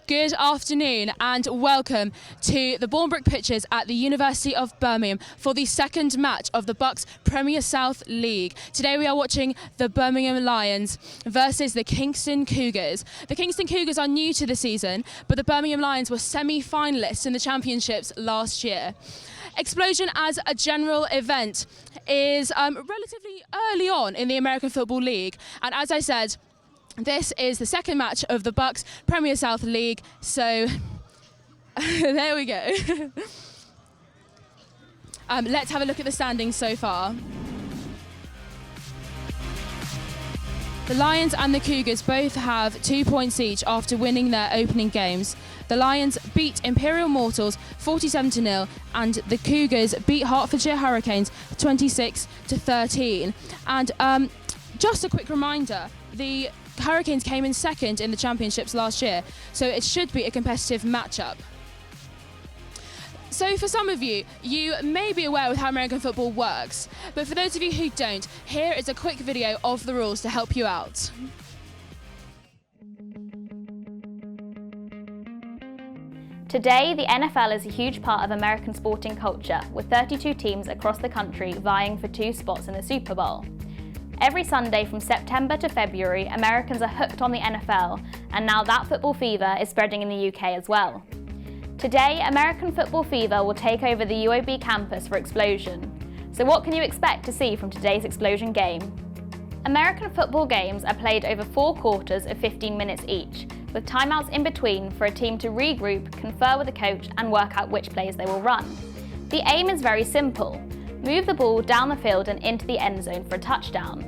Good afternoon and welcome to the Bournebrook pitches at the University of Birmingham for the second match of the Bucks Premier South League. Today we are watching the Birmingham Lions versus the Kingston Cougars. The Kingston Cougars are new to the season, but the Birmingham Lions were semi-finalists in the championships last year. xpLosION as a general event is relatively early on in the American Football League, and as I said, this is the second match of the Bucks Premier South League, so there we go. Let's have a look at the standings so far. The Lions and the Cougars both have 2 points each after winning their opening games. The Lions beat Imperial Mortals 47-0 and the Cougars beat Hertfordshire Hurricanes 26-13. And just a quick reminder, the Hurricanes came in second in the championships last year, so it should be a competitive matchup. So for some of you, you may be aware with how American football works, but for those of you who don't, here is a quick video of the rules to help you out. Today, the NFL is a huge part of American sporting culture, with 32 teams across the country vying for 2 spots in the Super Bowl. Every Sunday from September to February, Americans are hooked on the NFL, and now that football fever is spreading in the UK as well. Today, American football fever will take over the UOB campus for xpLosION. So what can you expect to see from today's xpLosION game? American football games are played over 4 quarters of 15 minutes each, with timeouts in between for a team to regroup, confer with the coach, and work out which plays they will run. The aim is very simple. Move the ball down the field and into the end zone for a touchdown.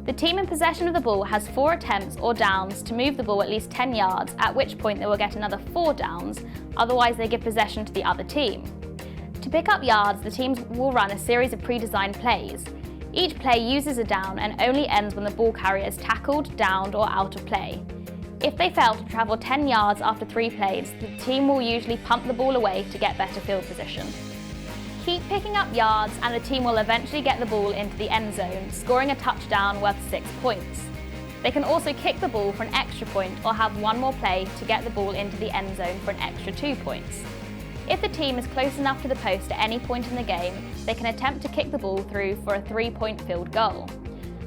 The team in possession of the ball has 4 attempts or downs to move the ball at least 10 yards, at which point they will get another 4 downs, otherwise they give possession to the other team. To pick up yards, the teams will run a series of pre-designed plays. Each play uses a down and only ends when the ball carrier is tackled, downed, or out of play. If they fail to travel 10 yards after 3 plays, the team will usually punt the ball away to get better field position. Keep picking up yards and the team will eventually get the ball into the end zone, scoring a touchdown worth 6 points. They can also kick the ball for an extra point or have one more play to get the ball into the end zone for an extra 2 points. If the team is close enough to the post at any point in the game, they can attempt to kick the ball through for a 3-point field goal.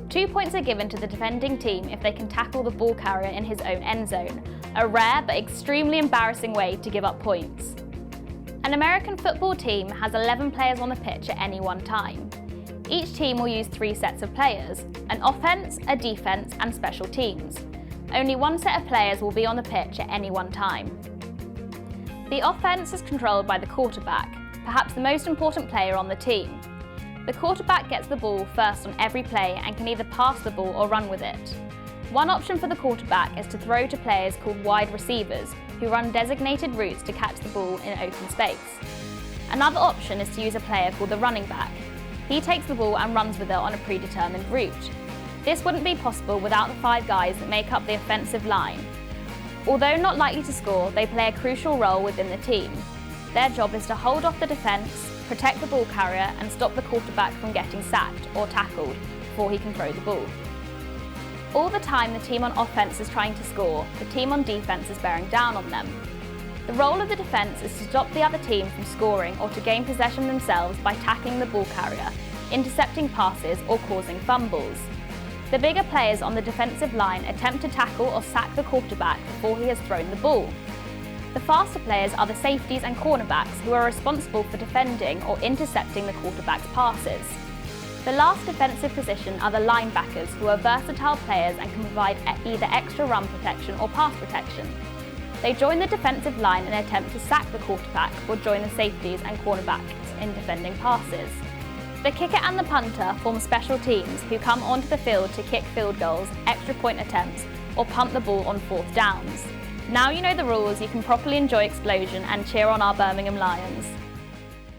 2 points are given to the defending team if they can tackle the ball carrier in his own end zone, a rare but extremely embarrassing way to give up points. An American football team has 11 players on the pitch at any one time. Each team will use 3 sets of players, an offense, a defense, and special teams. Only 1 set of players will be on the pitch at any one time. The offense is controlled by the quarterback, perhaps the most important player on the team. The quarterback gets the ball first on every play and can either pass the ball or run with it. One option for the quarterback is to throw to players called wide receivers, who run designated routes to catch the ball in open space. Another option is to use a player called the running back. He takes the ball and runs with it on a predetermined route. This wouldn't be possible without the 5 guys that make up the offensive line. Although not likely to score, they play a crucial role within the team. Their job is to hold off the defence, protect the ball carrier, and stop the quarterback from getting sacked or tackled before he can throw the ball. All the time the team on offense is trying to score, the team on defense is bearing down on them. The role of the defense is to stop the other team from scoring or to gain possession themselves by tackling the ball carrier, intercepting passes, or causing fumbles. The bigger players on the defensive line attempt to tackle or sack the quarterback before he has thrown the ball. The faster players are the safeties and cornerbacks, who are responsible for defending or intercepting the quarterback's passes. The last defensive position are the linebackers, who are versatile players and can provide either extra run protection or pass protection. They join the defensive line and attempt to sack the quarterback or join the safeties and cornerbacks in defending passes. The kicker and the punter form special teams who come onto the field to kick field goals, extra point attempts, or punt the ball on 4th downs. Now you know the rules, you can properly enjoy xpLosION and cheer on our Birmingham Lions.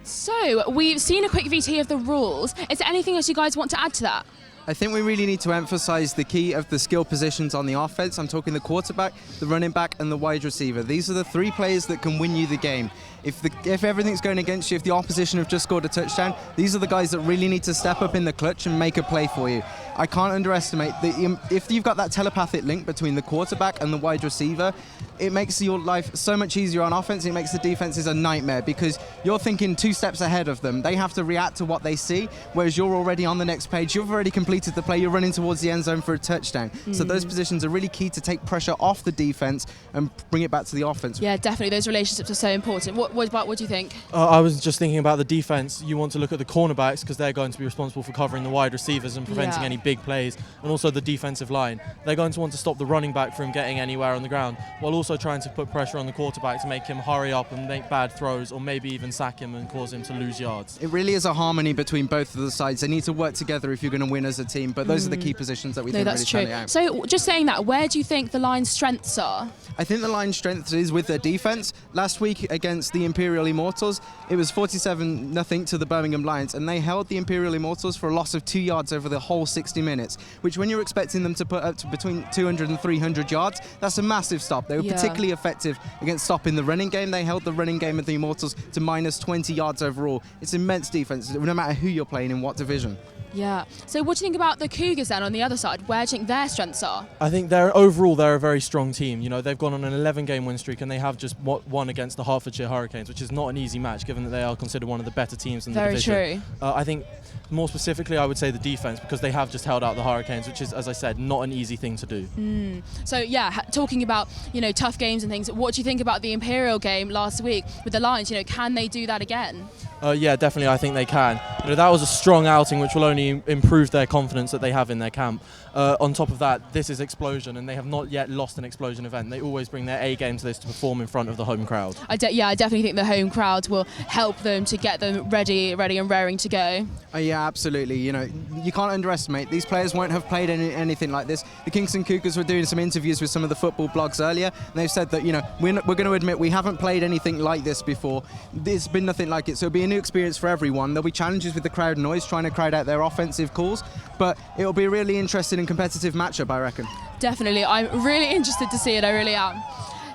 So, we've seen a quick VT of the rules. Is there anything else you guys want to add to that? I think we really need to emphasise the key of the skill positions on the offense. I'm talking the quarterback, the running back, and the wide receiver. These are the 3 players that can win you the game. If everything's going against you, if the opposition have just scored a touchdown, these are the guys that really need to step up in the clutch and make a play for you. I can't underestimate if you've got that telepathic link between the quarterback and the wide receiver, it makes your life so much easier on offense. It makes the defenses a nightmare because you're thinking 2 steps ahead of them. They have to react to what they see, whereas you're already on the next page. You've already completed the play. You're running towards the end zone for a touchdown. So those positions are really key to take pressure off the defense and bring it back to the offense. Yeah, definitely. Those relationships are so important. What do you think? I was just thinking about the defense. You want to look at the cornerbacks because they're going to be responsible for covering the wide receivers and preventing any big plays, and also the defensive line. They're going to want to stop the running back from getting anywhere on the ground, while also trying to put pressure on the quarterback to make him hurry up and make bad throws, or maybe even sack him and cause him to lose yards. It really is a harmony between both of the sides. They need to work together if you're going to win as a team, but those are the key positions that we think really stand out. So just saying that, where do you think the Lions' strengths are? I think the Lions' strength is with their defense. Last week against the Imperial Immortals, it was 47-0 to the Birmingham Lions, and they held the Imperial Immortals for a loss of 2 yards over the whole 60 minutes, which when you're expecting them to put up to between 200 and 300 yards, that's a massive stop. They were particularly effective against stopping the running game. They held the running game of the Immortals to minus 20 yards overall. It's immense defense, no matter who you're playing in what division. Yeah. So what do you think about the Cougars then on the other side? Where do you think their strengths are? I think they're a very strong team. You know, they've gone on an 11-game win streak and they have just won against the Hertfordshire Hurricanes, which is not an easy match given that they are considered one of the better teams in the division. Very true. I think more specifically I would say the defense, because they have just held out the Hurricanes, which is, as I said, not an easy thing to do. So yeah, talking about, you know, tough games and things, what do you think about the Imperial game last week with the Lions? You know, can they do that again? Yeah, definitely, I think they can. You know, that was a strong outing which will only improve their confidence that they have in their camp. On top of that, this is xpLosION, and they have not yet lost an xpLosION event. They always bring their A game to this to perform in front of the home crowd. I definitely think the home crowd will help them to get them ready and raring to go. Yeah, absolutely. You know, you can't underestimate. These players won't have played anything like this. The Kingston Cougars were doing some interviews with some of the football blogs earlier, and they've said that, you know, we're going to admit we haven't played anything like this before. There's been nothing like it, so it'll be a new experience for everyone. There'll be challenges with the crowd noise, trying to crowd out their offensive calls, but it'll be a really interesting and competitive matchup, I reckon. Definitely. I'm really interested to see it. I really am.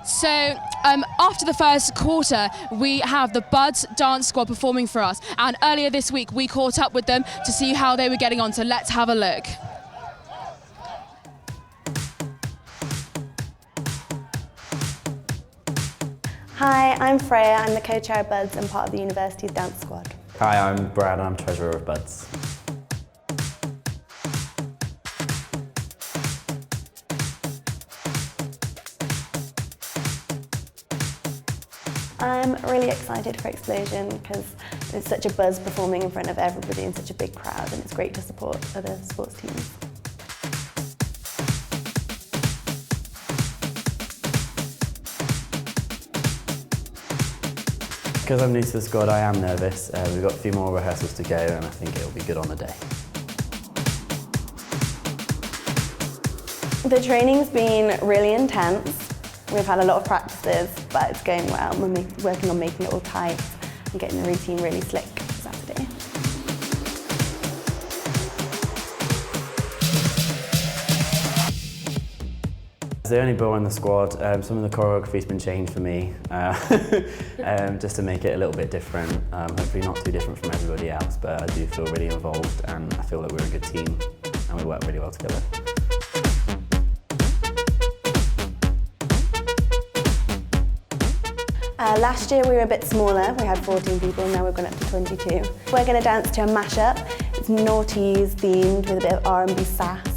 So after the first quarter, we have the Buds dance squad performing for us, and earlier this week we caught up with them to see how they were getting on, so let's have a look. Hi, I'm Freya. I'm the co-chair of Buds and part of the university's dance squad. Hi, I'm Brad. I'm treasurer of Buds. I'm really excited for xpLosION because it's such a buzz performing in front of everybody in such a big crowd, and it's great to support other sports teams. Because I'm new to the squad, I am nervous. We've got a few more rehearsals to go, and I think it'll be good on the day. The training's been really intense. We've had a lot of practices, but it's going well. We're working on making it all tight and getting the routine really slick for Saturday. As the only boy in the squad, some of the choreography's been changed for me, just to make it a little bit different. Hopefully not too different from everybody else, but I do feel really involved, and I feel like we're a good team and we work really well together. Last year we were a bit smaller, we had 14 people, now we've gone up to 22. We're going to dance to a mashup. It's noughties themed with a bit of R&B sass.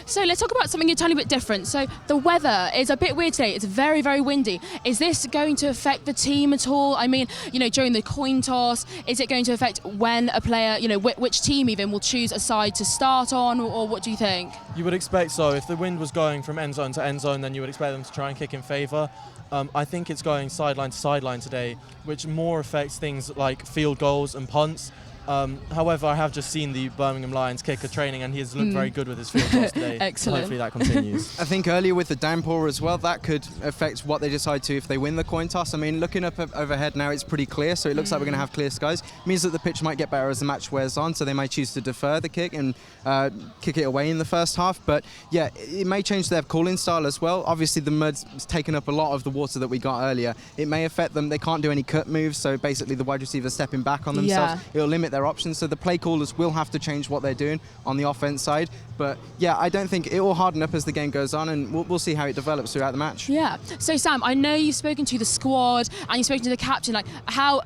So let's talk about something a tiny bit different. So the weather is a bit weird today. It's very, very windy. Is this going to affect the team at all? I mean, you know, during the coin toss, is it going to affect when a player, you know, which team even will choose a side to start on, or what do you think? You would expect so. If the wind was going from end zone to end zone, then you would expect them to try and kick in favour. I think it's going sideline to sideline today, which more affects things like field goals and punts. However, I have just seen the Birmingham Lions kicker training, and he has looked very good with his field toss today. Excellent. So hopefully that continues. I think earlier with the downpour as well, that could affect what they decide to if they win the coin toss. I mean, looking up overhead now, it's pretty clear, so it looks like we're going to have clear skies. It means that the pitch might get better as the match wears on, so they might choose to defer the kick and kick it away in the first half. But yeah, it may change their calling style as well. Obviously, the mud's taken up a lot of the water that we got earlier. It may affect them. They can't do any cut moves, so basically the wide receivers stepping back on themselves. It'll limit their options, so the play callers will have to change what they're doing on the offense side. But yeah, I don't think it will harden up as the game goes on, and we'll see how it develops throughout the match. Yeah. So Sam, I know you've spoken to the squad and you've spoken to the captain. Like,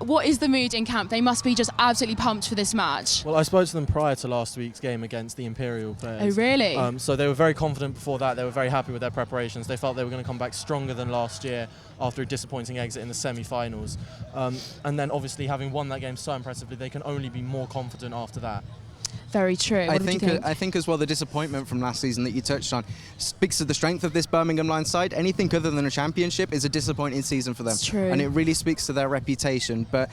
what is the mood in camp? They must be just absolutely pumped for this match. Well, I spoke to them prior to last week's game against the Imperial players. Oh, really? So they were very confident before that. They were very happy with their preparations. They felt they were going to come back stronger than last year after a disappointing exit in the semi-finals. And then obviously having won that game so impressively, they can only be more confident after that. Very true. I think as well the disappointment from last season that you touched on speaks to the strength of this Birmingham Lions side. Anything other than a championship is a disappointing season for them. It's true. And it really speaks to their reputation. But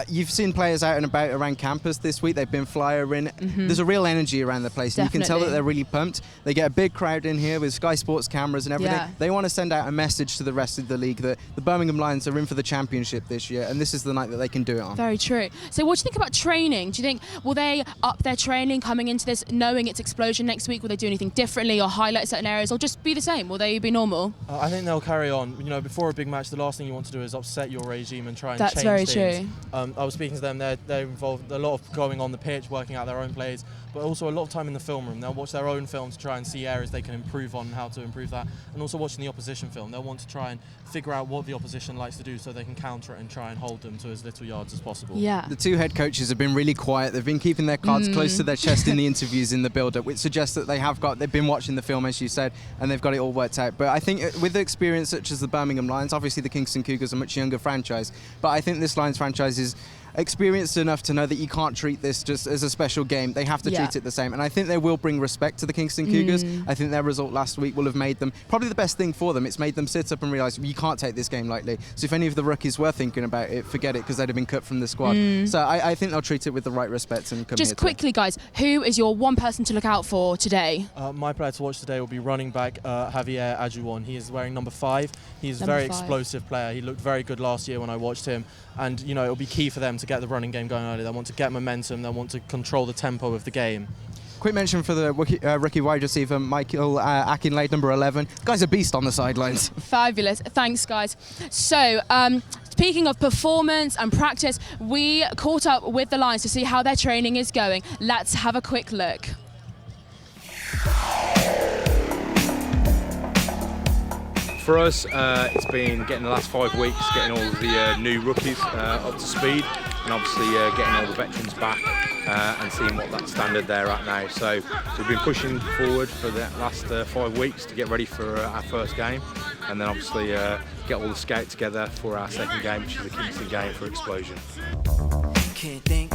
you've seen players out and about around campus this week. They've been flyering. There's a real energy around the place. And you can tell that they're really pumped. They get a big crowd in here with Sky Sports cameras and everything. Yeah. They want to send out a message to the rest of the league that the Birmingham Lions are in for the championship this year, and this is the night that they can do it on. Very true. So what do you think about training? Do you think, will they up their training coming into this, knowing it's xpLosION next week? Will they do anything differently or highlight certain areas, or just be the same? Will they be normal? I think they'll carry on. You know, before a big match, the last thing you want to do is upset your regime and try and That's change very things. true. I was speaking to them. They're involved a lot of going on the pitch, working out their own plays, but also a lot of time in the film room. They'll watch their own film to try and see areas they can improve on and how to improve that, and also watching the opposition film. They'll want to try and figure out what the opposition likes to do so they can counter it and try and hold them to as little yards as possible. Yeah. The two head coaches have been really quiet. They've been keeping their cards close to their chest in the interviews in the build-up, which suggests that they've been watching the film, as you said, and they've got it all worked out. But I think with the experience such as the Birmingham Lions, obviously the Kingston Cougars are a much younger franchise, but I think this Lions franchise is experienced enough to know that you can't treat this just as a special game. They have to treat it the same, and I think they will bring respect to the Kingston Cougars. I think their result last week will have made them probably the best thing for them. It's made them sit up and realise you can't take this game lightly. So if any of the rookies were thinking about it, forget it, because they'd have been cut from the squad. So I think they'll treat it with the right respect and come Just here quickly, guys, who is your one person to look out for today? My player to watch today will be running back Javier Ajuwon. He is wearing number 5. He's a very explosive player. He looked very good last year when I watched him, and you know, it'll be key for them to get the running game going early. They want to get momentum. They want to control the tempo of the game. Quick mention for the rookie wide receiver, Michael Akinlaid, number 11. The guy's a beast on the sidelines. Fabulous. Thanks, guys. So, speaking of performance and practice, we caught up with the Lions to see how their training is going. Let's have a quick look. For us, it's been getting the last 5 weeks, getting all of the new rookies up to speed, and obviously getting all the veterans back and seeing what that standard they're at now. So we've been pushing forward for the last 5 weeks to get ready for our first game, and then obviously get all the scouts together for our second game, which is the Kingston game for xpLosION. Can't think,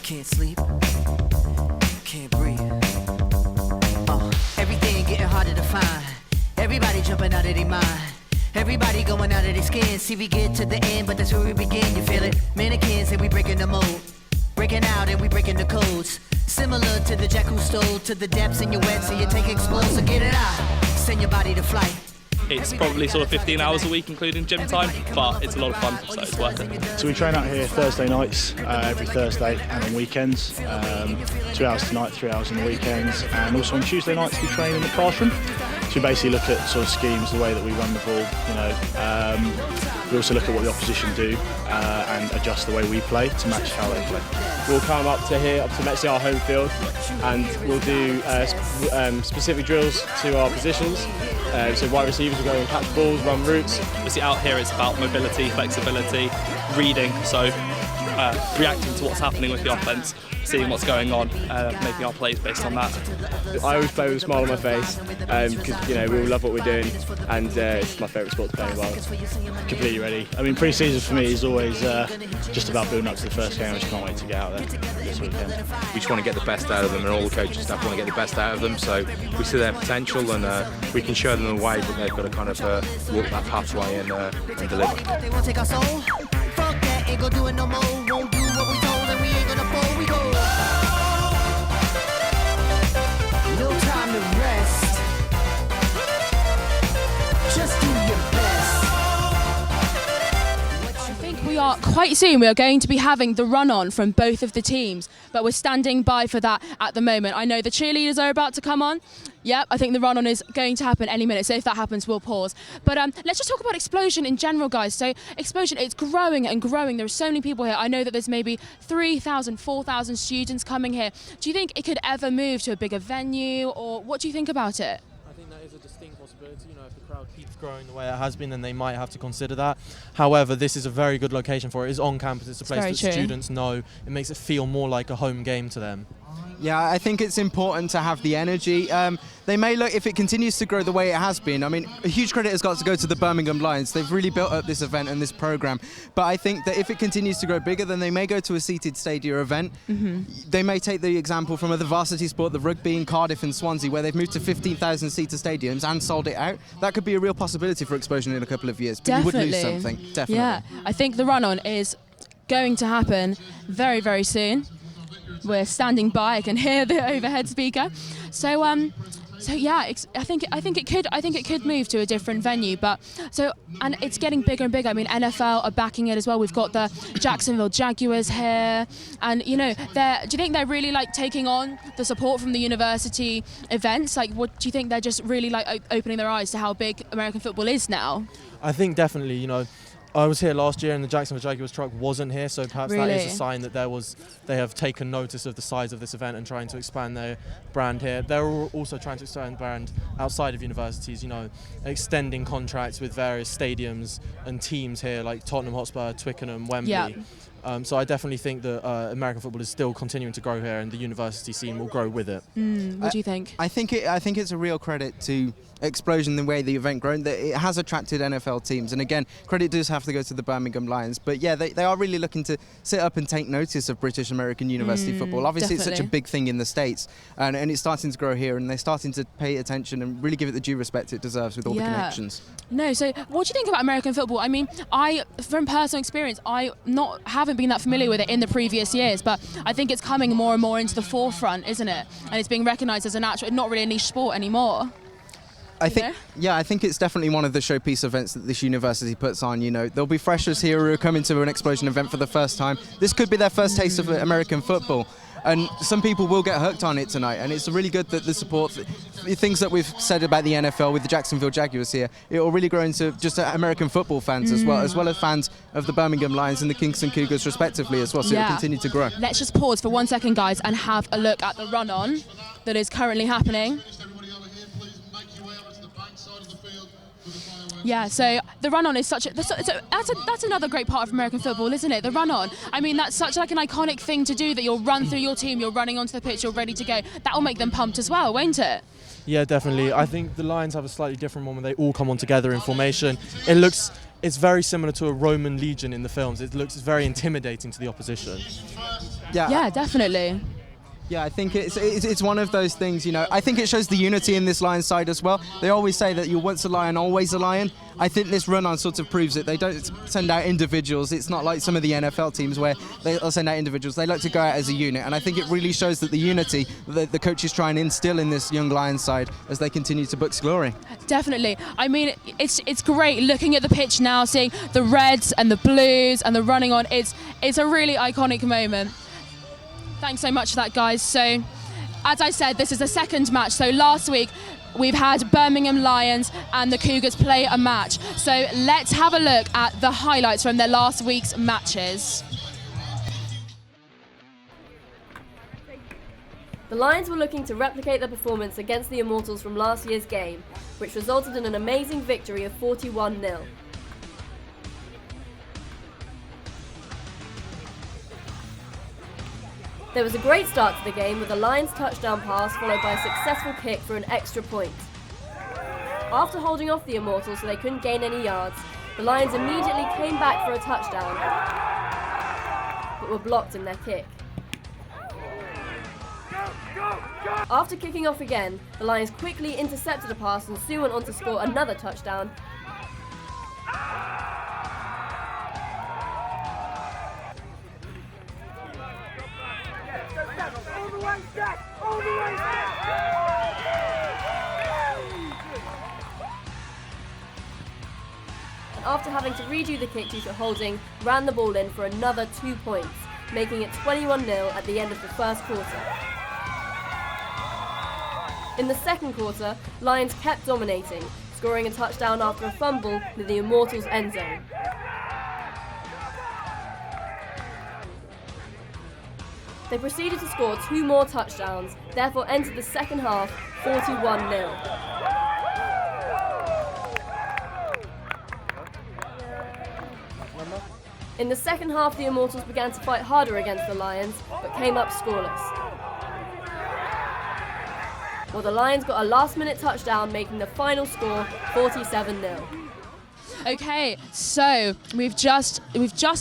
can't sleep, can't breathe. Everything getting harder to find. Everybody jumping out of their mind. Everybody going out of their skin. See, we get to the end, but that's where we begin. You feel it? Mannequins and we breaking the mold. Breaking out and we breaking the codes. Similar to the jack who stole to the depths in your wet, so you take explode, so get it out. Send your body to flight. It's probably sort of 15 hours a week, including gym time, but it's a lot of fun, so it's worth it. So we train out here Thursday nights, every Thursday, and on weekends. 2 hours tonight, 3 hours on the weekends, and also on Tuesday nights we train in the classroom. So we basically look at sort of schemes, the way that we run the ball. You know, we also look at what the opposition do and adjust the way we play to match how they play. We'll come up to here, up to Mexico, our home field, and we'll do specific drills to our positions. So wide receivers will go and catch balls, run routes. Obviously out here it's about mobility, flexibility, reading, so reacting to what's happening with the offense, seeing what's going on, making our plays based on that. I always play with a smile on my face because you know we all love what we're doing, and it's my favourite sport to play well. Completely ready. I mean, pre-season for me is always just about building up to the first game. I just can't wait to get out there this weekend. We just want to get the best out of them, and all the coaching staff want to get the best out of them, so we see their potential, and we can show them the way, but they've got to kind of walk that pathway and deliver. They won't take our soul. Fuck that, ain't gonna do it no more. Won't do what we told, and we ain't quite soon we are going to be having the run-on from both of the teams, but we're standing by for that at the moment. I know the cheerleaders are about to come on. Yep, I think the run-on is going to happen any minute, so if that happens, we'll pause. But let's just talk about xpLosION in general, guys. So xpLosION, it's growing and growing. There are so many people here. I know that there's maybe 3,000, 4,000 students coming here. Do you think it could ever move to a bigger venue, or what do you think about it? I think that is a distinct possibility. You know, if the crowd keeps growing the way it has been, then they might have to consider that. However, this is a very good location for it. It's on campus. It's a place that students know. It makes it feel more like a home game to them. Yeah, I think it's important to have the energy. They may look, if it continues to grow the way it has been, I mean, a huge credit has got to go to the Birmingham Lions. They've really built up this event and this program. But I think that if it continues to grow bigger, then they may go to a seated stadium event. They may take the example from other varsity sport, the rugby in Cardiff and Swansea, where they've moved to 15,000 seater stadiums and sold it out. That could be a real possibility for xpLosION in a couple of years. But you would lose something, definitely. Yeah, I think the run-on is going to happen very, very soon. We're standing by. I can hear the overhead speaker. So yeah, I think it could move to a different venue. But and it's getting bigger and bigger. I mean, NFL are backing it as well. We've got the Jacksonville Jaguars here, and you know, do you think they're really like taking on the support from the university events? Like, what do you think they're just really like opening their eyes to how big American football is now? I think definitely. You know, I was here last year and the Jacksonville Jaguars truck wasn't here, so perhaps that is a sign that they have taken notice of the size of this event and trying to expand their brand here. They're also trying to expand brand outside of universities, you know, extending contracts with various stadiums and teams here like Tottenham Hotspur, Twickenham, Wembley. Yeah. So I definitely think that American football is still continuing to grow here, and the university scene will grow with it. What do you think? I think it's a real credit to xpLosION the way the event grown, that it has attracted NFL teams, and again, credit does have to go to the Birmingham Lions. But yeah, they are really looking to sit up and take notice of British American university football. Obviously, it's such a big thing in the States, and it's starting to grow here, and they're starting to pay attention and really give it the due respect it deserves with all the connections. No, so what do you think about American football? I mean, from personal experience, I haven't been that familiar with it in the previous years, but I think it's coming more and more into the forefront, isn't it? And it's being recognised as a natural, not really a niche sport anymore. I think it's definitely one of the showpiece events that this university puts on. You know, there'll be freshers here who are coming to an xpLosION event for the first time. This could be their first taste of American football. And some people will get hooked on it tonight, and it's really good that the support, things that we've said about the NFL with the Jacksonville Jaguars here, it will really grow into just American football fans as well as fans of the Birmingham Lions and the Kingston Cougars respectively as well, so it'll continue to grow. Let's just pause for 1 second, guys, and have a look at the run-on that is currently happening. Yeah, so the run-on is that's another great part of American football, isn't it? The run-on. I mean, that's such like an iconic thing to do, that you'll run through your team, you're running onto the pitch, you're ready to go. That will make them pumped as well, won't it? Yeah, definitely. I think the Lions have a slightly different one when they all come on together in formation. It's very similar to a Roman legion in the films. It looks very intimidating to the opposition. Yeah, definitely. Yeah, I think it's one of those things, you know. I think it shows the unity in this Lions side as well. They always say that you're once a Lion, always a Lion. I think this run-on sort of proves it. They don't send out individuals. It's not like some of the NFL teams where they'll send out individuals. They like to go out as a unit, and I think it really shows that the unity that the coaches try and instill in this young Lions side as they continue to Bucks glory. Definitely. I mean, it's great looking at the pitch now, seeing the reds and the blues and the running on. It's a really iconic moment. Thanks so much for that, guys. So, as I said, this is the second match. So last week, we've had Birmingham Lions and the Cougars play a match. So let's have a look at the highlights from their last week's matches. The Lions were looking to replicate their performance against the Immortals from last year's game, which resulted in an amazing victory of 41-0. There was a great start to the game with a Lions touchdown pass followed by a successful kick for an extra point. After holding off the Immortals so they couldn't gain any yards, the Lions immediately came back for a touchdown, but were blocked in their kick. After kicking off again, the Lions quickly intercepted a pass and Snowe went on to score another touchdown. after having to redo the kick due to holding, ran the ball in for another 2 points, making it 21-0 at the end of the first quarter. In the second quarter, Lions kept dominating, scoring a touchdown after a fumble near the Immortals' end zone. They proceeded to score 2 more touchdowns, therefore entered the second half 41-0. In the second half, the Immortals began to fight harder against the Lions, but came up scoreless. Well, the Lions got a last-minute touchdown, making the final score 47-0. Okay, so we've just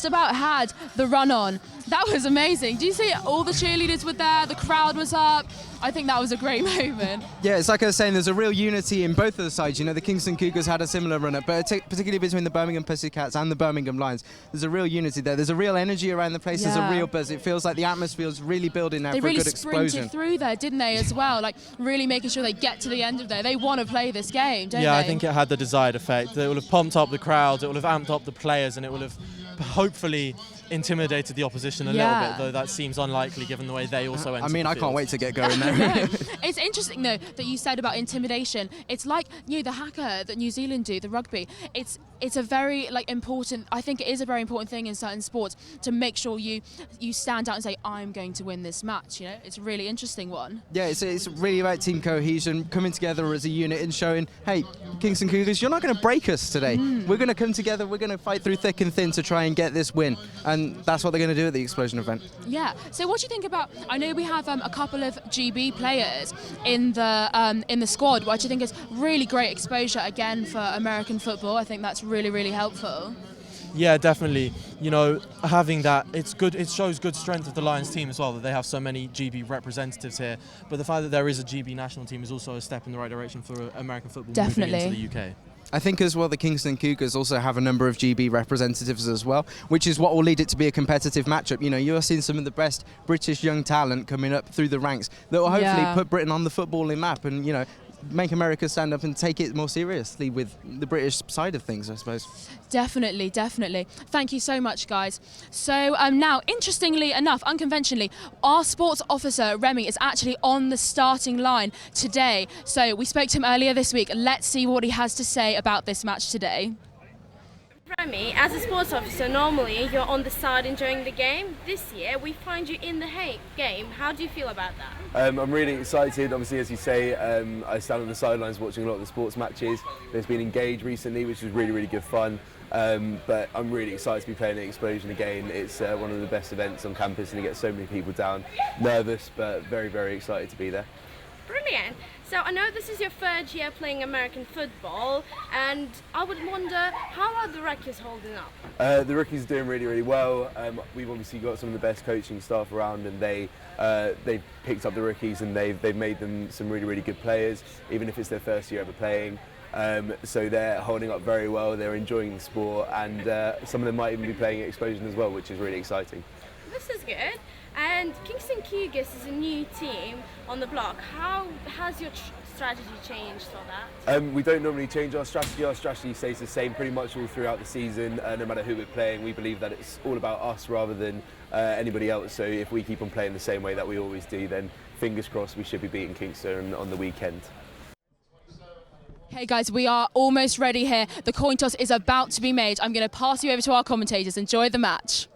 about had the run on. That was amazing. Do you see all the cheerleaders were there, the crowd was up? I think that was a great moment. Yeah, it's like I was saying, there's a real unity in both of the sides. You know, the Kingston Cougars had a similar run-up, but particularly between the Birmingham Pussycats and the Birmingham Lions, there's a real unity there. There's a real energy around the place. Yeah. There's a real buzz. It feels like the atmosphere is really building now They for really a good explosion. sprinted through there, didn't they, as well? Like, really making sure they get to the end of there. They want to play this game, don't they? Yeah, I think it had the desired effect. It will have pumped up the crowds, it will have amped up the players, and it will have hopefully intimidated the opposition a little bit, though that seems unlikely given the way they also entered. I mean, the I field. can't wait to get going there. It's interesting, though, that you said about intimidation. It's like, you know, the haka that New Zealand do, the rugby. It's a very important, I think it is a very important thing in certain sports to make sure you stand out and say, I'm going to win this match, you know? It's a really interesting one. Yeah, it's really about team cohesion, coming together as a unit and showing, hey, Kingston Cougars, you're not going to break us today. We're going to come together, we're going to fight through thick and thin to try and get this win. And that's what they're going to do at the Explosion event. Yeah. So what do you think about, I know we have a couple of GB players in the squad, which I think is really great exposure again for American football. I think that's really, really helpful. Yeah, definitely. You know, having that, it's good. It shows good strength of the Lions team as well, that they have so many GB representatives here. But the fact that there is a GB national team is also a step in the right direction for American football moving into the UK. I think as well the Kingston Cougars also have a number of GB representatives as well, which is what will lead it to be a competitive matchup. You know, you're seeing some of the best British young talent coming up through the ranks that will hopefully put Britain on the footballing map and, you know, make America stand up and take it more seriously with the British side of things, I suppose. Definitely, definitely. Thank you so much, guys. So now, interestingly enough, unconventionally, our sports officer, Remy, is actually on the starting line today. So we spoke to him earlier this week. Let's see what he has to say about this match today. Remy, as a sports officer, normally you're on the side enjoying the game. This year, we find you in the game. How do you feel about that? I'm really excited. Obviously, as you say, I stand on the sidelines watching a lot of the sports matches. There's been Engage recently, which was really, really good fun. But I'm really excited to be playing at Explosion again. It's one of the best events on campus and it gets so many people down. Nervous, but very, very excited to be there. Brilliant. So I know this is your third year playing American football, and I would wonder, how are the rookies holding up? The rookies are doing really, really well. We've obviously got some of the best coaching staff around, and they've picked up the rookies and they've made them some really, really good players, even if it's their first year ever playing. So they're holding up very well. They're enjoying the sport, and some of them might even be playing at Explosion as well, which is really exciting. This is good. And Kingston Cougars is a new team on the block. How has your strategy changed for that? We don't normally change our strategy. Our strategy stays the same pretty much all throughout the season. No matter who we're playing, we believe that it's all about us rather than anybody else. So if we keep on playing the same way that we always do, then fingers crossed we should be beating Kingston on the weekend. Okay, guys, we are almost ready here. The coin toss is about to be made. I'm going to pass you over to our commentators. Enjoy the match.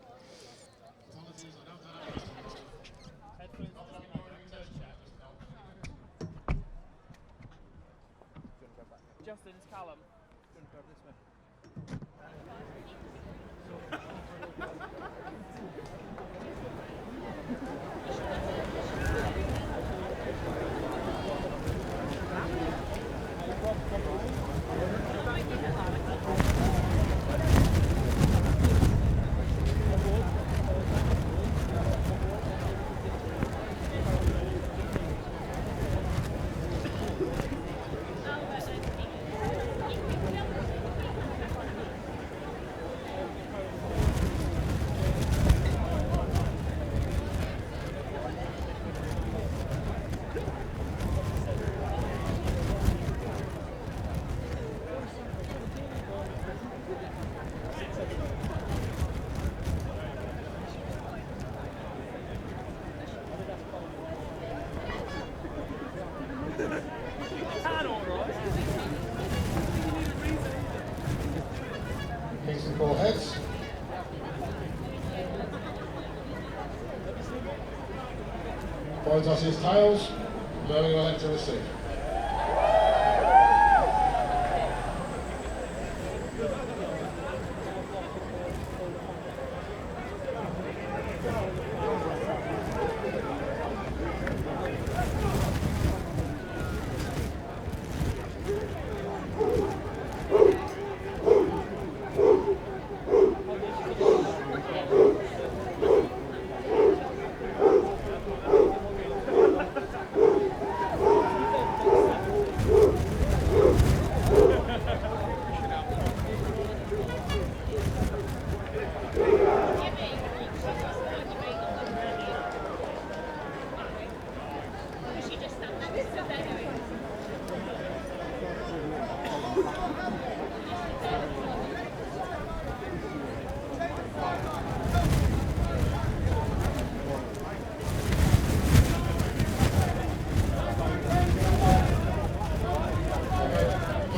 Ball toss is tails. Birmingham will enter receive.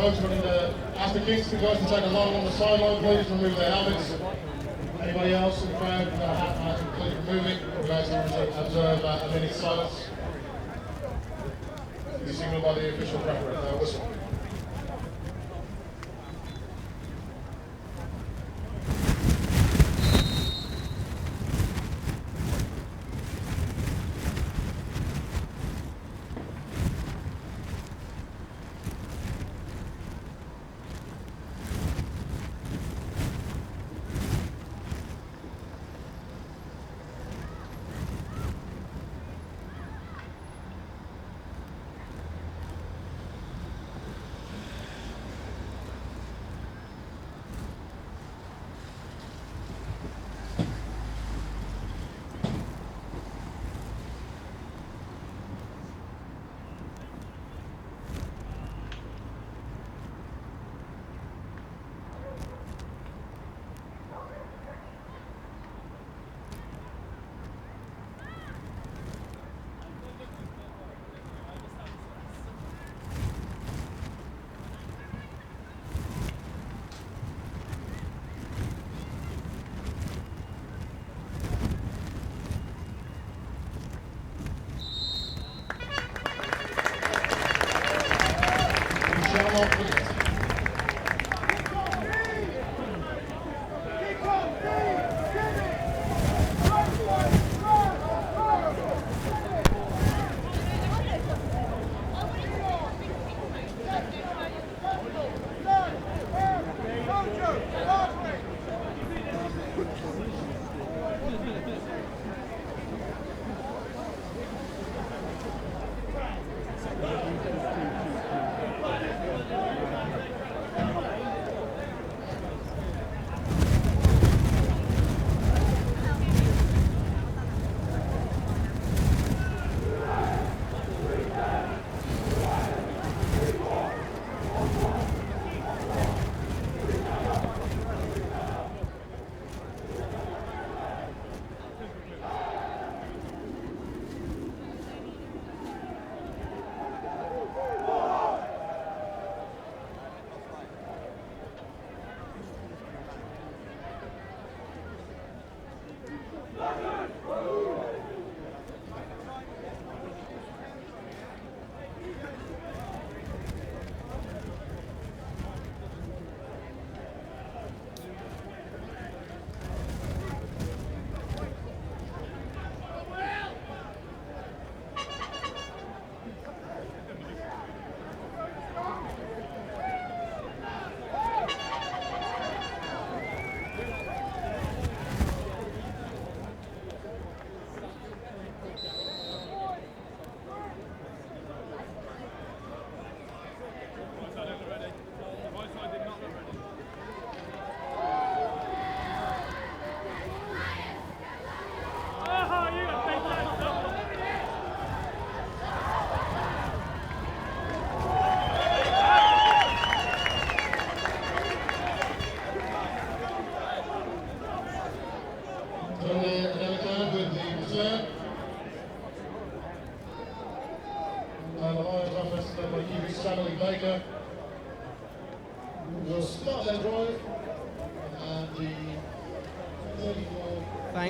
Folks, we're going to ask the Kingston Cougars to take a line on the sideline, please, remove their helmets. Anybody else in the crowd with a hat, please remove it. We're going to observe a minute's silence. Be signalled by the official whistle.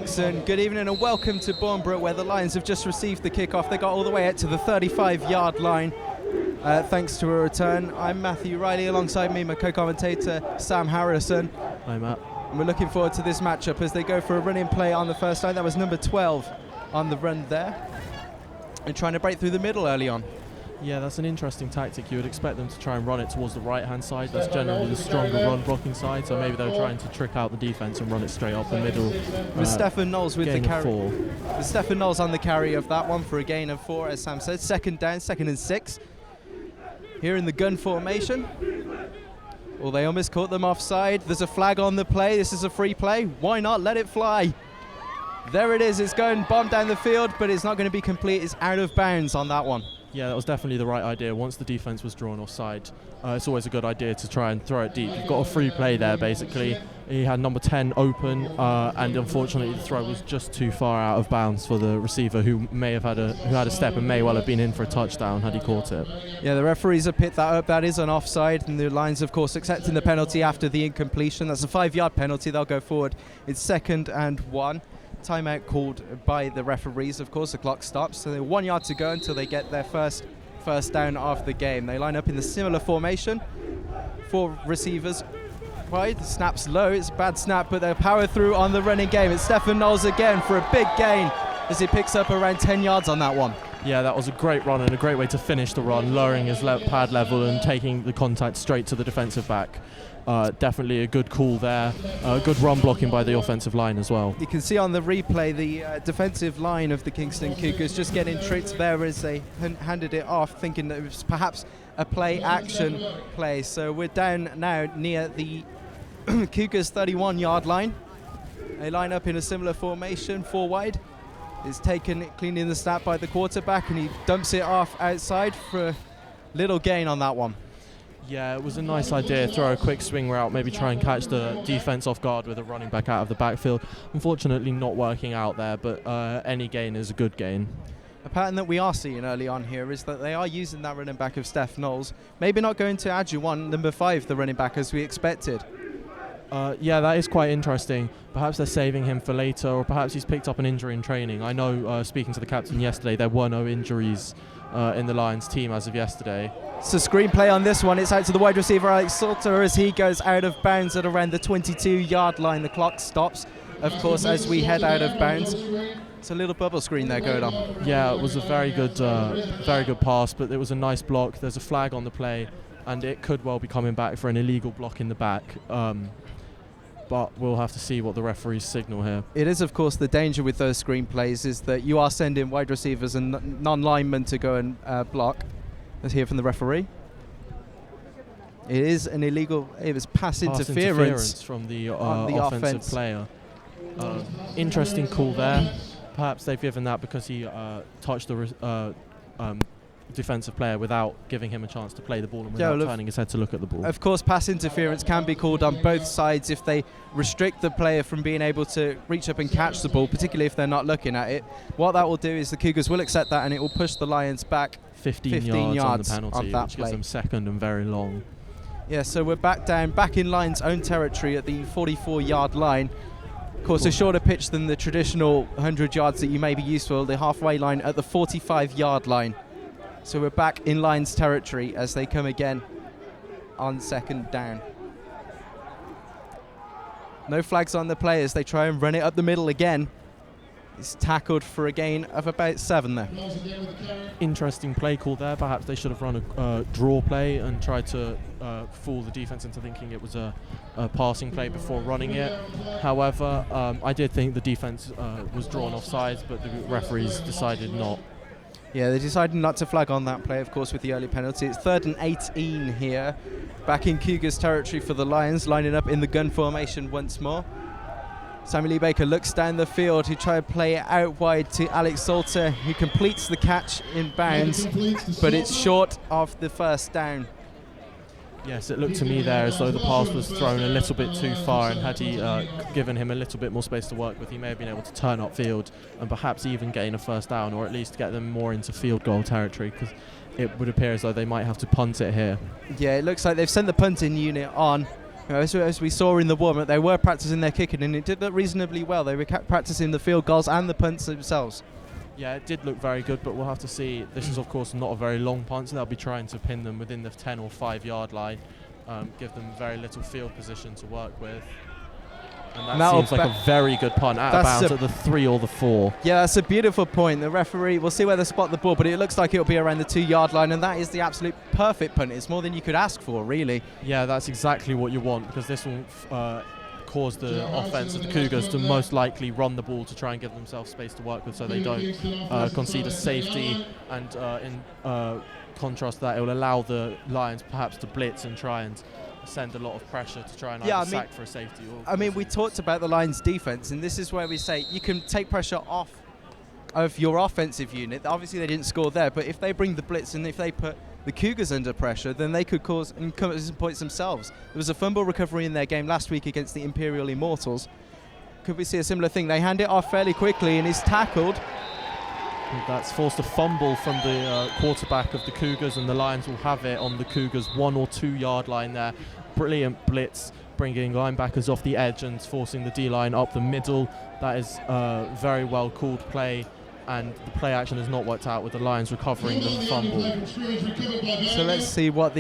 Thanks, and good evening and welcome to Brook, where the Lions have just received the kickoff. They got all the way out to the 35-yard line thanks to a return. I'm Matthew Riley, alongside me my co-commentator Sam Harrison. Hi Matt. And we're looking forward to this matchup as they go for a running play on the first line. That was number 12 on the run there, and trying to break through the middle early on. Yeah, that's an interesting tactic. You would expect them to try and run it towards the right-hand side. That's generally the stronger run-blocking side, so maybe they're trying to trick out the defence and run it straight up the middle. With Stefan Knowles with the carry. 4. With Stefan Knowles on the carry of that one for a gain of 4, as Sam said. Second down, 2nd and 6. Here in the gun formation. Well, they almost caught them offside. There's a flag on the play. This is a free play. Why not? Let it fly. There it is. It's going bomb down the field, but it's not going to be complete. It's out of bounds on that one. Yeah, that was definitely the right idea. Once the defence was drawn offside, it's always a good idea to try and throw it deep. You've got a free play there, basically. He had number 10 open, and unfortunately the throw was just too far out of bounds for the receiver, who had a step and may well have been in for a touchdown had he caught it. Yeah, the referees have picked that up. That is an offside, and the Lions, of course, accepting the penalty after the incompletion. That's a 5-yard penalty. They'll go forward. It's 2nd and 1. Timeout called by the referees, of course. The clock stops, so they're 1 yard to go until they get their first down of the game. They line up in the similar formation. 4 receivers wide. The snap's low. It's a bad snap, but they'll power through on the running game. It's Stefan Knowles again for a big gain as he picks up around 10 yards on that one. Yeah, that was a great run and a great way to finish the run, lowering his pad level and taking the contact straight to the defensive back. Definitely a good call there. Good run blocking by the offensive line as well. You can see on the replay the defensive line of the Kingston Cougars just getting tricked there as they handed it off, thinking that it was perhaps a play-action play. So we're down now near the Cougars 31-yard line. They line up in a similar formation, 4 wide. It's taken cleanly in the snap by the quarterback, and he dumps it off outside for a little gain on that one. Yeah, it was a nice idea. Throw a quick swing route, maybe try and catch the defense off guard with a running back out of the backfield. Unfortunately, not working out there, but any gain is a good gain. A pattern that we are seeing early on here is that they are using that running back of Steph Knowles. Maybe not going to Adjuwan, number 5, the running back, as we expected. Yeah, that is quite interesting. Perhaps they're saving him for later, or perhaps he's picked up an injury in training. I know, speaking to the captain yesterday, there were no injuries in the Lions team as of yesterday. It's a screenplay on this one. It's out to the wide receiver, Alex Salter, as he goes out of bounds at around the 22-yard line. The clock stops, of course, as we head out of bounds. It's a little bubble screen there going on. Yeah, it was a very good pass, but it was a nice block. There's a flag on the play, and it could well be coming back for an illegal block in the back. But we'll have to see what the referees signal here. It is, of course, the danger with those screenplays is that you are sending wide receivers and non-linemen to go and block. Let's hear from the referee. It is an illegal. It was pass interference from the offensive player. Interesting call there. Perhaps they've given that because he touched the defensive player without giving him a chance to play the ball and without turning his head to look at the ball. Of course, pass interference can be called on both sides if they restrict the player from being able to reach up and catch the ball, particularly if they're not looking at it. What that will do is the Cougars will accept that, and it will push the Lions back 15 yards on the penalty, which play. gives them 2nd and very long. Yeah, so we're back in Lions' own territory at the 44-yard line. Of course, a shorter pitch than the traditional 100 yards that you may be used to, the halfway line at the 45-yard line. So we're back in Lions territory as they come again on 2nd down. No flags on the play as they try and run it up the middle again. It's tackled for a gain of about 7 there. Interesting play call there. Perhaps they should have run a draw play and tried to fool the defense into thinking it was a passing play before running it. However, I did think the defense was drawn offsides, but the referees decided not. Yeah, they decided not to flag on that play, of course, with the early penalty. It's 3rd and 18 here. Back in Cougars territory for the Lions, lining up in the gun formation once more. Samuel Lee Baker looks down the field. He tried to play it out wide to Alex Salter, who completes the catch in bounds, but it's short of the 1st down. Yes, it looked to me there as though the pass was thrown a little bit too far, and had he given him a little bit more space to work with, he may have been able to turn upfield and perhaps even gain a 1st down, or at least get them more into field goal territory, because it would appear as though they might have to punt it here. Yeah, it looks like they've sent the punting unit on. As we saw in the warm-up, they were practicing their kicking, and it did look reasonably well. They were practicing the field goals and the punts themselves. Yeah, it did look very good, but we'll have to see. This is, of course, not a very long punt, so they'll be trying to pin them within the 10 or 5 yard line, give them very little field position to work with. And that seems like a very good punt out of bounds at the 3 or the 4. Yeah, that's a beautiful point. The referee will see where they spot the ball, but it looks like it'll be around the 2 yard line, and that is the absolute perfect punt. It's more than you could ask for, really. Yeah, that's exactly what you want, because this will cause the offense of the Cougars to most likely run the ball to try and give themselves space to work with, so they don't concede a safety. And in contrast to that, it will allow the Lions perhaps to blitz and try and send a lot of pressure to try and sack for a safety. We talked about the Lions' defense, and this is where we say you can take pressure off of your offensive unit. Obviously, they didn't score there, but if they bring the blitz and if they put the Cougars under pressure, then they could cause and come at some points themselves. There was a fumble recovery in their game last week against the Imperial Immortals. Could we see a similar thing? They hand it off fairly quickly, and he's tackled. That's forced a fumble from the quarterback of the Cougars, and the Lions will have it on the Cougars' 1 or 2 yard line there. Brilliant blitz, bringing linebackers off the edge and forcing the D-line up the middle. That is very well called play, and the play action has not worked out with the Lions recovering the fumble. So let's see what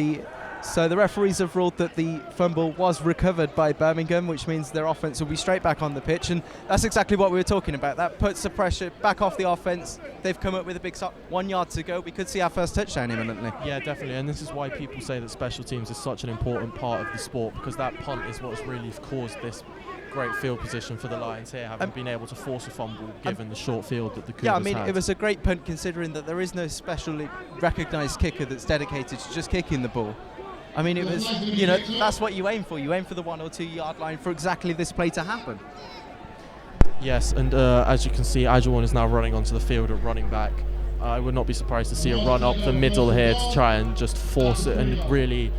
So the referees have ruled that the fumble was recovered by Birmingham, which means their offense will be straight back on the pitch, and that's exactly what we were talking about. That puts the pressure back off the offense. They've come up with a big stop. 1 yard to go. We could see our first touchdown imminently. Yeah, definitely, and this is why people say that special teams is such an important part of the sport, because that punt is what's really caused this great field position for the Lions here, having been able to force a fumble given the short field that the Cougars had. It was a great punt considering that there is no specially recognised kicker that's dedicated to just kicking the ball. It was, that's what you aim for. You aim for the 1 or 2 yard line for exactly this play to happen. Yes, and as you can see, Julian is now running onto the field at running back. I would not be surprised to see a run up the middle here to try and just force it and really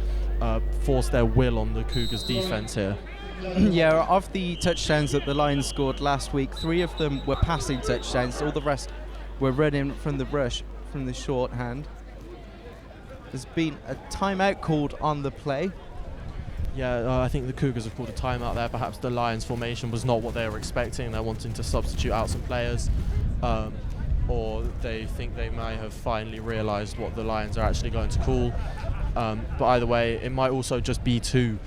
force their will on the Cougars' defense here. Yeah, of the touchdowns that the Lions scored last week, 3 of them were passing touchdowns. All the rest were running from the rush, from the shorthand. There's been a timeout called on the play. Yeah, I think the Cougars have called a timeout there. Perhaps the Lions formation was not what they were expecting. They're wanting to substitute out some players, or they think they may have finally realised what the Lions are actually going to call. But either way, it might also just be to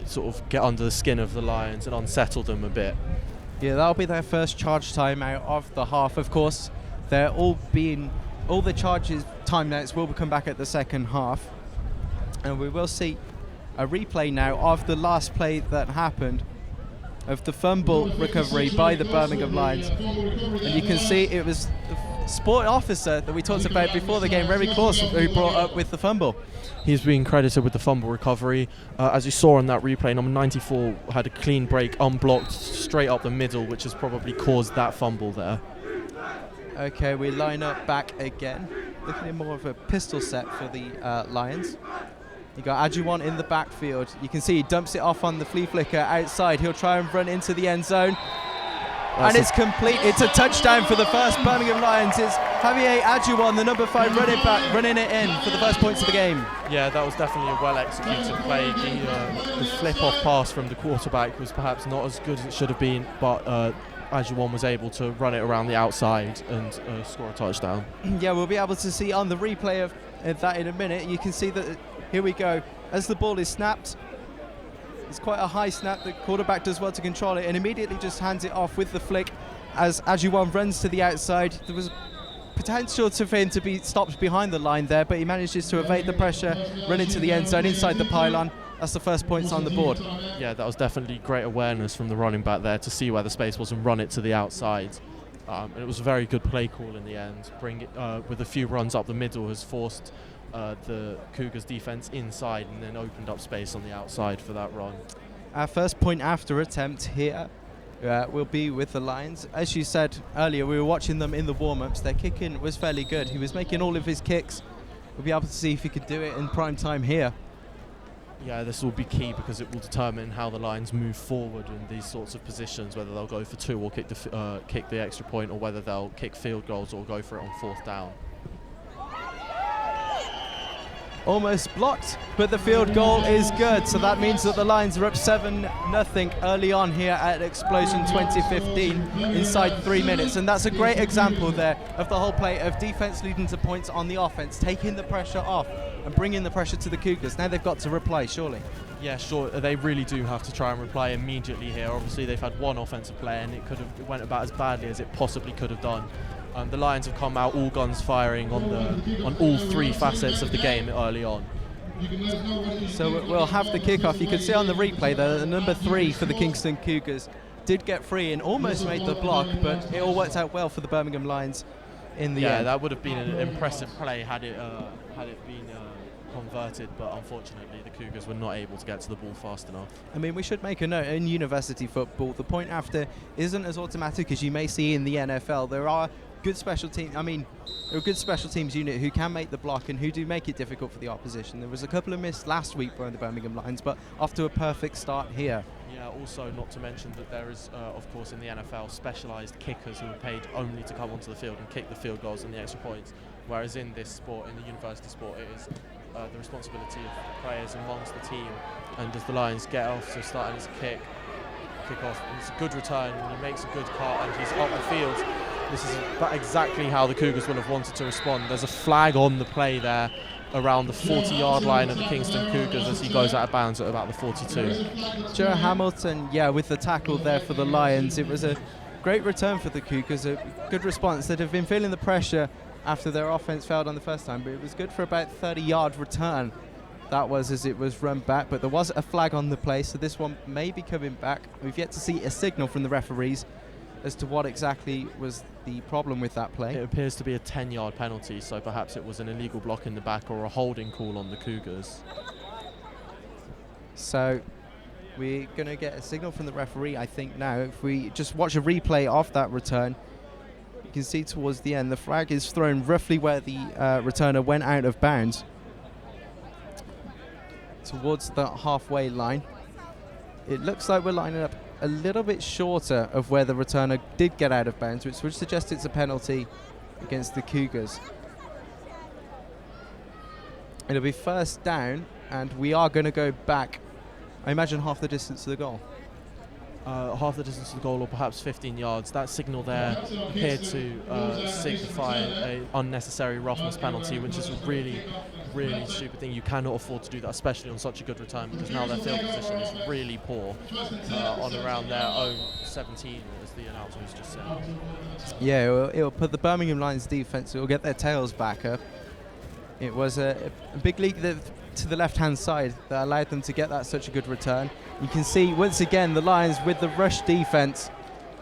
sort of get under the skin of the Lions and unsettle them a bit. Yeah, that'll be their first charge timeout of the half. Of course, they're all the charges timeouts will come back at the second half, and we will see a replay now of the last play that happened of the fumble recovery by the Birmingham Lions, and you can see it was the sport officer that we talked about before the game very close who brought up with the fumble. He's being credited with the fumble recovery. As you saw in that replay, number 94 had a clean break, unblocked straight up the middle, which has probably caused that fumble there. Okay, we line up back again. Looking at more of a pistol set for the Lions. You got Julian in the backfield. You can see he dumps it off on the flea flicker outside. He'll try and run into the end zone. And it's complete. It's a touchdown for the first Birmingham Lions. It's Javier Julian, the number 5 running back, running it in for the first points of the game. Yeah, that was definitely a well-executed play. The flip-off pass from the quarterback was perhaps not as good as it should have been, but Julian was able to run it around the outside and score a touchdown. Yeah, we'll be able to see on the replay of that in a minute. You can see that, here we go, as the ball is snapped, it's quite a high snap. The quarterback does well to control it and immediately just hands it off with the flick as Julian runs to the outside. There was potential for him to be stopped behind the line there, but he manages to evade the pressure, run into the end zone, inside the pylon. That's the first points on the board. Yeah, that was definitely great awareness from the running back there to see where the space was and run it to the outside. And it was a very good play call in the end. With a few runs up the middle has forced the Cougars defense inside and then opened up space on the outside for that run. Our first point after attempt here will be with the Lions. As you said earlier, we were watching them in the warm-ups. Their kicking was fairly good. He was making all of his kicks. We'll be able to see if he could do it in prime time here. Yeah, this will be key because it will determine how the Lions move forward in these sorts of positions, whether they'll go for 2 or kick the extra point, or whether they'll kick field goals or go for it on 4th down. almost blocked, but the field goal is good. So that means that the Lions are up 7-0 early on here at xpLosION 2015 inside 3 minutes. And that's a great example there of the whole play of defense leading to points on the offense, taking the pressure off and bringing the pressure to the Cougars. Now they've got to reply, surely. Yeah, sure. They really do have to try and reply immediately here. Obviously, they've had one offensive play, and it went about as badly as it possibly could have done. The Lions have come out all guns firing on all 3 facets of the game early on. So we'll have the kickoff. You can see on the replay the number 3 for the Kingston Cougars did get free and almost made the block, but it all worked out well for the Birmingham Lions in the end. Yeah, that would have been an impressive play had it been converted, but unfortunately the Cougars were not able to get to the ball fast enough. I mean, we should make a note, in university football, the point after isn't as automatic as you may see in the NFL. There are good special teams, there are good special teams unit who can make the block and who do make it difficult for the opposition. There was a couple of missed last week by the Birmingham Lions, but off to a perfect start here. Yeah, also not to mention that there is, of course, in the NFL, specialised kickers who are paid only to come onto the field and kick the field goals and the extra points, whereas in this sport, in the university sport, it is the responsibility of players amongst the team. And as the Lions get off, so starting as a kick-off, and it's a good return, and he makes a good cut, and he's up the field. This is exactly how the Cougars would have wanted to respond. There's a flag on the play there around the 40-yard line of the Kingston Cougars as he goes out of bounds at about the 42. Joe Hamilton, with the tackle there for the Lions. It was a great return for the Cougars, a good response. They'd have been feeling the pressure after their offense failed on the first time, but it was good for about 30-yard return. That was as it was run back, but there was a flag on the play, so this one may be coming back. We've yet to see a signal from the referees as to what exactly was the problem with that play. It appears to be a 10-yard penalty, so perhaps it was an illegal block in the back or a holding call on the Cougars. So we're going to get a signal from the referee, I think, now. If we just watch a replay of that return, you can see towards the end the flag is thrown roughly where the returner went out of bounds, towards the halfway line. It looks like we're lining up a little bit shorter of where the returner did get out of bounds, which would suggest it's a penalty against the Cougars. It'll be first down, and we are going to go back, I imagine, half the distance to the goal. Half the distance to the goal, or perhaps 15 yards. That signal there appeared to signify an unnecessary roughness penalty, which is a really, really stupid thing. You cannot afford to do that, especially on such a good return, because now their field position is really poor on around their own 17, as the announcer has just said. Yeah, it'll put the Birmingham Lions defense, it'll get their tails back up. It was a big leak to the left-hand side that allowed them to get that such a good return. You can see once again the Lions with the rush defense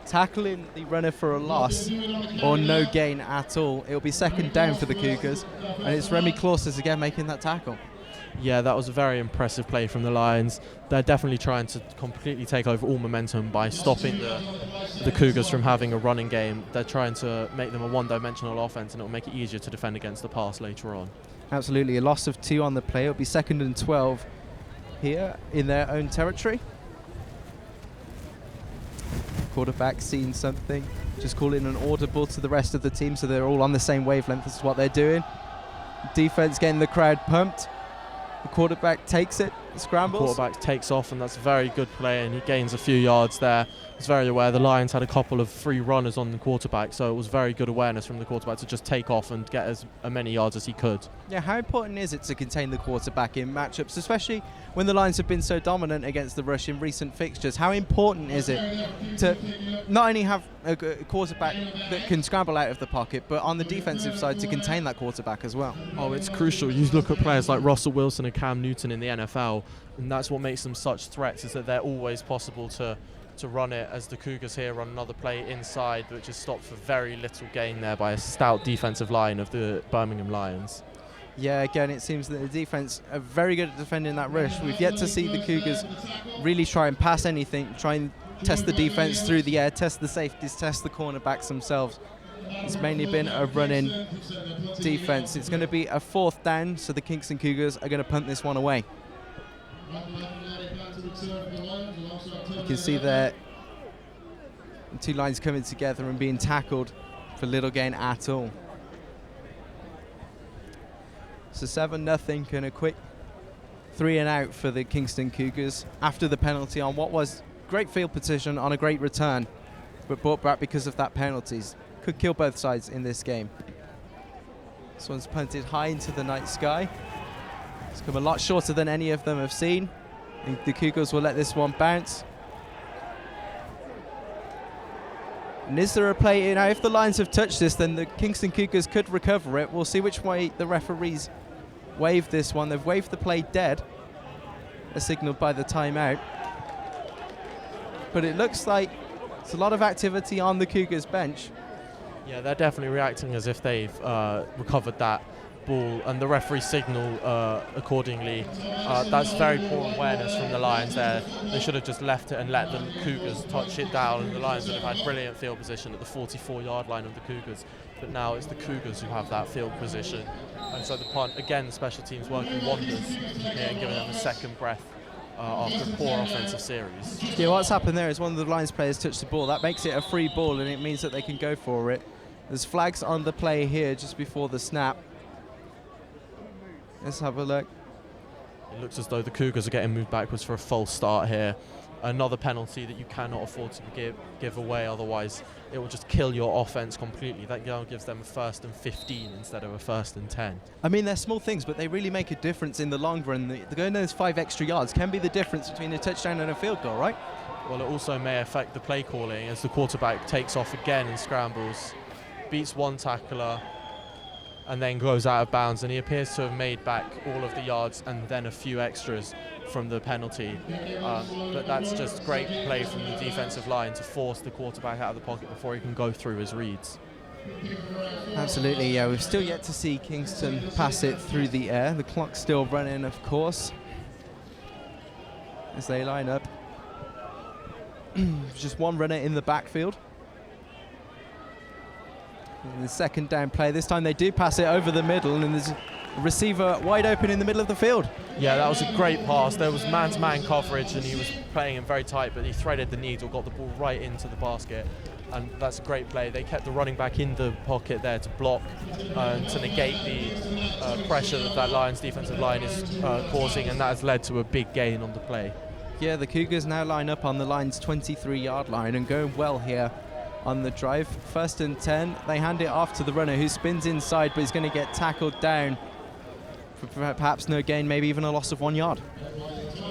tackling the runner for a loss or no gain at all. It'll be second down for the Cougars, and it's Remy Clauses again making that tackle. Yeah, that was a very impressive play from the Lions. They're definitely trying to completely take over all momentum by stopping the Cougars from having a running game. They're trying to make them a one-dimensional offense, and it'll make it easier to defend against the pass later on. Absolutely, a loss of 2 on the play. It'll be 2nd and 12 here in their own territory. Quarterback seeing something, just calling an audible to the rest of the team so they're all on the same wavelength. This is what they're doing. Defense getting the crowd pumped. The quarterback takes it, scrambles. The quarterback takes off, and that's a very good play, and he gains a few yards there. He's very aware. The Lions had a couple of free runners on the quarterback, so it was very good awareness from the quarterback to just take off and get as many yards as he could. Yeah, how important is it to contain the quarterback in matchups, especially when the Lions have been so dominant against the rush in recent fixtures? How important is it to not only have a quarterback that can scramble out of the pocket, but on the defensive side to contain that quarterback as well? Oh, it's crucial. You look at players like Russell Wilson and Cam Newton in the NFL, and that's what makes them such threats, is that they're always possible to run it, as the Cougars here run another play inside, which is stopped for very little gain there by a stout defensive line of the Birmingham Lions. Yeah, again, it seems that the defense are very good at defending that rush. We've yet to see the Cougars really try and pass anything, try and test the defense through the air, test the safeties, test the cornerbacks themselves. It's mainly been a running defense. It's going to be a 4th down, so the Kingston Cougars are going to punt this one away. You can see there the 2 lines coming together and being tackled for little gain at all. So 7-0 and a quick 3 and out for the Kingston Cougars after the penalty on what was great field position on a great return, but brought back because of that penalties. Could kill both sides in this game. This one's punted high into the night sky. It's come a lot shorter than any of them have seen. I think the Cougars will let this one bounce. And is there a play? Now, if the Lions have touched this, then the Kingston Cougars could recover it. We'll see which way the referees wave this one. They've waved the play dead, as signalled by the timeout. But it looks like there's a lot of activity on the Cougars bench. Yeah, they're definitely reacting as if they've recovered that ball, and the referee signal accordingly. That's very poor awareness from the Lions there. They should have just left it and let the Cougars touch it down, and the Lions would have had brilliant field position at the 44-yard line of the Cougars. But now it's the Cougars who have that field position. And so the punt, again, the special teams working wonders here and giving them a second breath after a poor offensive series. Yeah, what's happened there is one of the Lions players touched the ball. That makes it a free ball, and it means that they can go for it. There's flags on the play here just before the snap. Let's have a look. It looks as though the Cougars are getting moved backwards for a false start here. Another penalty that you cannot afford to give away, otherwise it will just kill your offense completely. That now gives them a 1st and 15 instead of a 1st and 10. I mean, they're small things, but they really make a difference in the long run. The going those 5 extra yards can be the difference between a touchdown and a field goal, right? Well, it also may affect the play calling as the quarterback takes off again and scrambles, beats one tackler, and then goes out of bounds, and he appears to have made back all of the yards and then a few extras from the penalty. But that's just great play from the defensive line to force the quarterback out of the pocket before he can go through his reads. Absolutely, yeah. We've still yet to see Kingston pass it through the air. The clock's still running, of course, as they line up. Just one runner in the backfield. In the second down play, this time they do pass it over the middle, and there's a receiver wide open in the middle of the field. Yeah, that was a great pass. There was man-to-man coverage, and he was playing him very tight, but he threaded the needle, got the ball right into the basket, and that's a great play. They kept the running back in the pocket there to block and to negate the pressure that Lions defensive line is causing, and that has led to a big gain on the play. Yeah, the Cougars now line up on the Lions' 23-yard line and going well here on the drive. 1st and 10, they hand it off to the runner who spins inside, but he's going to get tackled down for perhaps no gain, maybe even a loss of 1 yard.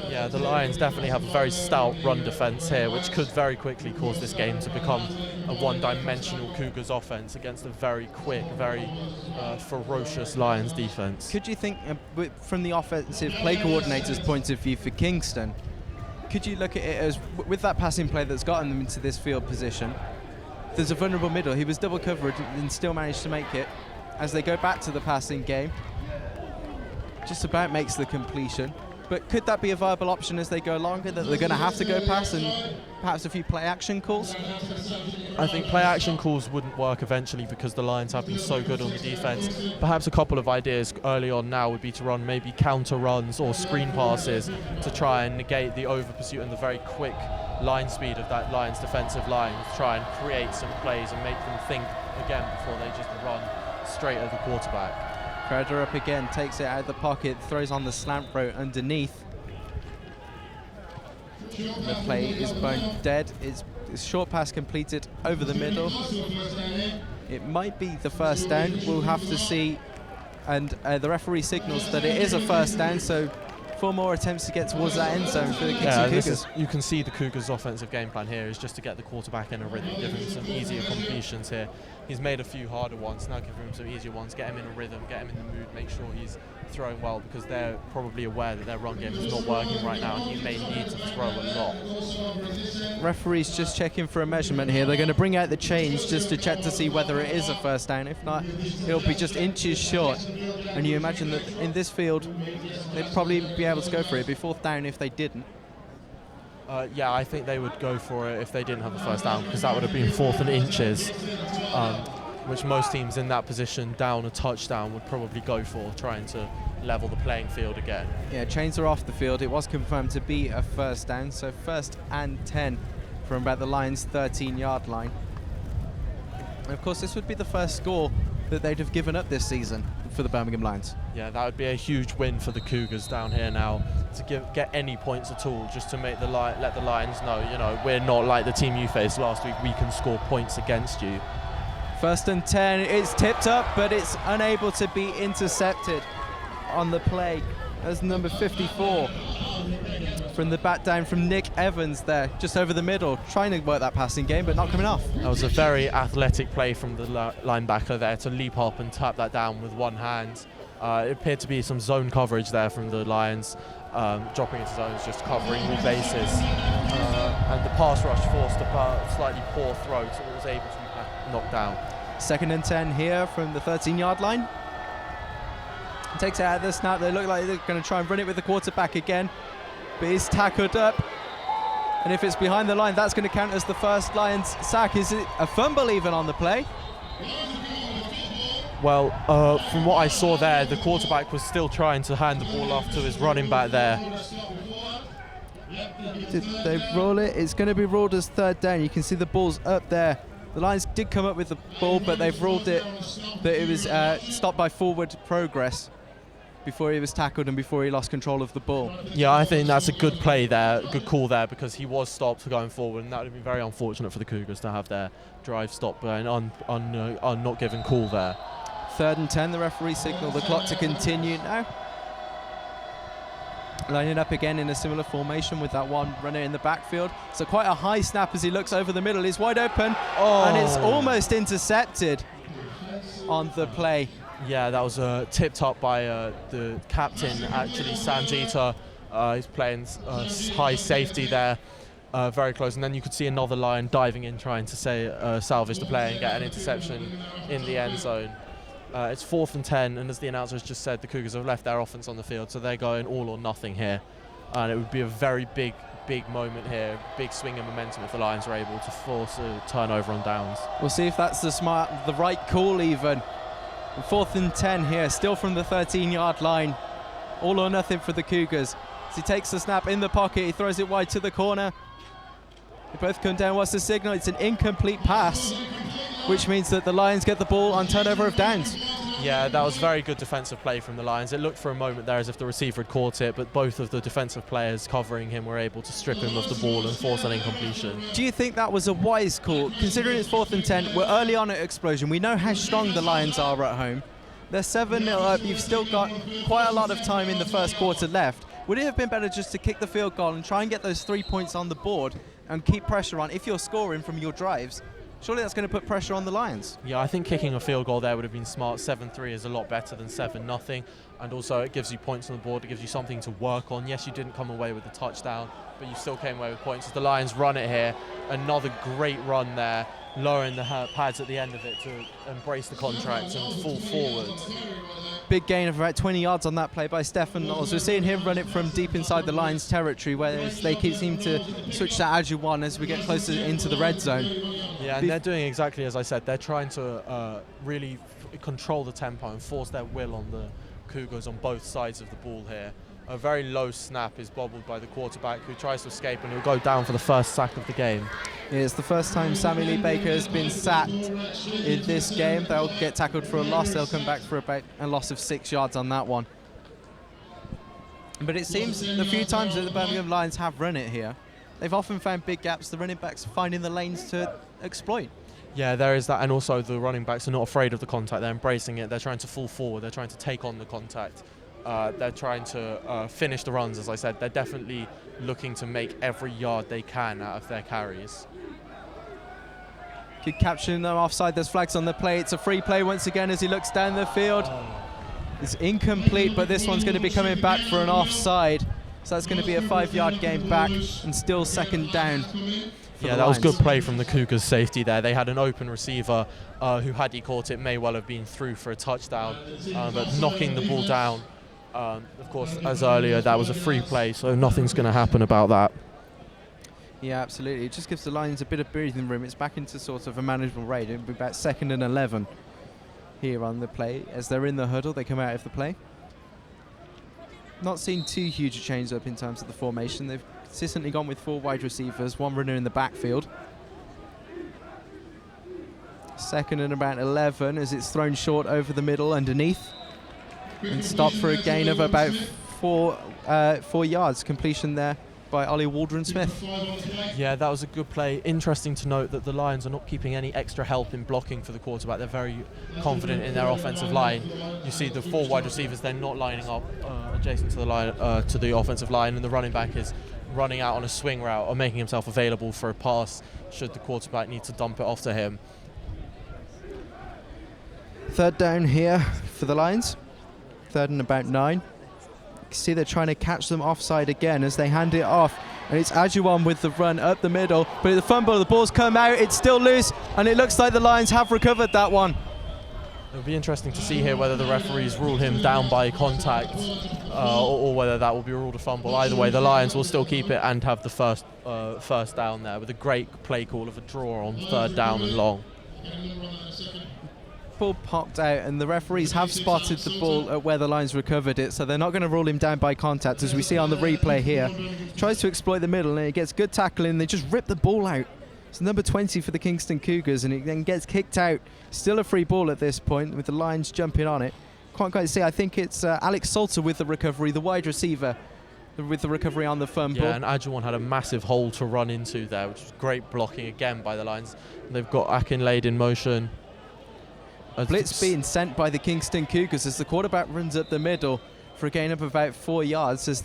Yeah, the Lions definitely have a very stout run defense here, which could very quickly cause this game to become a one-dimensional Cougars offense against a very quick, very ferocious Lions defense. Could you think, from the offensive play coordinator's point of view for Kingston, could you look at it as, with that passing play that's gotten them into this field position, there's a vulnerable middle. He was double covered and still managed to make it. As they go back to the passing game, just about makes the completion. But could that be a viable option as they go longer, that they're going to have to go pass and perhaps a few play action calls? I think play action calls wouldn't work eventually because the Lions have been so good on the defense. Perhaps a couple of ideas early on now would be to run maybe counter runs or screen passes to try and negate the over pursuit and the very quick line speed of that Lions defensive line, to try and create some plays and make them think again before they just run straight at the quarterback. Crowder up again, takes it out of the pocket, throws on the slant route underneath. The play is bone dead. It's short pass completed over the middle. It might be the 1st down. We'll have to see. And the referee signals that it is a 1st down, so 4 more attempts to get towards that end zone for the Kingston Cougars. You can see the Cougars' offensive game plan here is just to get the quarterback in a rhythm, give him some easier completions here. He's made a few harder ones, now give him some easier ones, get him in a rhythm, get him in the mood, make sure he's throwing well, because they're probably aware that their run game is not working right now and he may need to throw a lot. Referee's just checking for a measurement here. They're going to bring out the chains just to check to see whether it is a 1st down. If not, it'll be just inches short. And you imagine that in this field, they'd probably be able to go for it. It'd be 4th down if they didn't. Yeah, I think they would go for it if they didn't have the 1st down, because that would have been 4th and inches, which most teams in that position down a touchdown would probably go for, trying to level the playing field again. Yeah, chains are off the field. It was confirmed to be a 1st down, so 1st and 10 from about the Lions' 13-yard line. And of course, this would be the first score that they'd have given up this season for the Birmingham Lions. Yeah, that would be a huge win for the Cougars down here now, to get any points at all, just to make let the Lions know, you know, we're not like the team you faced last week, we can score points against you. 1st and 10, it's tipped up, but it's unable to be intercepted on the play as number 54 from the back down from Nick Evans there, just over the middle, trying to work that passing game, but not coming off. That was a very athletic play from the linebacker there to leap up and tap that down with one hand. It appeared to be some zone coverage there from the Lions, dropping into zones, just covering all bases. And the pass rush forced a slightly poor throw, so it was able to be knocked down. 2nd and 10 here from the 13-yard line. Takes it out of the snap. They look like they're going to try and run it with the quarterback again, but he's tackled up. And if it's behind the line, that's going to count as the first Lions sack. Is it a fumble even on the play? Well, from what I saw there, the quarterback was still trying to hand the ball off to his running back there. Did they roll it? It's going to be ruled as 3rd down. You can see the ball's up there. The Lions did come up with the ball, but they've ruled it that it was stopped by forward progress before he was tackled and before he lost control of the ball. Yeah, I think that's a good play there, good call there, because he was stopped going forward, and that would have been very unfortunate for the Cougars to have their drive stopped by an not given call there. 3rd and 10, the referee signalled the clock to continue now. Lining up again in a similar formation with that one runner in the backfield. So quite a high snap as he looks over the middle. He's wide open, and it's almost intercepted on the play. Yeah, that was tipped up by the captain, actually, Sanjita. He's playing high safety there, very close. And then you could see another Lion diving in, trying to salvage the play and get an interception in the end zone. It's 4th and 10, and as the announcers just said, the Cougars have left their offense on the field, so they're going all or nothing here. And it would be a very big moment here, big swing of momentum if the Lions are able to force a turnover on downs. We'll see if that's the right call even. 4th and 10 here, still from the 13-yard line. All or nothing for the Cougars. As he takes the snap in the pocket, he throws it wide to the corner. They both come down. What's the signal? It's an incomplete pass, which means that the Lions get the ball on turnover of downs. Yeah, that was very good defensive play from the Lions. It looked for a moment there as if the receiver had caught it, but both of the defensive players covering him were able to strip him of the ball and force an incompletion. Do you think that was a wise call? Considering it's 4th and 10, we're early on at Explosion. We know how strong the Lions are at home. They're 7-0 up. You've still got quite a lot of time in the first quarter left. Would it have been better just to kick the field goal and try and get those 3 points on the board and keep pressure on if you're scoring from your drives? Surely that's going to put pressure on the Lions. Yeah, I think kicking a field goal there would have been smart. 7-3 is a lot better than 7-0, and also it gives you points on the board, it gives you something to work on. Yes, you didn't come away with the touchdown, but you still came away with points. As the Lions run it here, another great run there, lowering the pads at the end of it to embrace the contract and fall forward. Big gain of about 20 yards on that play by Stefan Knowles. We're seeing him run it from deep inside the Lions territory, whereas they seem to switch to Agile 1 as we get closer into the red zone. Yeah, and they're doing exactly as I said. They're trying to really control the tempo and force their will on the Cougars on both sides of the ball here. A very low snap is bobbled by the quarterback, who tries to escape, and he'll go down for the first sack of the game. Yeah, it's the first time Sammy Lee Baker has been sacked in this game. They'll get tackled for a loss. They'll come back for about a loss of 6 yards on that one. But it seems the few times that the Birmingham Lions have run it here, they've often found big gaps. The running backs finding the lanes to exploit. Yeah, there is that, and also the running backs are not afraid of the contact. They're embracing it. They're trying to fall forward. They're trying to take on the contact. They're trying to finish the runs, as I said. They're definitely looking to make every yard they can out of their carries. Keep capturing them offside. There's flags on the play. It's a free play once again as he looks down the field. It's incomplete, but this one's going to be coming back for an offside. So that's going to be a 5-yard gain back and still 2nd down. Yeah, that was good play from the Cougars safety there. They had an open receiver who, had he caught it, may well have been through for a touchdown, but knocking the ball down. Of course, as earlier, that was a free play, so nothing's going to happen about that. Yeah, absolutely. It just gives the Lions a bit of breathing room. It's back into sort of a manageable rate. It'll be about 2nd and 11 here on the play. As they're in the huddle, they come out of the play. Not seen too huge a change up in terms of the formation. They've consistently gone with 4 wide receivers, 1 runner in the backfield. Second and about 11 as it's thrown short over the middle underneath. And stopped for a gain of about 4 yards. Completion there by Ollie Waldron-Smith. Yeah, that was a good play. Interesting to note that the Lions are not keeping any extra help in blocking for the quarterback. They're very confident in their offensive line. You see the 4 wide receivers, they're not lining up adjacent to the line, to the offensive line, and the running back is running out on a swing route or making himself available for a pass should the quarterback need to dump it off to him. Third down here for the Lions. Third and about 9. You can see they're trying to catch them offside again as they hand it off. And it's Ajuwan with the run up the middle. But the fumble, the ball's come out, it's still loose. And it looks like the Lions have recovered that one. It'll be interesting to see here whether the referees rule him down by contact or whether that will be ruled a fumble. Either way, the Lions will still keep it and have the first down there with a great play call of a draw on third down and long. Ball popped out and the referees have spotted the ball at where the Lions recovered it, so they're not going to rule him down by contact, as we see on the replay here. Tries to exploit the middle and he gets good tackling. They just rip the ball out. It's number 20 for the Kingston Cougars, and it then gets kicked out. Still a free ball at this point with the Lions jumping on it. Can't quite see. I think it's Alex Salter with the recovery, the wide receiver with the recovery on the fumble. Yeah, and Ajuwan had a massive hole to run into there, which was great blocking again by the Lions. And they've got Akinlaid in motion. Blitz being sent by the Kingston Cougars as the quarterback runs up the middle for a gain of about 4 yards as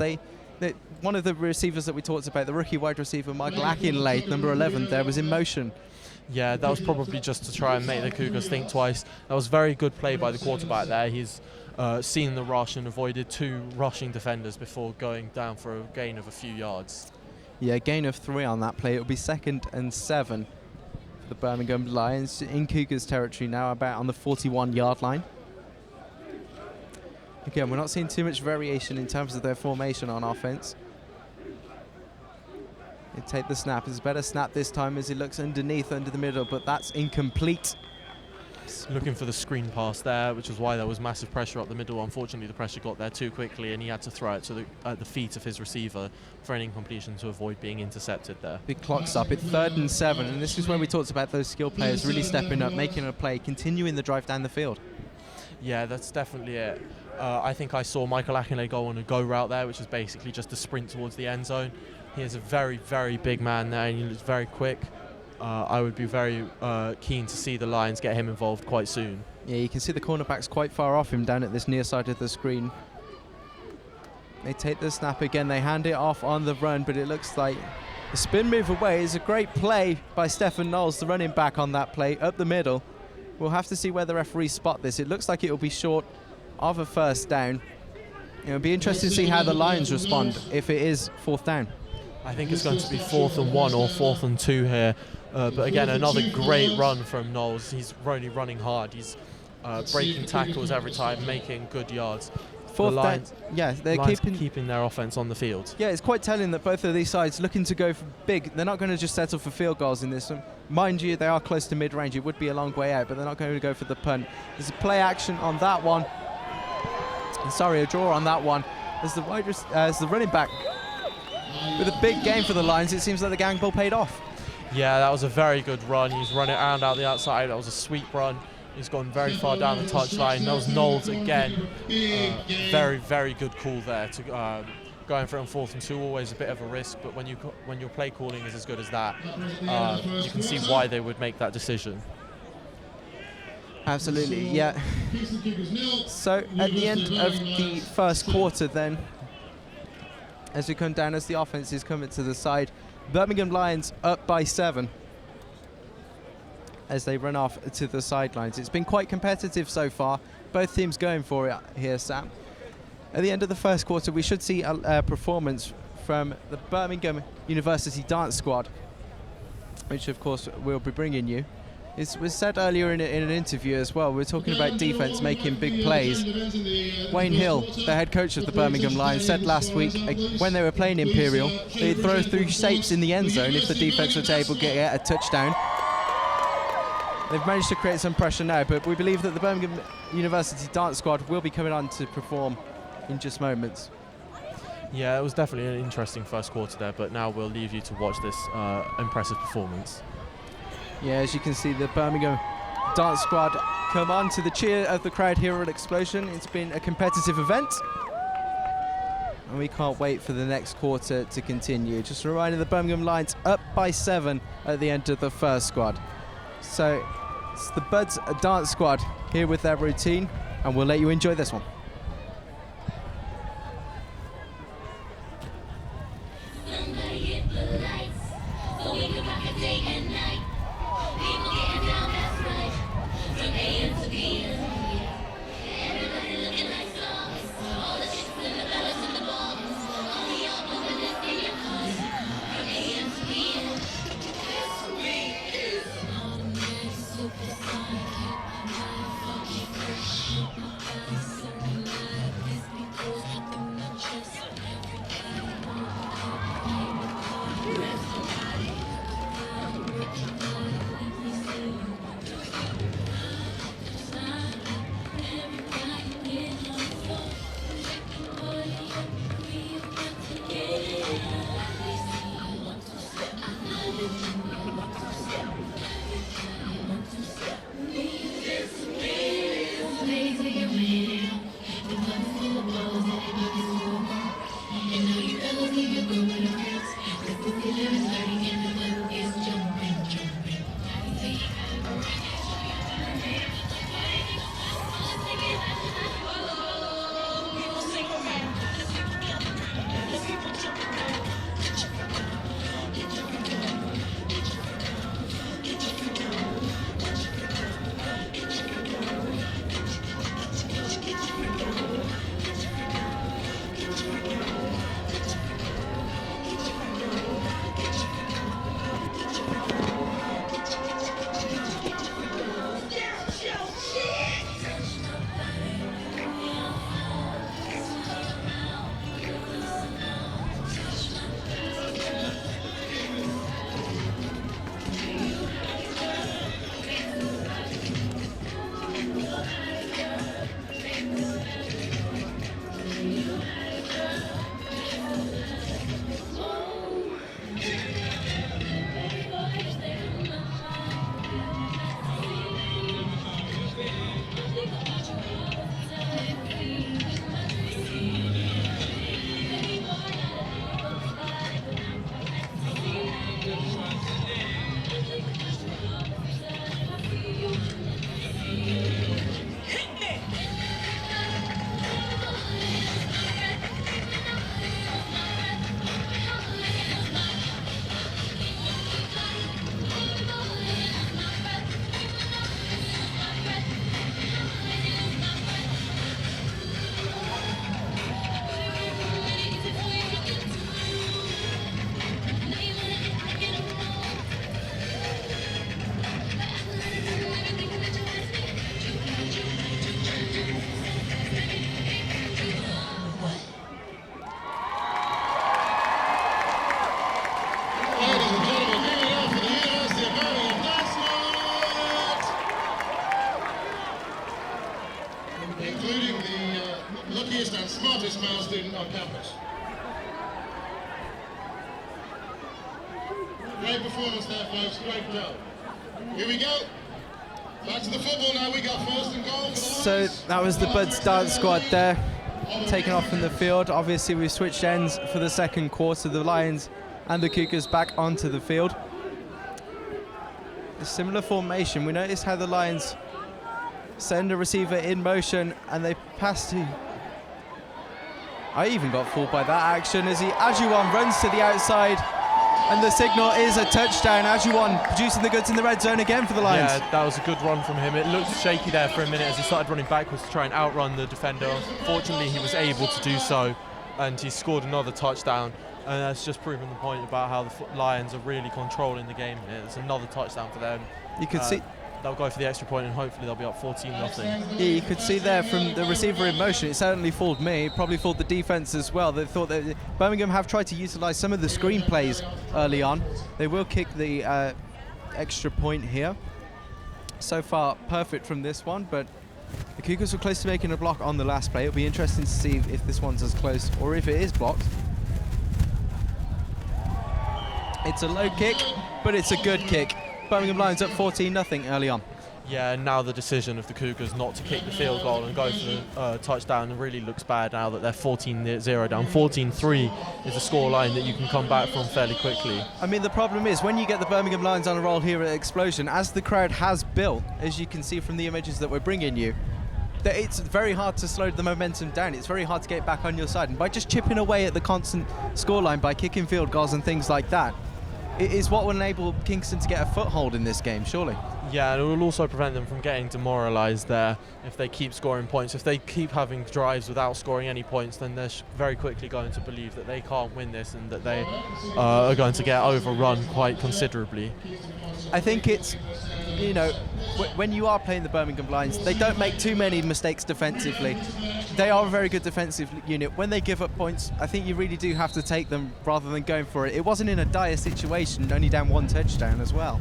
one of the receivers that we talked about, the rookie wide receiver Michael Akinlaid, number 11 there, was in motion. Yeah, that was probably just to try and make the Cougars think twice. That was very good play by the quarterback there. He's seen the rush and avoided 2 rushing defenders before going down for a gain of a few yards. Yeah, gain of 3 on that play. It'll be 2nd and 7 for the Birmingham Lions in Cougars territory now, about on the 41-yard line. Again, we're not seeing too much variation in terms of their formation on offense. They take the snap. It's a better snap this time as he looks underneath, under the middle, but that's incomplete. Looking for the screen pass there, which is why there was massive pressure up the middle. Unfortunately, the pressure got there too quickly and he had to throw it to at the feet of his receiver for an incompletion to avoid being intercepted there. Big clock stop. It's 3rd and 7, and this is when we talked about those skill players really stepping up, making a play, continuing the drive down the field. Yeah, that's definitely it. I think I saw Michael Akinlaid go on a go route there, which is basically just a sprint towards the end zone. He is a very, very big man there, and he looks very quick. I would be very keen to see the Lions get him involved quite soon. Yeah, you can see the cornerbacks quite far off him down at this near side of the screen. They take the snap again, they hand it off on the run, but it looks like the spin move away is a great play by Stephen Knowles, the running back on that play, up the middle. We'll have to see where the referees spot this. It looks like it will be short of a first down. It'll be interesting to see how the Lions respond if it is 4th down. I think it's going to be 4th and 1 or 4th and 2 here. But again, another great run from Knowles. He's really running hard. He's breaking tackles every time, making good yards. Fourth down, yeah, they're keeping their offense on the field. Yeah, it's quite telling that both of these sides looking to go for big. They're not going to just settle for field goals in this one. Mind you, they are close to mid-range. It would be a long way out, but they're not going to go for the punt. There's a play action on that one. Sorry, a draw on that one. As the running back with a big game for the Lions, it seems like the gang ball paid off. Yeah, that was a very good run. He's running around out the outside. That was a sweet run. He's gone very far down the touchline. That was Knowles again. Very, very good call there. To going for it on 4th and 2, always a bit of a risk, but when your play calling is as good as that, you can see why they would make that decision. Absolutely, yeah. So at the end of the first quarter then, as we come down, as the offense is coming to the side, Birmingham Lions up by 7 as they run off to the sidelines. It's been quite competitive so far. Both teams going for it here, Sam. At the end of the first quarter, we should see a performance from the Birmingham University dance squad, which of course we'll be bringing you. It was said earlier in an interview as well, we're talking about defense making big plays. Wayne Hill, the head coach of the Birmingham Lions, said last week when they were playing Imperial, they'd throw through shapes in the end zone if the defense was able to get a touchdown. They've managed to create some pressure now, but we believe that the Birmingham University dance squad will be coming on to perform in just moments. Yeah, it was definitely an interesting first quarter there, but now we'll leave you to watch this impressive performance. Yeah, as you can see, the Birmingham dance squad come on to the cheer of the crowd here at xpLosION. It's been a competitive event, and we can't wait for the next quarter to continue. Just a reminder, the Birmingham Lions up by 7 at the end of the first squad. So it's the Buds dance squad here with their routine, and we'll let you enjoy this one. smartest male student on campus. Great performance there, folks. Great job. Here we go. Back to the football now. We got first and goal for the So Lions. that was the Buds dance squad there, taken off from the field. Obviously, we've switched ends for the second quarter. The Lions and the Cougars back onto the field. A similar formation. We noticed how the Lions send a receiver in motion and they pass to... I even got fooled by that action as Ajuwan runs to the outside, and the signal is a touchdown. Ajuwan producing the goods in the red zone again for the Lions. Yeah, that was a good run from him. It looked shaky there for a minute as he started running backwards to try and outrun the defender. Fortunately, he was able to do so, and he scored another touchdown. And that's just proving the point about how the Lions are really controlling the game here. It's another touchdown for them. You could see... They'll go for the extra point and hopefully they'll be up 14-0. Yeah, you could see there from the receiver in motion, it certainly fooled me, probably fooled the defence as well. They thought that Birmingham have tried to utilise some of the screen plays early on. They will kick the extra point here. So far, perfect from this one, but the Cougars were close to making a block on the last play. It'll be interesting to see if this one's as close or if it is blocked. It's a low kick, but it's a good kick. Birmingham Lions up 14-0 early on. Yeah, and now the decision of the Cougars not to kick the field goal and go for the touchdown really looks bad now that they're 14-0 down. 14-3 is a scoreline that you can come back from fairly quickly. I mean, the problem is when you get the Birmingham Lions on a roll here at xpLosION, as the crowd has built, as you can see from the images that we're bringing you, that it's very hard to slow the momentum down. It's very hard to get back on your side. And by just chipping away at the constant scoreline, by kicking field goals and things like that, it is what will enable Kingston to get a foothold in this game, surely. Yeah, and it will also prevent them from getting demoralised there if they keep scoring points. If they keep having drives without scoring any points, then they're very quickly going to believe that they can't win this and that they are going to get overrun quite considerably. I think it's, you know, when you are playing the Birmingham Lions, they don't make too many mistakes defensively. They are a very good defensive unit. When they give up points, I think you really do have to take them rather than going for it. It wasn't in a dire situation, only down 1 touchdown as well.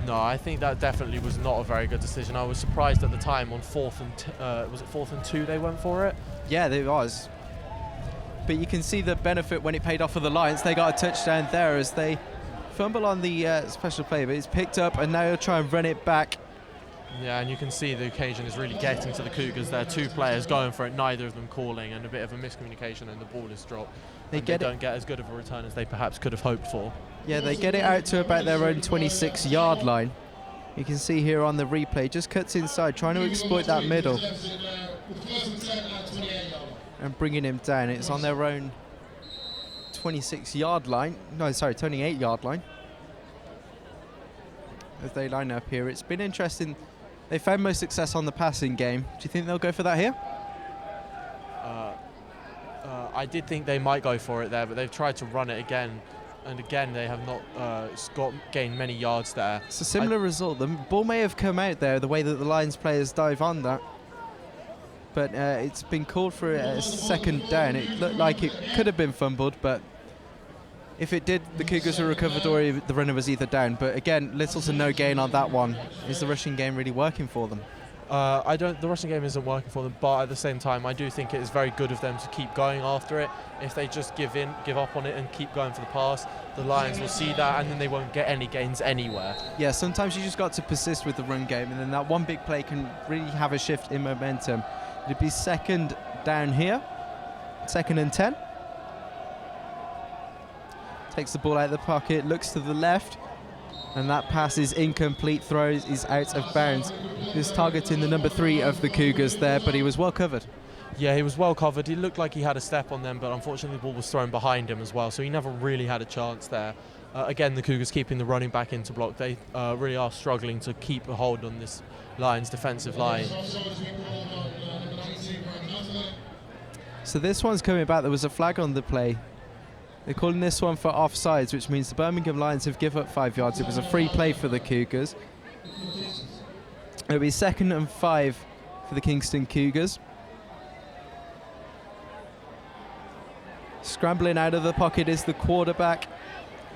No, I think that definitely was not a very good decision. I was surprised at the time on 4th and 2 they went for it? Yeah, it was. But you can see the benefit when it paid off for the Lions. They got a touchdown there as they fumble on the special play, but it's picked up and now they'll try and run it back. Yeah, and you can see the occasion is really getting to the Cougars. There are 2 players going for it, neither of them calling, and a bit of a miscommunication, and the ball is dropped. They don't get as good of a return as they perhaps could have hoped for. Yeah, they get it out to about their own 26-yard line. You can see here on the replay, just cuts inside, trying to exploit that middle. And bringing him down. It's on their own 26-yard line. No, sorry, 28-yard line. As they line up here. It's been interesting. They found most success on the passing game. Do you think they'll go for that here? I did think they might go for it there, but they've tried to run it again. And again, they have not gained many yards there. It's a similar result. The ball may have come out there, the way that the Lions players dive on that. But it's been called for a second down. It looked like it could have been fumbled, but if it did, the Cougars were recovered or the runner was either down. But again, little to no gain on that one. Is the rushing game really working for them? The rushing game isn't working for them, but at the same time, I do think it is very good of them to keep going after it. If they just give up on it and keep going for the pass, the Lions will see that and then they won't get any gains anywhere. Yeah, sometimes you just got to persist with the run game, and then that one big play can really have a shift in momentum. It'd be second down here, 2nd and 10. Takes the ball out of the pocket, looks to the left, and that pass is incomplete. Throw is out of bounds. He was targeting the number 3 of the Cougars there, but he was well covered. Yeah, he was well covered. He looked like he had a step on them, but unfortunately the ball was thrown behind him as well, so he never really had a chance there. Again, the Cougars keeping the running back into block. They really are struggling to keep a hold on this Lions defensive line. So this one's coming back. There was a flag on the play. They're calling this one for offsides, which means the Birmingham Lions have given up 5 yards. It was a free play for the Cougars. It'll be 2nd and 5 for the Kingston Cougars. Scrambling out of the pocket is the quarterback.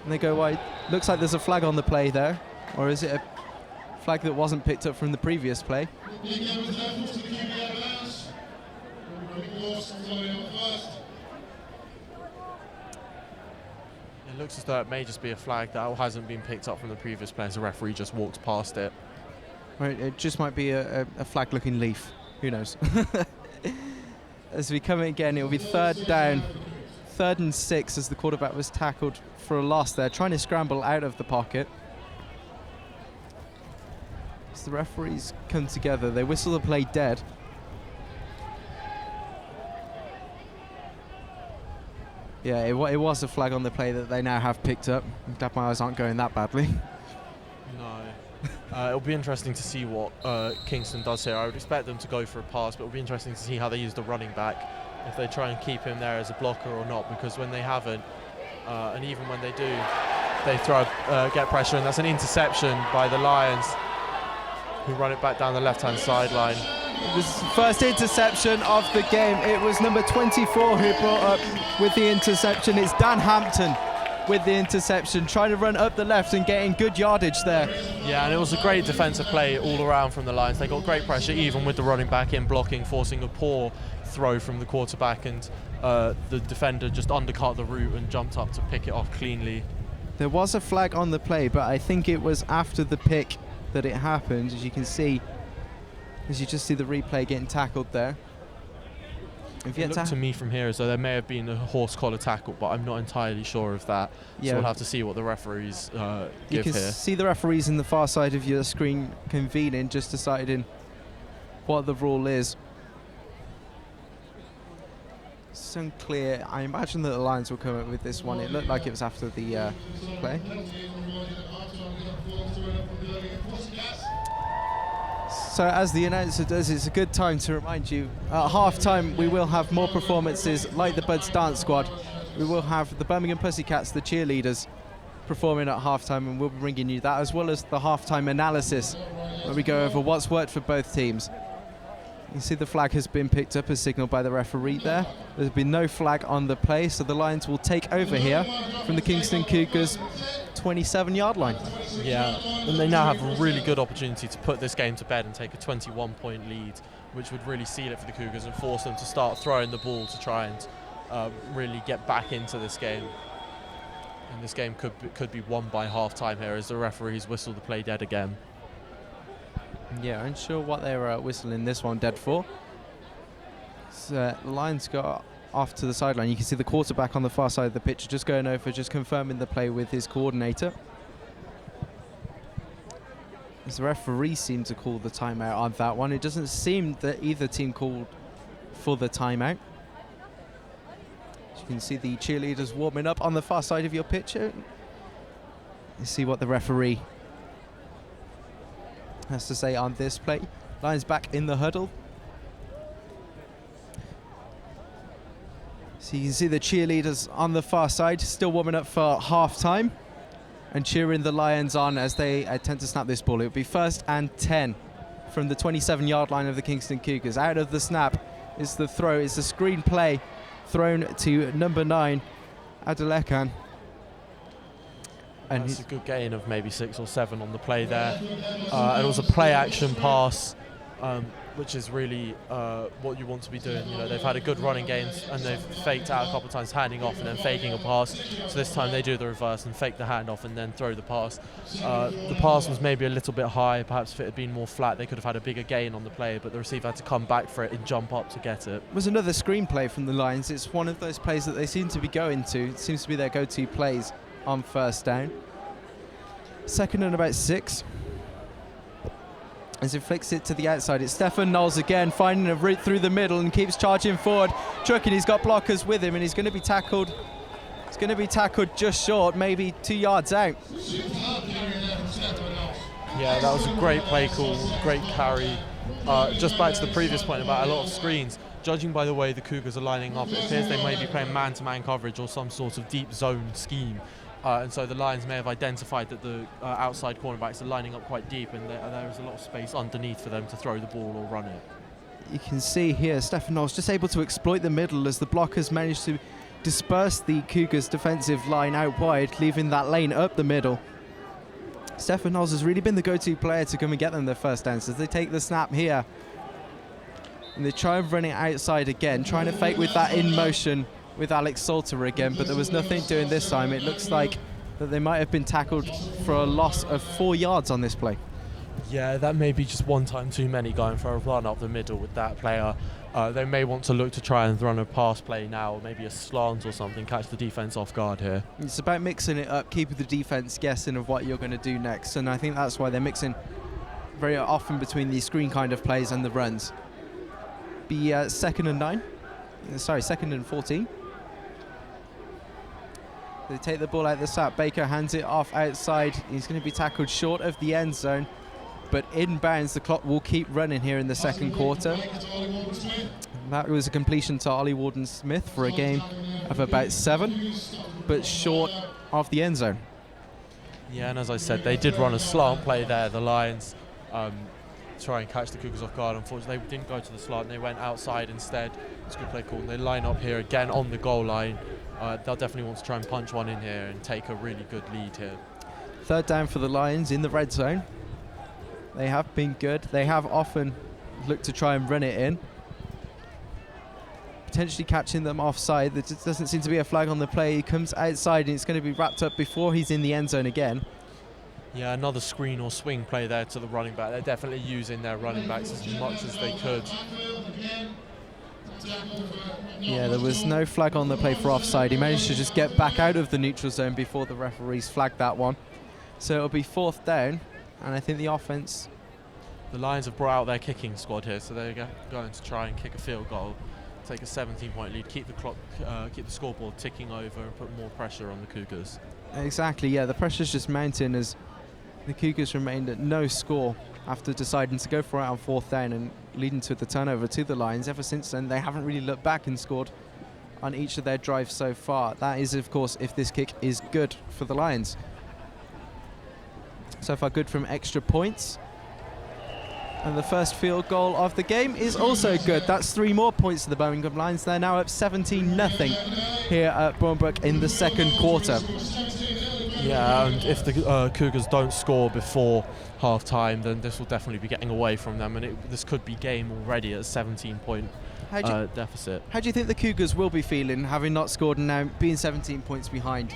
And they go wide. Looks like there's a flag on the play there. Or is it a flag that wasn't picked up from the previous play? It looks as though it may just be a flag that hasn't been picked up from the previous play as the referee just walks past it. Right, it just might be a flag-looking leaf. Who knows? As we come in again, it will be 3rd down, 3rd and 6 as the quarterback was tackled for a loss there, trying to scramble out of the pocket. As the referees come together, they whistle the play dead. Yeah, it was a flag on the play that they now have picked up. I'm glad my eyes aren't going that badly. No. It'll be interesting to see what Kingston does here. I would expect them to go for a pass, but it'll be interesting to see how they use the running back, if they try and keep him there as a blocker or not, because when they haven't, and even when they do, they get pressure, and that's an interception by the Lions, who run it back down the left-hand sideline. It was the first interception of the game. It was number 24 who brought up with the interception. It's Dan Hampton with the interception, trying to run up the left and getting good yardage there. Yeah, and it was a great defensive play all around from the Lions. They got great pressure, even with the running back in blocking, forcing a poor throw from the quarterback, and the defender just undercut the route and jumped up to pick it off cleanly. There was a flag on the play, but I think it was after the pick that it happened. As you can see, As you just see the replay getting tackled there. It looked to me from here as though there may have been a horse collar tackle, but I'm not entirely sure of that. Yeah. So we'll have to see what the referees give here. You can see the referees in the far side of your screen convening, just deciding what the rule is. It's unclear. I imagine that the Lions will come up with this one. It looked like it was after the play. So as the announcer does, it's a good time to remind you, at half-time we will have more performances like the Buds Dance Squad. We will have the Birmingham Pussycats, the cheerleaders, performing at half-time, and we'll be bringing you that, as well as the half-time analysis, where we go over what's worked for both teams. You see the flag has been picked up as signalled by the referee there. There's been no flag on the play, so the Lions will take over here from the Kingston Cougars 27-yard line. Yeah, and they now have a really good opportunity to put this game to bed and take a 21-point lead, which would really seal it for the Cougars and force them to start throwing the ball to try and really get back into this game. And this game could be won by half-time here as the referees whistle the play dead again. Yeah, unsure what they were whistling this one dead for. So, Lions got off to the sideline. You can see the quarterback on the far side of the pitch just going over, just confirming the play with his coordinator. As the referee seemed to call the timeout on that one. It doesn't seem that either team called for the timeout. As you can see the cheerleaders warming up on the far side of your picture. You see what the referee has to say on this play. Lions back in the huddle. So you can see the cheerleaders on the far side still warming up for half-time and cheering the Lions on as they attempt to snap this ball. It will be 1st and 10 from the 27-yard line of the Kingston Cougars. Out of the snap is the throw. It's a screen play thrown to number 9, Adelekan. And it's a good gain of maybe 6 or 7 on the play there. And it was a play-action pass, which is really what you want to be doing. You know, they've had a good running game and they've faked out a couple of times, handing off and then faking a pass. So this time they do the reverse and fake the handoff and then throw the pass. The pass was maybe a little bit high. Perhaps if it had been more flat, they could have had a bigger gain on the play, but the receiver had to come back for it and jump up to get it. It was another screen play from the Lions. It's one of those plays that they seem to be going to. It seems to be their go-to plays on 1st down. 2nd and about 6. As he flicks it to the outside, it's Stefan Knowles again, finding a route through the middle and keeps charging forward. Trucking, he's got blockers with him and he's going to be tackled. He's going to be tackled just short, maybe 2 yards out. Yeah, that was a great play call, great carry. Just back to the previous point about a lot of screens. Judging by the way the Cougars are lining up, it appears they may be playing man-to-man coverage or some sort of deep zone scheme. And so the Lions may have identified that the outside cornerbacks are lining up quite deep and there is a lot of space underneath for them to throw the ball or run it. You can see here Stefan Knowles just able to exploit the middle as the blockers managed to disperse the Cougars' defensive line out wide, leaving that lane up the middle. Stefan Knowles has really been the go-to player to come and get them their 1st down. So they take the snap here and they try and run it outside again, trying to fake with that in motion with Alex Salter again, but there was nothing doing this time. It looks like that they might have been tackled for a loss of 4 yards on this play. Yeah, that may be just one time too many going for a run up the middle with that player. They may want to look to try and run a pass play now, or maybe a slant or something, catch the defense off guard here. It's about mixing it up, keeping the defense guessing of what you're going to do next, and I think that's why they're mixing very often between these screen kind of plays and the runs. Be 2nd and 9. Sorry, 2nd and 14. They take the ball out the snap. Baker hands it off outside. He's going to be tackled short of the end zone, but inbounds. The clock will keep running here in the 2nd quarter. That was a completion to Ollie Warden-Smith for a game of about 7, but short of the end zone. Yeah, and as I said, they did run a slant play there, the Lions, try and catch the Cougars off guard. Unfortunately, they didn't go to the slant. They went outside instead. It's a good play call. They line up here again on the goal line. They'll definitely want to try and punch one in here and take a really good lead here. 3rd down for the Lions in the red zone. They have been good. They have often looked to try and run it in, potentially catching them offside. There just doesn't seem to be a flag on the play. He comes outside and it's going to be wrapped up before he's in the end zone again. Yeah, another screen or swing play there to the running back. They're definitely using their running backs as much as they could. Yeah, there was no flag on the play for offside. He managed to just get back out of the neutral zone before the referees flagged that one. So it'll be 4th down, and I think the offense... The Lions have brought out their kicking squad here, so they're going to try and kick a field goal, take a 17-point lead, keep the clock, keep the scoreboard ticking over, and put more pressure on the Cougars. Exactly, yeah, the pressure's just mounting as the Cougars remained at no score after deciding to go for it on 4th down and leading to the turnover to the Lions. Ever since then, they haven't really looked back and scored on each of their drives so far. That is, of course, if this kick is good for the Lions. So far good from extra points. And the first field goal of the game is also good. That's 3 more points to the Birmingham Lions. They're now up 17-0 here at Bournemouth in the second quarter. Yeah, and if the Cougars don't score before half-time, then this will definitely be getting away from them, and this could be game already at a 17-point deficit. How do you think the Cougars will be feeling, having not scored and now being 17 points behind?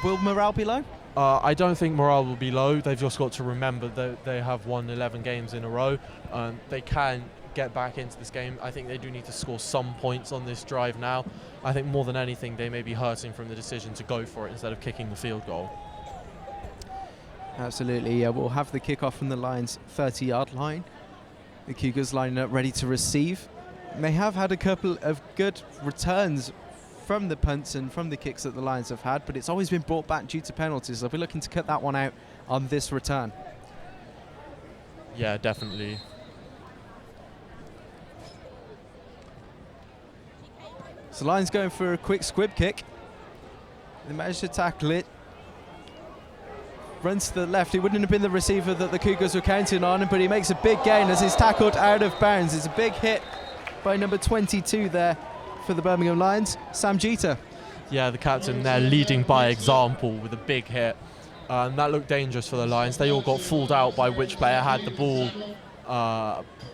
Will morale be low? I don't think morale will be low. They've just got to remember that they have won 11 games in a row. They can get back into this game. I think they do need to score some points on this drive now. I think more than anything, they may be hurting from the decision to go for it instead of kicking the field goal. Absolutely, yeah. We'll have the kickoff from the Lions' 30-yard line. The Cougars lining up ready to receive. They have had a couple of good returns from the punts and from the kicks that the Lions have had, but it's always been brought back due to penalties. They'll be looking to cut that one out on this return. Yeah, definitely. So Lions going for a quick squib kick. They managed to tackle it. Runs to the left. It wouldn't have been the receiver that the Cougars were counting on, but he makes a big gain as he's tackled out of bounds. It's a big hit by number 22 there for the Birmingham Lions, Sam Jeter. Yeah, the captain there leading by example with a big hit. And that looked dangerous for the Lions. They all got fooled out by which player had the ball.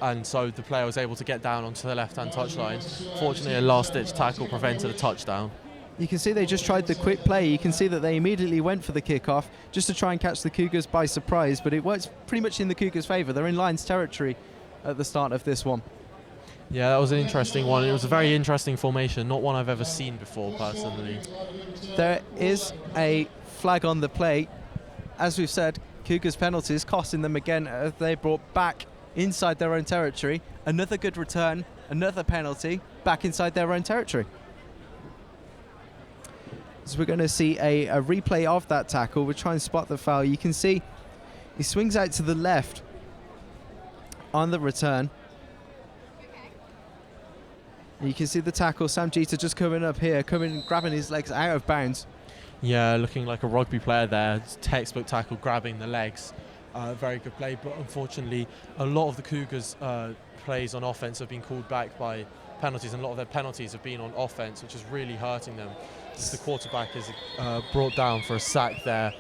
And so the player was able to get down onto the left-hand touchline. Fortunately, a last-ditch tackle prevented a touchdown. You can see they just tried the quick play. You can see that they immediately went for the kickoff just to try and catch the Cougars by surprise, but it works pretty much in the Cougars' favour. They're in Lions territory at the start of this one. Yeah, that was an interesting one. It was a very interesting formation, not one I've ever seen before, personally. There is a flag on the play. As we've said, Cougars penalties costing them again as they brought back inside their own territory. Another good return, another penalty, back inside their own territory. So we're going to see a replay of that tackle. We'll try and spot the foul. You can see he swings out to the left on the return. You can see the tackle, Sam Jeter just coming up here, grabbing his legs out of bounds. Yeah, looking like a rugby player there. Textbook tackle, grabbing the legs. Very good play, but unfortunately a lot of the Cougars' plays on offense have been called back by penalties, and a lot of their penalties have been on offense, which is really hurting them. The quarterback is brought down for a sack there.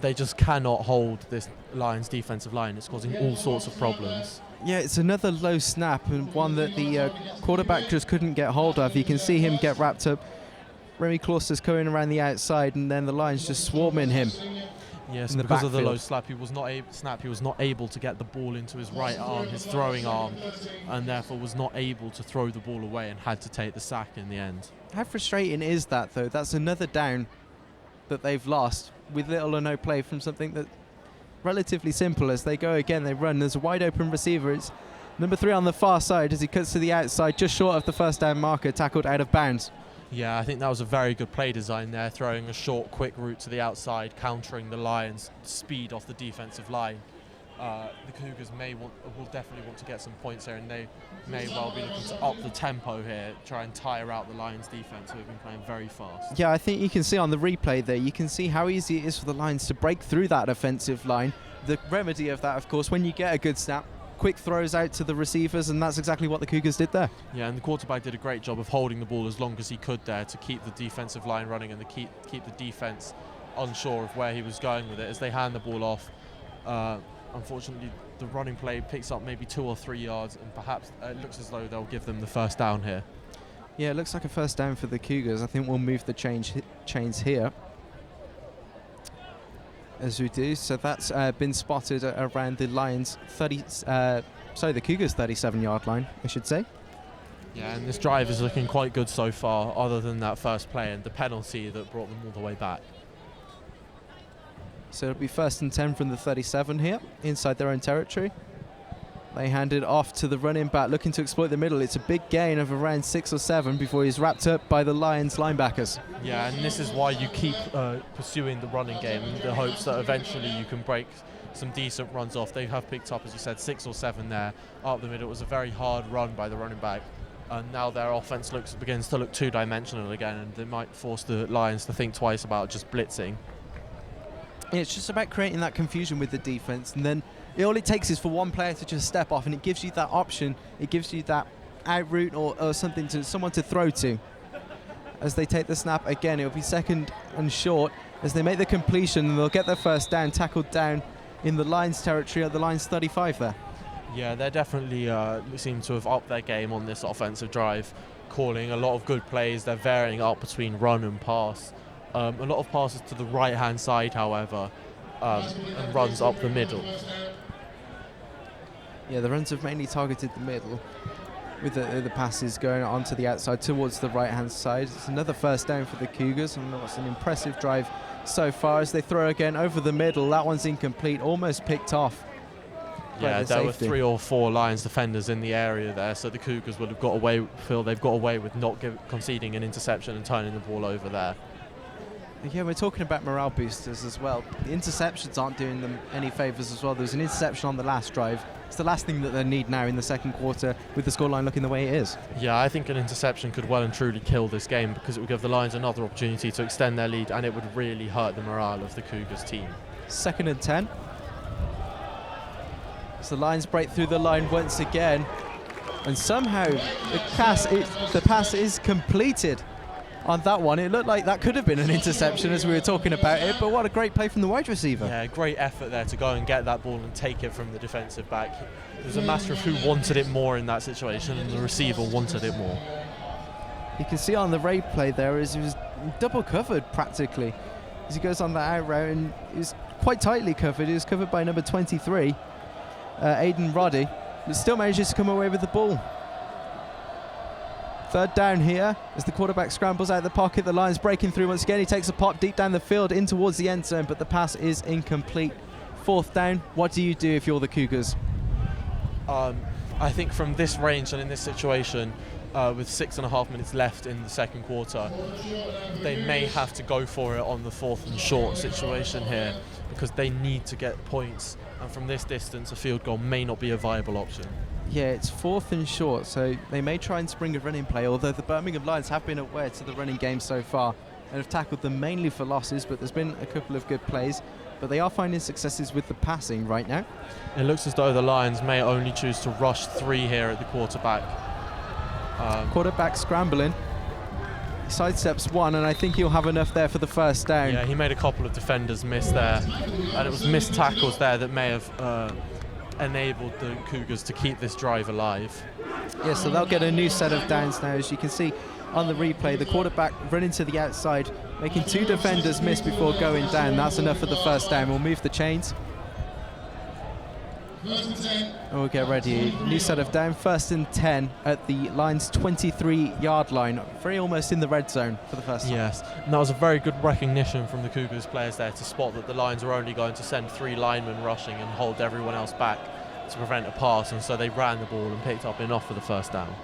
They just cannot hold this Lions defensive line. It's causing all sorts of problems. Yeah, it's another low snap, and one that the quarterback just couldn't get hold of. You can see him get wrapped up. Remy Clauster's coming around the outside, and then the Lions just swarming him. Yes, because of the low snap, he was not able to get the ball into his right arm, his throwing arm, and therefore was not able to throw the ball away and had to take the sack in the end. How frustrating is that, though? That's another down that they've lost with little or no play from something that relatively simple. As they go again, they run. There's a wide open receiver. It's number 3 on the far side as he cuts to the outside, just short of the first down marker, tackled out of bounds. Yeah, I think that was a very good play design there, throwing a short, quick route to the outside, countering the Lions' speed off the defensive line. The Cougars will definitely want to get some points here, and they may well be looking to up the tempo here, try and tire out the Lions' defense, who have been playing very fast. Yeah, I think you can see on the replay there, you can see how easy it is for the Lions to break through that offensive line. The remedy of that, of course, when you get a good snap, quick throws out to the receivers, and that's exactly what the Cougars did there. Yeah, and the quarterback did a great job of holding the ball as long as he could there to keep the defensive line running and to keep the defense unsure of where he was going with it. As they hand the ball off, unfortunately the running play picks up maybe 2 or 3 yards, and perhaps it looks as though they'll give them the first down here. Yeah, it looks like a first down for the Cougars. I think we'll move the chains here. as we do. So that's been spotted around the Lions the Cougars 37-yard line, I should say. Yeah, and this drive is looking quite good so far, other than that first play and the penalty that brought them all the way back. So it'll be 1st and 10 from the 37 here, inside their own territory. They hand it off to the running back, looking to exploit the middle. It's a big gain of around 6 or 7 before he's wrapped up by the Lions linebackers. Yeah, and this is why you keep pursuing the running game in the hopes that eventually you can break some decent runs off. They have picked up, as you said, 6 or 7 there up the middle. It was a very hard run by the running back. And now their offense begins to look two-dimensional again, and they might force the Lions to think twice about just blitzing. Yeah, it's just about creating that confusion with the defense, and then all it takes is for one player to just step off, and it gives you that option. It gives you that out route or something to someone to throw to. As they take the snap again, it'll be 2nd and short. As they make the completion, and they'll get their first down, tackled down in the Lions territory at the Lions 35 there. Yeah, they definitely seem to have upped their game on this offensive drive, calling a lot of good plays. They're varying up between run and pass. A lot of passes to the right-hand side, however, and runs up the middle. Yeah, the runs have mainly targeted the middle, with the passes going onto the outside towards the right-hand side. It's another first down for the Cougars, and it's an impressive drive so far as they throw again over the middle. That one's incomplete, almost picked off. Yeah, there were 3 or 4 Lions defenders in the area there, so the Cougars would have they've got away with not conceding an interception and turning the ball over there. Yeah, we're talking about morale boosters as well. The interceptions aren't doing them any favours as well. There was an interception on the last drive. It's the last thing that they need now in the second quarter with the scoreline looking the way it is. Yeah, I think an interception could well and truly kill this game because it would give the Lions another opportunity to extend their lead, and it would really hurt the morale of the Cougars team. 2nd and 10. So the Lions break through the line once again, and somehow the pass is completed on that one. It looked like that could have been an interception as we were talking about it, but what a great play from the wide receiver. Yeah, great effort there to go and get that ball and take it from the defensive back. It was a matter of who wanted it more in that situation, and the receiver wanted it more. You can see on the replay there is he was double covered practically as he goes on that out route, and he's quite tightly covered. He was covered by number 23, Aidan Roddy, but still manages to come away with the ball. 3rd down here as the quarterback scrambles out of the pocket. The Lions breaking through once again. He takes a pop deep down the field in towards the end zone, but the pass is incomplete. 4th down. What do you do if you're the Cougars? I think from this range and in this situation, with 6.5 minutes left in the second quarter, they may have to go for it on the 4th and short situation here because they need to get points, and from this distance a field goal may not be a viable option. Yeah, it's 4th and short, so they may try and spring a running play, although the Birmingham Lions have been aware to the running game so far and have tackled them mainly for losses, but there's been a couple of good plays, but they are finding successes with the passing right now. It looks as though the Lions may only choose to rush 3 here at the quarterback. Quarterback scrambling. He sidesteps one, and I think he'll have enough there for the first down. Yeah, he made a couple of defenders miss there, and it was missed tackles there that may have enabled the Cougars to keep this drive alive. Yeah, so they'll get a new set of downs now. As you can see on the replay, the quarterback running to the outside, making 2 defenders miss before going down. That's enough for the first down. We'll move the chains. And we'll get ready. New set of down. 1st and 10 at the Lions' 23-yard line. Very almost in the red zone for the first time. Yes, and that was a very good recognition from the Cougars players there to spot that the Lions are only going to send 3 linemen rushing and hold everyone else back to prevent a pass, and so they ran the ball and picked up enough for the first down.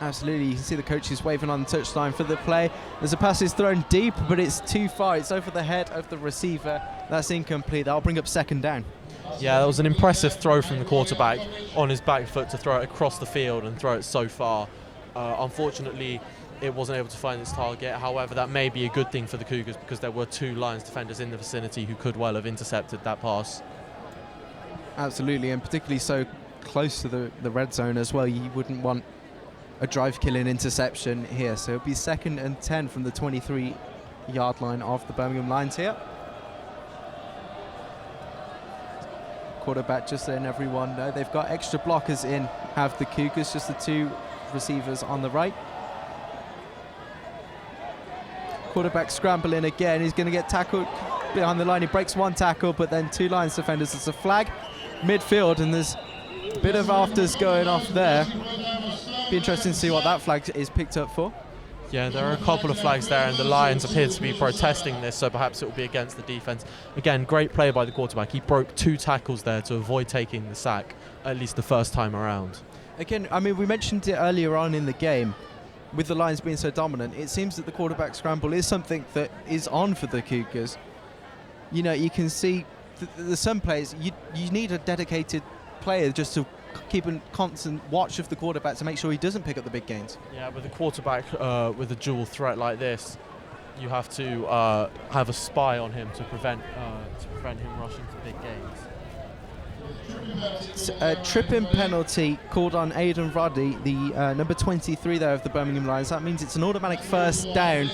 Absolutely, you can see the coaches waving on the touchline for the play. As the pass is thrown deep, but it's too far. It's over the head of the receiver. That's incomplete. That'll bring up 2nd down. Yeah, that was an impressive throw from the quarterback on his back foot to throw it across the field and throw it so far. Unfortunately, it wasn't able to find its target. However, that may be a good thing for the Cougars because there were 2 Lions defenders in the vicinity who could well have intercepted that pass. Absolutely, and particularly so close to the red zone as well. You wouldn't want a drive-killing interception here. So it'll be 2nd and 10 from the 23-yard line of the Birmingham Lions here. Quarterback just letting everyone know they've got extra blockers in, have the Cougars, just the 2 receivers on the right. Quarterback scrambling again. He's going to get tackled behind the line. He breaks one tackle, but then two Lions defenders. It's a flag midfield, and there's a bit of afters going off there. Be interesting to see what that flag is picked up for. Yeah, there are a couple of flags there, and the Lions appear to be protesting this, so perhaps it will be against the defence. Again, great play by the quarterback. He broke two tackles there to avoid taking the sack, at least the first time around. Again, I mean, we mentioned it earlier on in the game, with the Lions being so dominant, it seems that the quarterback scramble is something that is on for the Cougars. You know, you can see there's some players, you need a dedicated player just to keep a constant watch of the quarterback to make sure he doesn't pick up the big gains. Yeah, with a quarterback with a dual threat like this, you have to have a spy on him to prevent him rushing to big gains. A tripping penalty called on Aidan Roddy, the number 23 there of the Birmingham Lions. That means it's an automatic first down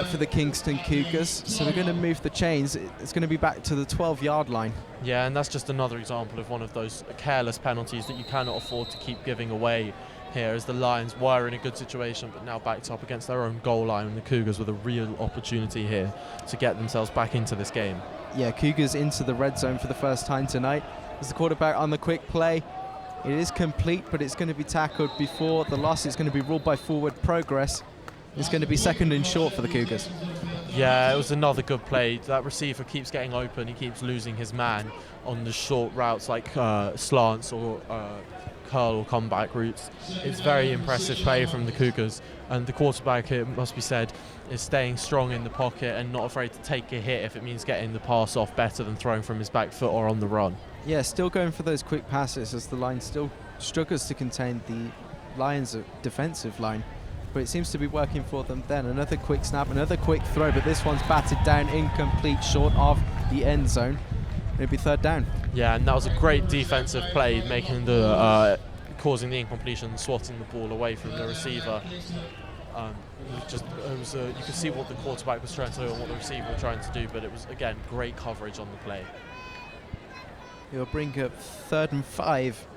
for the Kingston Cougars. So they're going to move the chains. It's going to be back to the 12-yard line. Yeah, and that's just another example of one of those careless penalties that you cannot afford to keep giving away here, as the Lions were in a good situation but now backed up against their own goal line, and the Cougars with a real opportunity here to get themselves back into this game. Yeah, Cougars into the red zone for the first time tonight. As the quarterback on the quick play, it is complete, but it's going to be tackled before the loss. It's going to be ruled by forward progress. It's going to be second and short for the Cougars. Yeah, it was another good play. That receiver keeps getting open. He keeps losing his man on the short routes like slants or curl or comeback routes. It's very impressive play from the Cougars, and the quarterback, it must be said, is staying strong in the pocket and not afraid to take a hit if it means getting the pass off better than throwing from his back foot or on the run. Yeah, still going for those quick passes as the line still struggles to contain the Lions' defensive line, but it seems to be working for them then. Another quick snap, another quick throw, but this one's batted down, incomplete, short of the end zone. It'll be third down. Yeah, and that was a great defensive play, making causing the incompletion, swatting the ball away from the receiver. You could see what the quarterback was trying to do and what the receiver was trying to do, but it was, again, great coverage on the play. He'll bring up 3rd and 5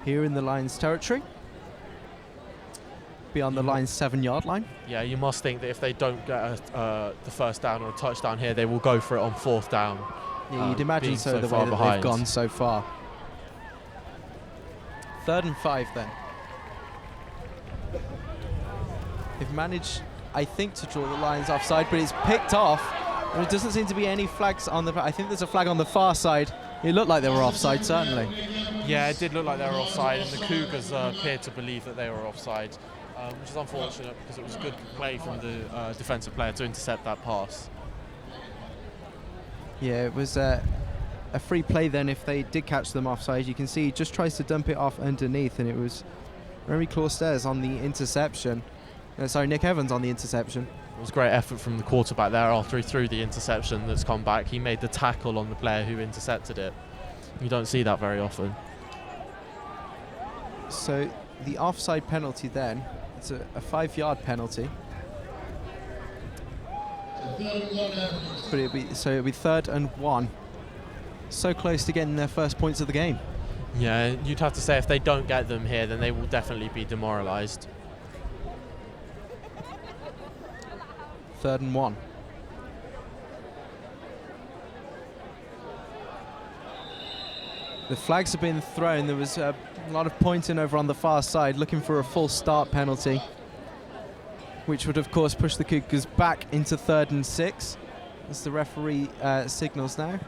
here in the Lions territory, beyond the Lions 7-yard line. Yeah, you must think that if they don't get the first down or a touchdown here, they will go for it on 4th down. Yeah, you'd imagine so, the way that they've gone so far. 3rd and 5 then. They've managed, I think, to draw the Lions offside, but it's picked off. And it doesn't seem to be any flags on the... I think there's a flag on the far side. It looked like they were offside, certainly. Yeah, it did look like they were offside, and the Cougars appeared to believe that they were offside, which is unfortunate because it was a good play from the defensive player to intercept that pass. Yeah, it was a free play then if they did catch them offside. You can see he just tries to dump it off underneath, and it was Remy Claustez on the interception. Nick Evans on the interception. It was great effort from the quarterback there after he threw the interception that's come back. He made the tackle on the player who intercepted it. You don't see that very often. So the offside penalty then, it's a 5-yard penalty. But it'll be 3rd and 1. So close to getting their first points of the game. Yeah, you'd have to say if they don't get them here, then they will definitely be demoralised. 3rd and 1. The flags have been thrown. There was a lot of pointing over on the far side, looking for a full start penalty, which would of course push the Cougars back into 3rd and 6 as the referee signals now.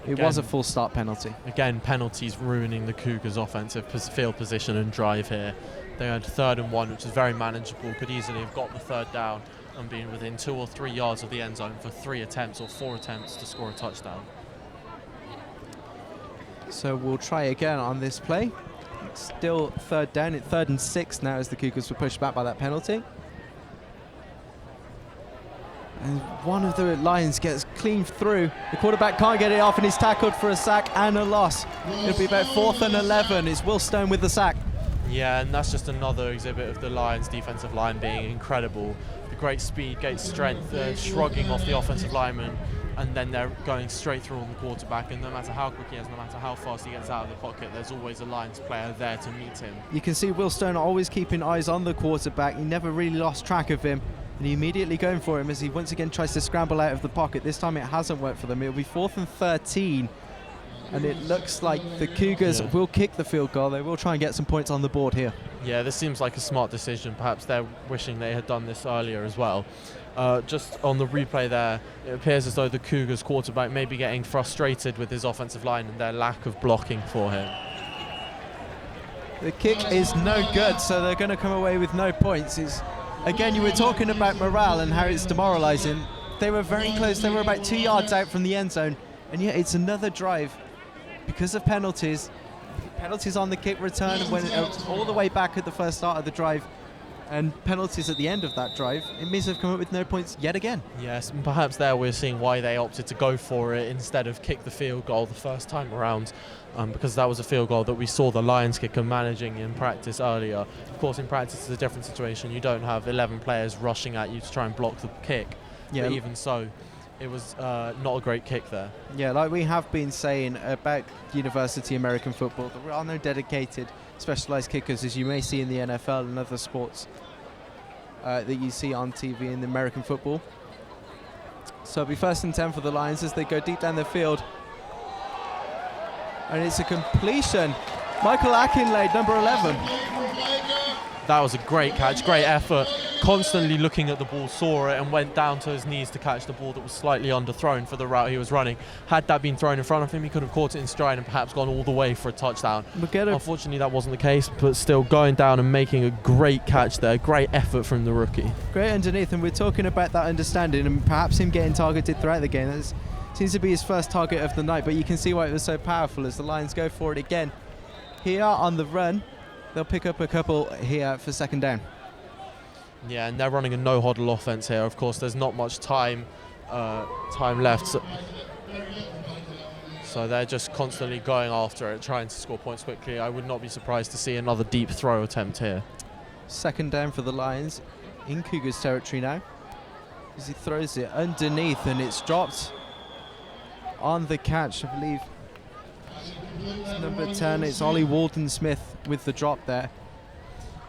It was a full start penalty. Again, penalties ruining the Cougars' offensive field position and drive here. They had 3rd and 1, which is very manageable, could easily have got the 3rd down and been within 2 or 3 yards of the end zone for 3 attempts or 4 attempts to score a touchdown. So we'll try again on this play. It's still 3rd down, it's 3rd and 6 now as the Cougars were pushed back by that penalty. And one of the Lions gets clean through. The quarterback can't get it off and he's tackled for a sack and a loss. It'll be about 4th and 11. It's Will Stone with the sack. Yeah, and that's just another exhibit of the Lions' defensive line being incredible. The great speed, great strength, shrugging off the offensive lineman, and then they're going straight through on the quarterback, and no matter how quick he is, no matter how fast he gets out of the pocket, there's always a Lions player there to meet him. You can see Will Stone always keeping eyes on the quarterback. He never really lost track of him. And he immediately going for him as he once again tries to scramble out of the pocket. This time it hasn't worked for them. It'll be 4th and 13. And it looks like the Cougars will kick the field goal. They will try and get some points on the board here. Yeah, this seems like a smart decision. Perhaps they're wishing they had done this earlier as well. Just on the replay there, it appears as though the Cougars quarterback may be getting frustrated with his offensive line and their lack of blocking for him. The kick is no good, so they're going to come away with no points. Again, you were talking about morale and how it's demoralising. They were very close. They were about 2 yards out from the end zone. And yet it's another drive because of penalties. Penalties on the kick return went all the way back at the first start of the drive. And penalties at the end of that drive. It means they've come up with no points yet again. Yes, and perhaps there we're seeing why they opted to go for it instead of kick the field goal the first time around. Because that was a field goal that we saw the Lions kicker managing in practice earlier. Of course, in practice it's a different situation. You don't have 11 players rushing at you to try and block the kick. Yeah. But even so, it was not a great kick there. Yeah, like we have been saying about university American football, there are no dedicated specialised kickers as you may see in the NFL and other sports that you see on TV in the American football. So it'll be 1st and 10 for the Lions as they go deep down the field. And it's a completion. Michael Akinlade, number 11. That was a great catch, great effort. Constantly looking at the ball, saw it and went down to his knees to catch the ball that was slightly underthrown for the route he was running. Had that been thrown in front of him, he could have caught it in stride and perhaps gone all the way for a touchdown. Unfortunately, that wasn't the case, but still going down and making a great catch there. Great effort from the rookie. Great underneath, and we're talking about that understanding and perhaps him getting targeted throughout the game. That seems to be his first target of the night, but you can see why it was so powerful as the Lions go for it again. Here on the run, they'll pick up a couple here for 2nd down. Yeah, and they're running a no-huddle offense here. Of course, there's not much time left. So they're just constantly going after it, trying to score points quickly. I would not be surprised to see another deep throw attempt here. 2nd down for the Lions in Cougars territory now. As he throws it underneath and it's dropped on the catch, I believe. It's number 10, it's Ollie Walden-Smith with the drop there.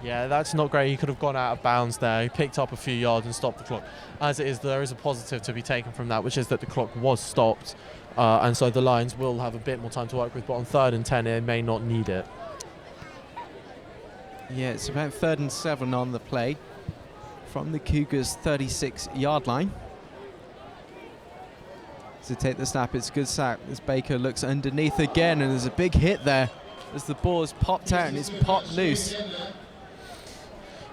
Yeah, that's not great. He could have gone out of bounds there. He picked up a few yards and stopped the clock. As it is, there is a positive to be taken from that, which is that the clock was stopped. And so the Lions will have a bit more time to work with, but on 3rd and 10, they may not need it. Yeah, it's about 3rd and 7 on the play from the Cougars' 36-yard line. To take the snap, it's a good sack as Baker looks underneath again, and there's a big hit there as the ball is popped out and it's popped loose.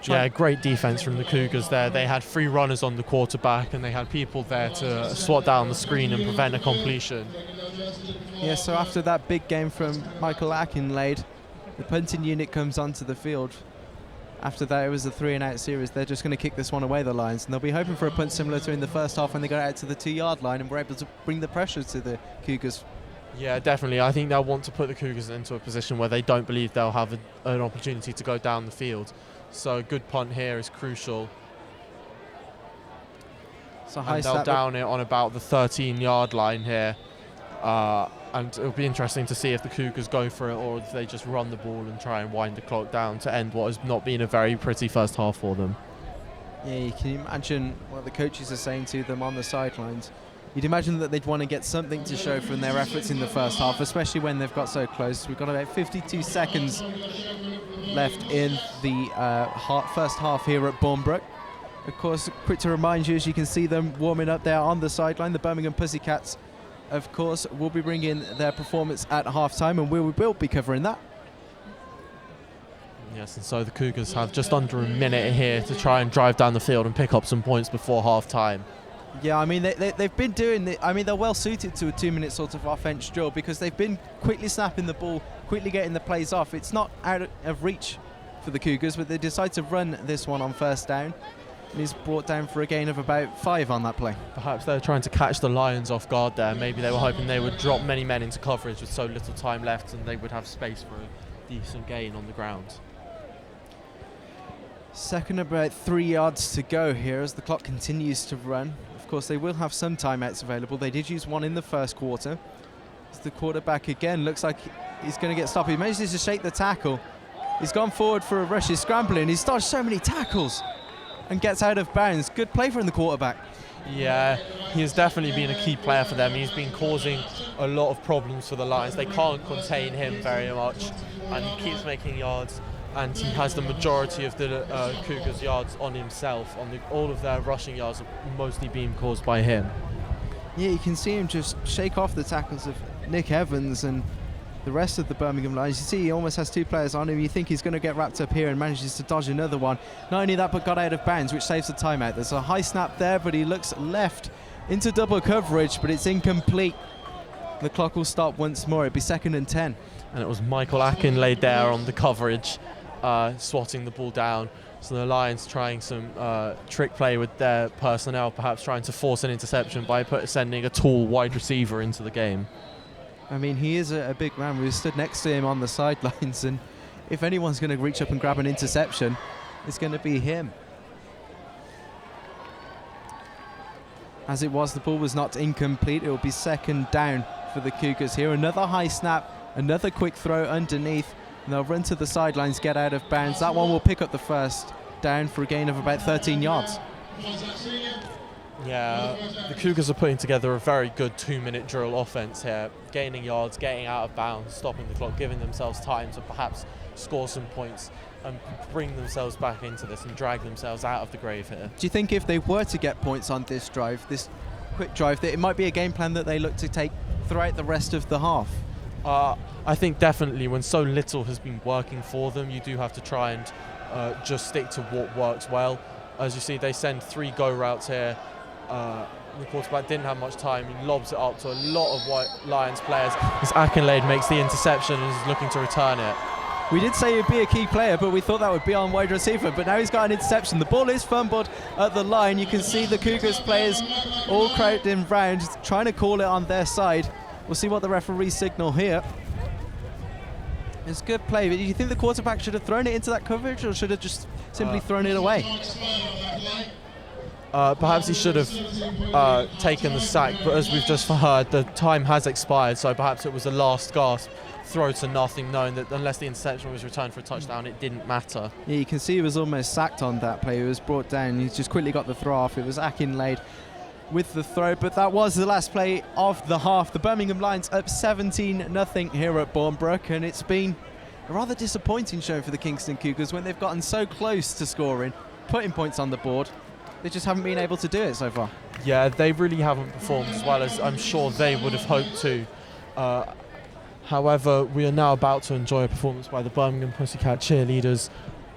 Yeah, great defense from the Cougars there. They had 3 runners on the quarterback and they had people there to swat down the screen and prevent a completion. Yeah, so after that big game from Michael Akinlade, the punting unit comes onto the field. After that, it was a 3-and-out series. They're just going to kick this one away, the Lions, and they'll be hoping for a punt similar to in the first half when they got out to the 2-yard line and were able to bring the pressure to the Cougars. Yeah, definitely. I think they'll want to put the Cougars into a position where they don't believe they'll have an opportunity to go down the field. So a good punt here is crucial. So and they'll down it on about the 13-yard line here. And it'll be interesting to see if the Cougars go for it or if they just run the ball and try and wind the clock down to end what has not been a very pretty first half for them. Yeah, you can imagine what the coaches are saying to them on the sidelines. You'd imagine that they'd want to get something to show from their efforts in the first half, especially when they've got so close. We've got about 52 seconds left in the first half here at Bournebrook. Of course, quick to remind you, as you can see them warming up there on the sideline, the Birmingham Pussycats, of course, will be bringing their performance at half-time, and we will be covering that. Yes, and so the Cougars have just under a minute here to try and drive down the field and pick up some points before half-time. Yeah, I mean, they've been doing it. I mean, they're well suited to a 2-minute sort of offense drill because they've been quickly snapping the ball, quickly getting the plays off. It's not out of reach for the Cougars, but they decide to run this one on 1st down. And he's brought down for a gain of about 5 on that play. Perhaps they're trying to catch the Lions off guard there. Maybe they were hoping they would drop many men into coverage with so little time left and they would have space for a decent gain on the ground. Second, about 3 yards to go here as the clock continues to run. Of course, they will have some timeouts available. They did use one in the first quarter. As the quarterback again looks like he's going to get stopped. He manages to shake the tackle. He's gone forward for a rush. He's scrambling. He's dodged so many tackles. and gets out of bounds. Good play from the quarterback. Yeah, he has definitely been a key player for them. He's been causing a lot of problems for the Lions. They can't contain him very much, and he keeps making yards, and he has the majority of the Cougars' yards on himself. All of their rushing yards have mostly been caused by him. Yeah, you can see him just shake off the tackles of Nick Evans and the rest of the Birmingham Lions. You see he almost has two players on him. You think he's going to get wrapped up here and manages to dodge another one. Not only that, but got out of bounds, which saves the timeout. There's a high snap there, but he looks left into double coverage, but it's incomplete. The clock will stop once more. It'd be 2nd and 10. And it was Michael Akinlade there on the coverage, swatting the ball down. So the Lions trying some trick play with their personnel, perhaps trying to force an interception by sending a tall wide receiver into the game. I mean, he is a big man. We stood next to him on the sidelines, and if anyone's going to reach up and grab an interception, it's going to be him. As it was, the ball was not incomplete. It will be 2nd down for the Cougars here. Another high snap, another quick throw underneath, and they'll run to the sidelines, get out of bounds. That one will pick up the 1st down for a gain of about 13 yards. Yeah, the Cougars are putting together a very good 2-minute drill offense here, gaining yards, getting out of bounds, stopping the clock, giving themselves time to perhaps score some points and bring themselves back into this and drag themselves out of the grave here. Do you think if they were to get points on this drive, this quick drive, that it might be a game plan that they look to take throughout the rest of the half? I think definitely when so little has been working for them, you do have to try and just stick to what works well. As you see, they send 3 go routes here. The quarterback didn't have much time. He lobs it up to a lot of Lions players. As Akinlade makes the interception and is looking to return it. We did say he'd be a key player, but we thought that would be on wide receiver. But now he's got an interception. The ball is fumbled at the line. You can see the Cougars players all crowding round, trying to call it on their side. We'll see what the referees signal here. It's good play, but do you think the quarterback should have thrown it into that coverage, or should have just simply thrown it away? Perhaps he should have taken the sack, but as we've just heard, the time has expired, so perhaps it was a last gasp throw to nothing, knowing that unless the interception was returned for a touchdown, it didn't matter. Yeah, you can see he was almost sacked on that play. He was brought down. He just quickly got the throw off. It was Akinlade with the throw, but that was the last play of the half. The Birmingham Lions up 17-0 here at Bournebrook, and it's been a rather disappointing show for the Kingston Cougars when they've gotten so close to scoring, putting points on the board. They just haven't been able to do it so far. Yeah, they really haven't performed as well as I'm sure they would have hoped to. However, we are now about to enjoy a performance by the Birmingham Pussycats Cheerleaders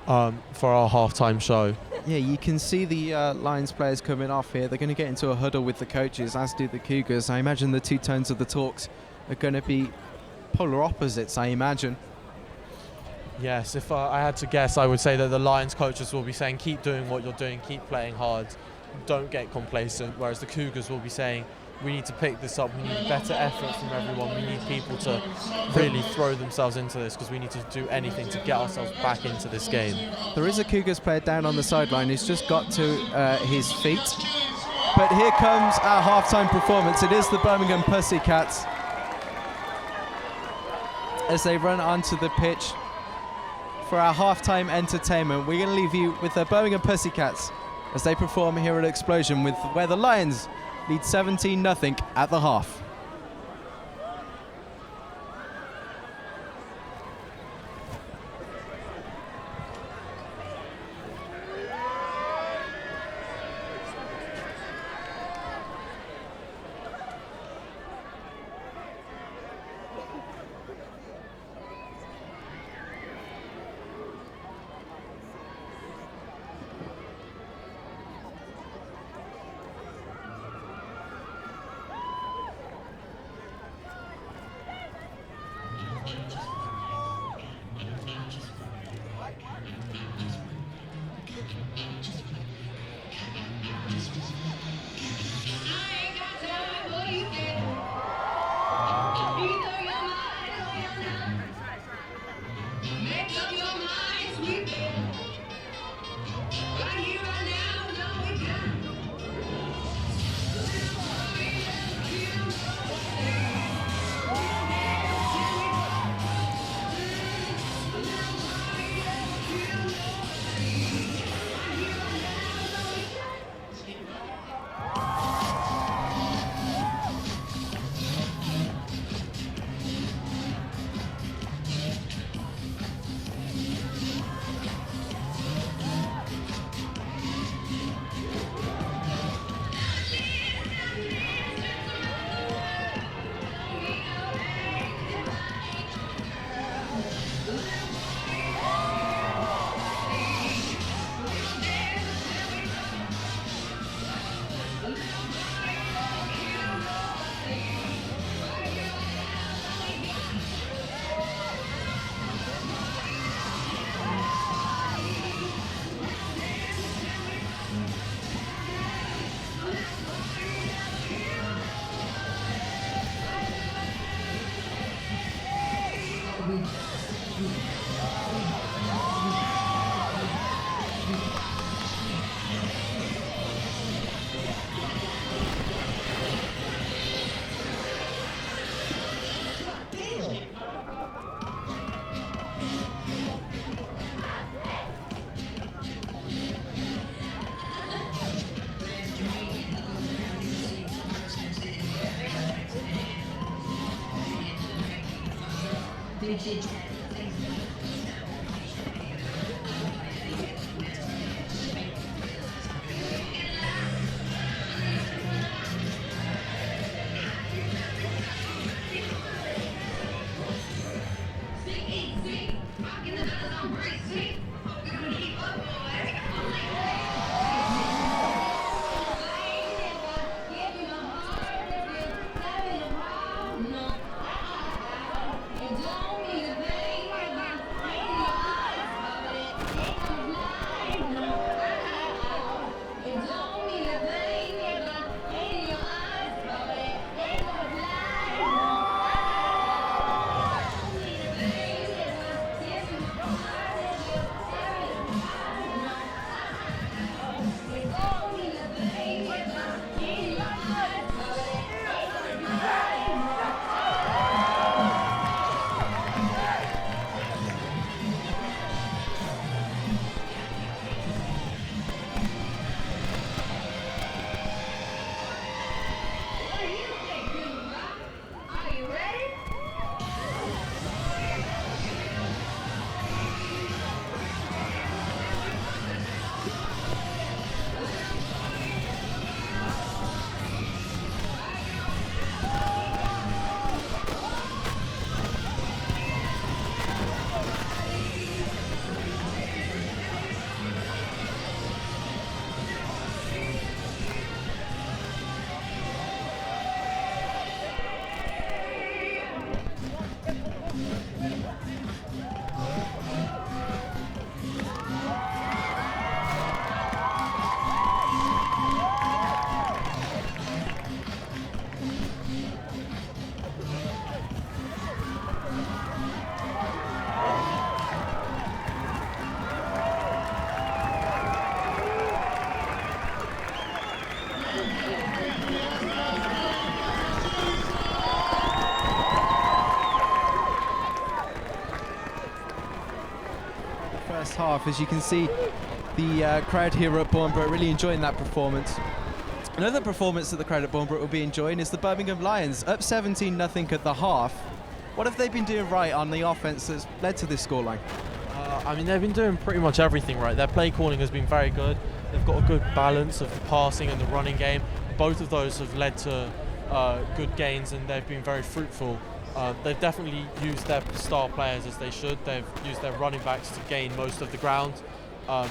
for our halftime show. Yeah, you can see the Lions players coming off here. They're going to get into a huddle with the coaches, as do the Cougars. I imagine the two tones of the talks are going to be polar opposites, I imagine. Yes, if I had to guess, I would say that the Lions coaches will be saying, keep doing what you're doing, keep playing hard, don't get complacent, whereas the Cougars will be saying, we need to pick this up, we need better effort from everyone, we need people to really throw themselves into this because we need to do anything to get ourselves back into this game. There is a Cougars player down on the sideline who's just got to his feet. But here comes our halftime performance. It is the Birmingham Pussycats as they run onto the pitch for our halftime entertainment. We're going to leave you with the Birmingham Pussycats as they perform here at xpLosION, with where the Lions lead 17-0 at the half. First half, as you can see, the crowd here at Bournebrook really enjoying that performance. Another performance that the crowd at Bournebrook will be enjoying is the Birmingham Lions, up 17-0 at the half. What have they been doing right on the offense that's led to this scoreline? I mean, they've been doing pretty much everything right. Their play calling has been very good. They've got a good balance of the passing and the running game. Both of those have led to good gains, and they've been very fruitful. They've definitely used their star players as they should. They've used their running backs to gain most of the ground,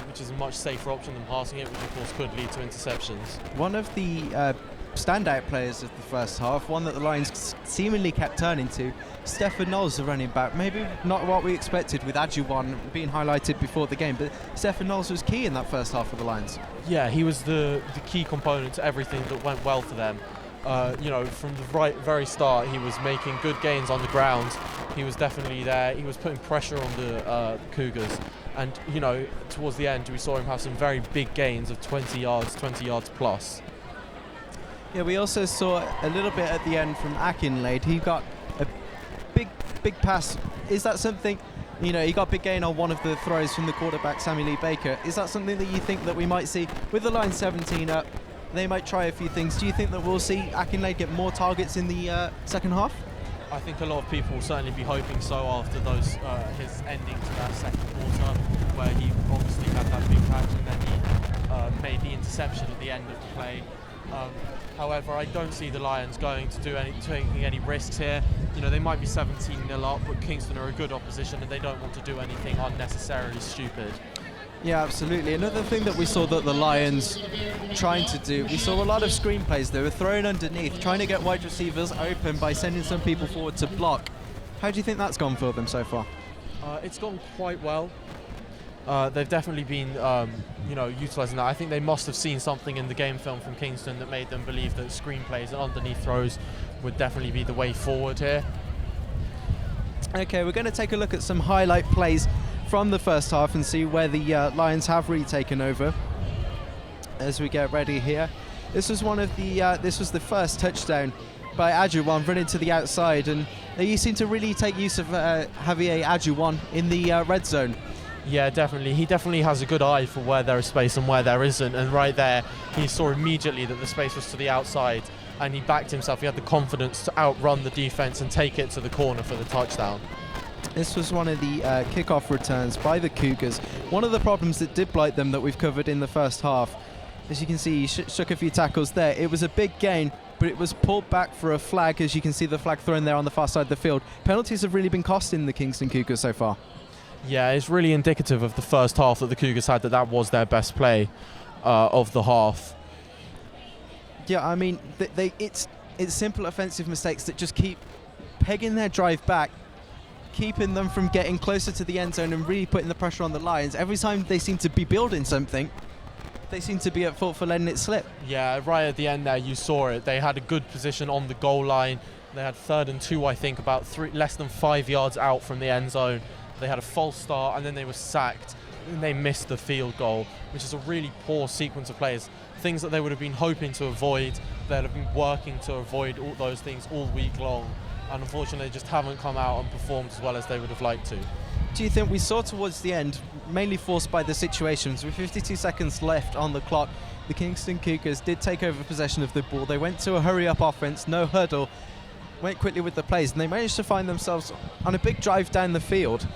which is a much safer option than passing it, which of course could lead to interceptions. One of the standout players of the first half, one that the Lions seemingly kept turning to, Stefan Knowles, the running back. Maybe not what we expected with Adjuwan being highlighted before the game, but Stefan Knowles was key in that first half for the Lions. Yeah, he was the key component to everything that went well for them. From the very start, he was making good gains on the ground. He was definitely there. He was putting pressure on the Cougars. And, towards the end, we saw him have some very big gains of 20 yards plus. Yeah, we also saw a little bit at the end from Akinlaid. He got a big pass. Is that something, he got big gain on one of the throws from the quarterback, Sammy Lee Baker. Is that something that you think that we might see with the Lions 17 up? They might try a few things. Do you think that we'll see Akinlaid get more targets in the second half? I think a lot of people will certainly be hoping so after his ending to that second quarter, where he obviously had that big catch and then he made the interception at the end of the play. However, I don't see the Lions taking any risks here. They might be 17-0 up, but Kingston are a good opposition and they don't want to do anything unnecessarily stupid. Yeah, absolutely. Another thing that we saw that the Lions trying to do, we saw a lot of screen plays. They were thrown underneath, trying to get wide receivers open by sending some people forward to block. How do you think that's gone for them so far? It's gone quite well. They've definitely been, utilising that. I think they must have seen something in the game film from Kingston that made them believe that screen plays and underneath throws would definitely be the way forward here. Okay, we're going to take a look at some highlight plays from the first half and see where the Lions have really taken over as we get ready here. This was the first touchdown by Adjuwan running to the outside, and you seem to really take use of Javier Adjuwan in the red zone. Yeah, definitely. He definitely has a good eye for where there is space and where there isn't, and right there he saw immediately that the space was to the outside and he backed himself. He had the confidence to outrun the defense and take it to the corner for the touchdown. This was one of the kickoff returns by the Cougars. One of the problems that did blight them that we've covered in the first half. As you can see, he shook a few tackles there. It was a big gain, but it was pulled back for a flag, as you can see the flag thrown there on the far side of the field. Penalties have really been costing the Kingston Cougars so far. Yeah, it's really indicative of the first half that the Cougars had, that was their best play of the half. Yeah, I mean, it's simple offensive mistakes that just keep pegging their drive back, keeping them from getting closer to the end zone and really putting the pressure on the Lions. Every time they seem to be building something, they seem to be at fault for letting it slip. Yeah, right at the end there, you saw it. They had a good position on the goal line. They had 3rd and 2, I think, about less than 5 yards out from the end zone. They had a false start, and then they were sacked, and they missed the field goal, which is a really poor sequence of plays. Things that they would have been hoping to avoid, they'd have been working to avoid all those things all week long, and unfortunately they just haven't come out and performed as well as they would have liked to. Do you think we saw towards the end, mainly forced by the situations, with 52 seconds left on the clock, the Kingston Cougars did take over possession of the ball. They went to a hurry-up offense, no huddle, went quickly with the plays, and they managed to find themselves on a big drive down the field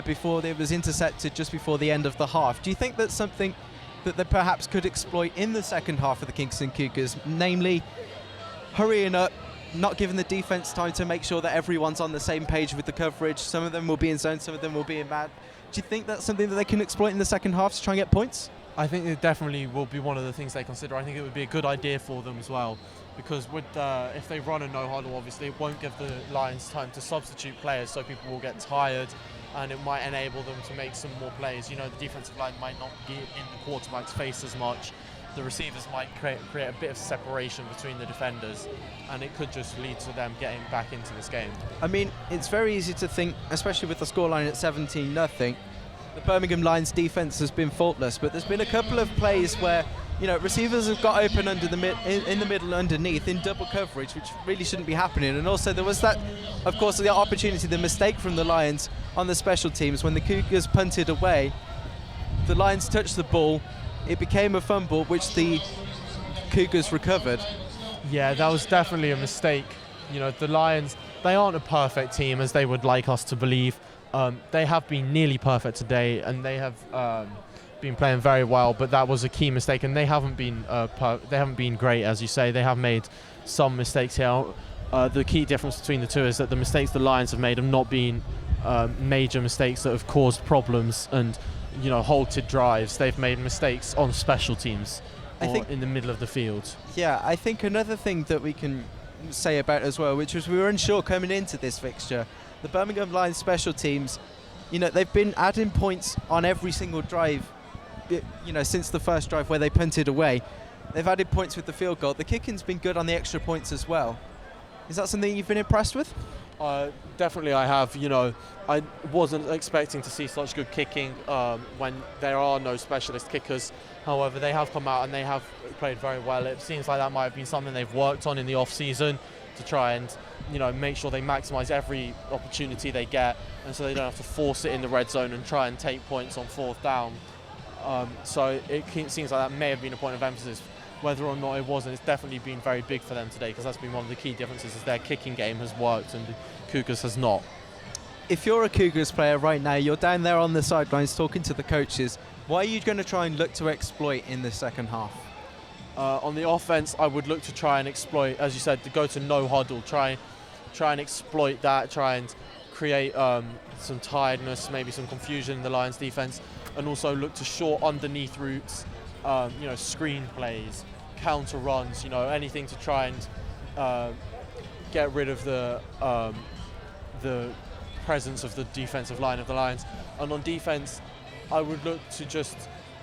before it was intercepted just before the end of the half. Do you think that's something that they perhaps could exploit in the second half of the Kingston Cougars, namely hurrying up, not giving the defense time to make sure that everyone's on the same page with the coverage? Some of them will be in zone, some of them will be in man. Do you think that's something that they can exploit in the second half to try and get points? I think it definitely will be one of the things they consider. I think it would be a good idea for them as well, because with if they run a no huddle, obviously it won't give the Lions time to substitute players, so people will get tired, and it might enable them to make some more plays. You know, the defensive line might not get in the quarterback's face as much. The receivers might create a bit of separation between the defenders, and it could just lead to them getting back into this game. I mean, it's very easy to think, especially with the scoreline at 17-0, the Birmingham Lions defense has been faultless, but there's been a couple of plays where, you know, receivers have got open under in the middle underneath in double coverage, which really shouldn't be happening. And also there was that, of course, the opportunity, the mistake from the Lions on the special teams when the Cougars punted away. The Lions touched the ball. It became a fumble, which the Cougars recovered. Yeah, that was definitely a mistake. You know, the Lions, they aren't a perfect team as they would like us to believe. They have been nearly perfect today, and they have been playing very well, but that was a key mistake, and they haven't been great, as you say. They have made some mistakes here. The key difference between the two is that the mistakes the Lions have made have not been major mistakes that have caused problems and, you know, halted drives. They've made mistakes on special teams or in the middle of the field. Yeah, I think another thing that we can say about as well, which was we were unsure coming into this fixture, the Birmingham Lions special teams, you know, they've been adding points on every single drive, you know, since the first drive where they punted away. They've added points with the field goal. The kicking's been good on the extra points as well. Is that something you've been impressed with? Definitely I have. You know, I wasn't expecting to see such good kicking when there are no specialist kickers. However, they have come out and they have played very well. It seems like that might have been something they've worked on in the off-season to try and, you know, make sure they maximise every opportunity they get, and so they don't have to force it in the red zone and try and take points on 4th down. So it seems like that may have been a point of emphasis. Whether or not it wasn't, it's definitely been very big for them today, because that's been one of the key differences, is their kicking game has worked and the Cougars has not. If you're a Cougars player right now, you're down there on the sidelines talking to the coaches, what are you going to try and look to exploit in the second half? On the offense, I would look to try and exploit, as you said, to go to no huddle, try and exploit that, try and create some tiredness, maybe some confusion in the Lions defense, and also look to short underneath routes, you know, screen plays, counter runs, you know, anything to try and get rid of the presence of the defensive line of the Lions. And on defense, I would look to just,